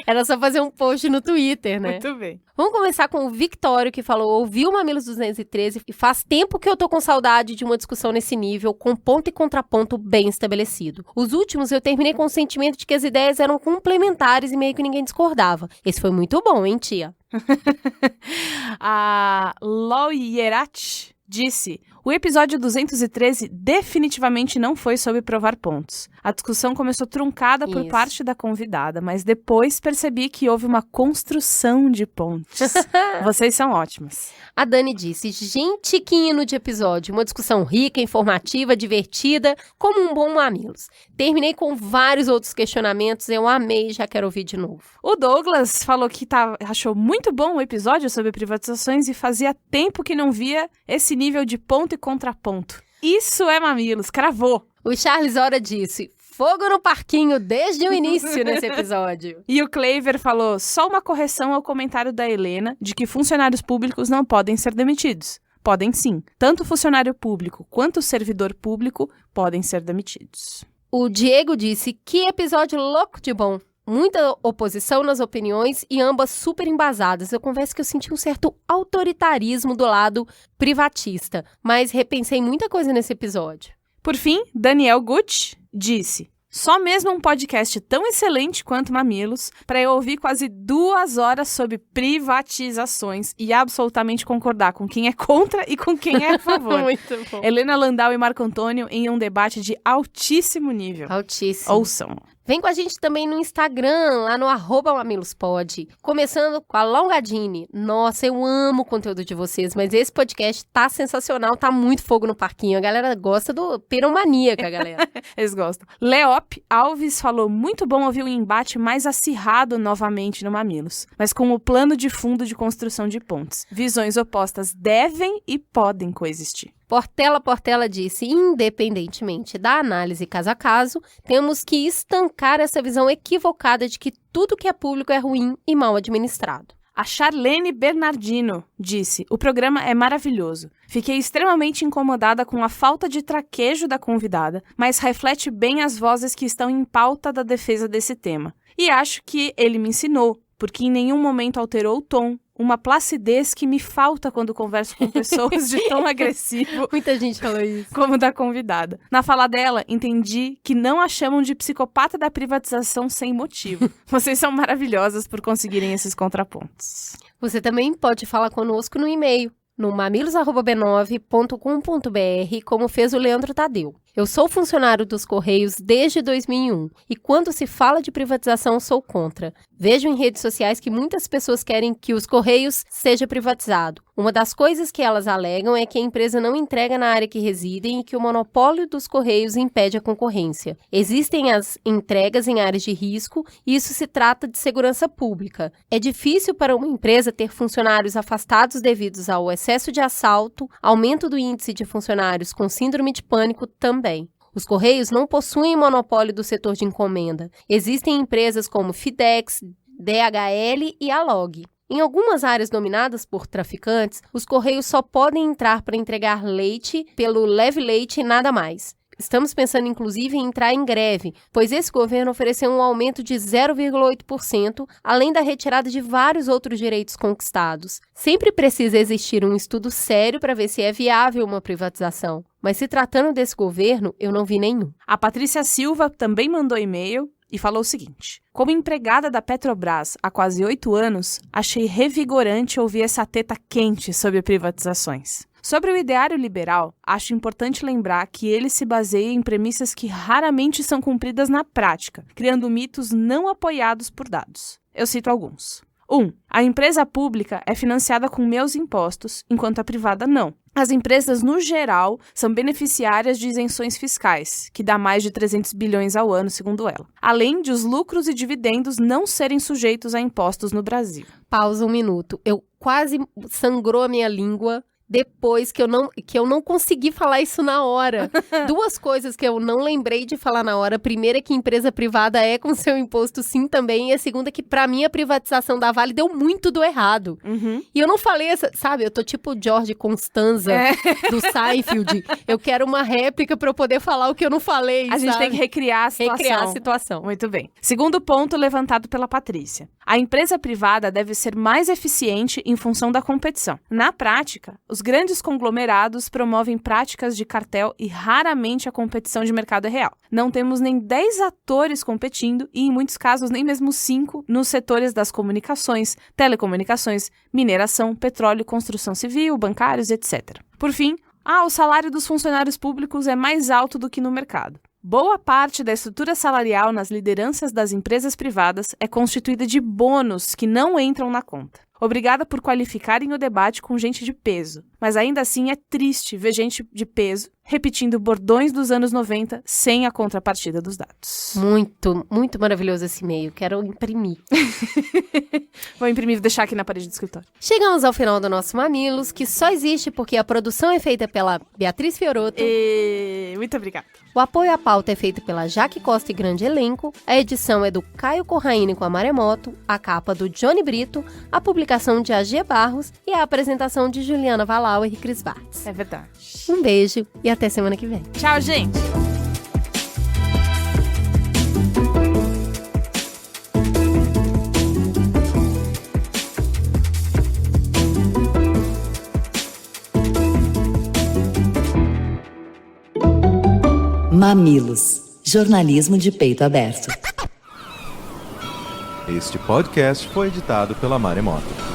Era só fazer um post no Twitter, né? Muito bem. Vamos começar com o Victório, que falou: ouvi o Mamilos 213 e faz tempo que eu tô com saudade de uma discussão nesse nível, com ponto e contraponto bem estabelecido. Os últimos eu terminei com o sentimento de que as ideias eram complementares e meio que ninguém discordava. Esse foi muito bom, hein, tia? A Loyerat disse: o episódio 213 definitivamente não foi sobre provar pontos. A discussão começou truncada por Isso. parte da convidada, mas depois percebi que houve uma construção de pontes. Vocês são ótimas. A Dani disse: gente, que hino de episódio. Uma discussão rica, informativa, divertida, como um bom Mamilos. Terminei com vários outros questionamentos, eu amei e já quero ouvir de novo. O Douglas falou que achou muito bom o episódio sobre privatizações e fazia tempo que não via esse nível de ponto e contraponto. Isso é Mamilos, cravou. O Charles Ora disse: fogo no parquinho desde o início nesse episódio. E o Cleiver falou: só uma correção ao comentário da Helena de que funcionários públicos não podem ser demitidos. Podem sim. Tanto o funcionário público quanto o servidor público podem ser demitidos. O Diego disse: que episódio louco de bom. Muita oposição nas opiniões e ambas super embasadas. Eu confesso que eu senti um certo autoritarismo do lado privatista, mas repensei muita coisa nesse episódio. Por fim, Daniel Gucci disse: só mesmo um podcast tão excelente quanto Mamilos para eu ouvir quase 2 horas sobre privatizações e absolutamente concordar com quem é contra e com quem é a favor. Muito bom. Helena Landau e Marco Antônio em um debate de altíssimo nível. Altíssimo. Ouçam. Vem com a gente também no Instagram, lá no @mamilospod. Começando com a Longadine. Nossa, eu amo o conteúdo de vocês, mas esse podcast tá sensacional, tá muito fogo no parquinho. A galera gosta do piromaníaca, galera. Eles gostam. Leop Alves falou: muito bom ouvir um embate mais acirrado novamente no Mamilos, mas com o plano de fundo de construção de pontes. Visões opostas devem e podem coexistir. Portela disse: independentemente da análise caso a caso, temos que estancar essa visão equivocada de que tudo que é público é ruim e mal administrado. A Charlene Bernardino disse: o programa é maravilhoso. Fiquei extremamente incomodada com a falta de traquejo da convidada, mas reflete bem as vozes que estão em pauta da defesa desse tema. E acho que ele me ensinou, porque em nenhum momento alterou o tom, uma placidez que me falta quando converso com pessoas de tão agressivo Muita gente falou isso. como da convidada. Na fala dela, entendi que não a chamam de psicopata da privatização sem motivo. Vocês são maravilhosas por conseguirem esses contrapontos. Você também pode falar conosco no e-mail, no mamilos@b9.com.br, como fez o Leandro Tadeu. Eu sou funcionário dos Correios desde 2001 e quando se fala de privatização sou contra. Vejo em redes sociais que muitas pessoas querem que os Correios seja privatizado. Uma das coisas que elas alegam é que a empresa não entrega na área que residem e que o monopólio dos Correios impede a concorrência. Existem as entregas em áreas de risco e isso se trata de segurança pública. É difícil para uma empresa ter funcionários afastados devido ao excesso de assalto, aumento do índice de funcionários com síndrome de pânico também. Os Correios não possuem monopólio do setor de encomenda. Existem empresas como Fidex, DHL e Alog. Em algumas áreas dominadas por traficantes, os Correios só podem entrar para entregar leite pelo leve leite e nada mais. Estamos pensando, inclusive, em entrar em greve, pois esse governo ofereceu um aumento de 0,8%, além da retirada de vários outros direitos conquistados. Sempre precisa existir um estudo sério para ver se é viável uma privatização. Mas se tratando desse governo, eu não vi nenhum. A Patrícia Silva também mandou e-mail e falou o seguinte: como empregada da Petrobras há quase 8 anos, achei revigorante ouvir essa teta quente sobre privatizações. Sobre o ideário liberal, acho importante lembrar que ele se baseia em premissas que raramente são cumpridas na prática, criando mitos não apoiados por dados. Eu cito alguns. 1. A empresa pública é financiada com meus impostos, enquanto a privada não. As empresas, no geral, são beneficiárias de isenções fiscais, que dá mais de 300 bilhões ao ano, segundo ela. Além de os lucros e dividendos não serem sujeitos a impostos no Brasil. Pausa um minuto. Eu quase sangrou a minha língua depois que eu não consegui falar isso na hora. 2 coisas que eu não lembrei de falar na hora. A primeira é que empresa privada é com seu imposto sim também. E a segunda é que pra mim a privatização da Vale deu muito do errado. E eu não falei sabe, eu tô tipo o George Constanza do Seinfeld. Eu quero uma réplica pra eu poder falar o que eu não falei, A gente sabe? tem que recriar a situação. Recriar a situação. Muito bem. Segundo ponto levantado pela Patrícia. A empresa privada deve ser mais eficiente em função da competição. Na prática, os grandes conglomerados promovem práticas de cartel e raramente a competição de mercado é real. Não temos nem 10 atores competindo e, em muitos casos, nem mesmo 5 nos setores das comunicações, telecomunicações, mineração, petróleo, construção civil, bancários, etc. Por fim, o salário dos funcionários públicos é mais alto do que no mercado. Boa parte da estrutura salarial nas lideranças das empresas privadas é constituída de bônus que não entram na conta. Obrigada por qualificarem o debate com gente de peso. Mas ainda assim é triste ver gente de peso repetindo bordões dos anos 90 sem a contrapartida dos dados. Muito, muito maravilhoso esse e-mail. Quero imprimir. Vou imprimir e deixar aqui na parede do escritório. Chegamos ao final do nosso Mamilos, que só existe porque a produção é feita pela Beatriz Fiorotto. Muito obrigada. O apoio à pauta é feito pela Jaque Costa e grande elenco. A edição é do Caio Corraine com a Maremoto, a capa do Johnny Brito, a publicação de AG Barros e a apresentação de Juliana Valauer e Cris Vartes. É verdade. Um beijo e até semana que vem. Tchau, gente! Mamilos, jornalismo de peito aberto. Este podcast foi editado pela Maremoto.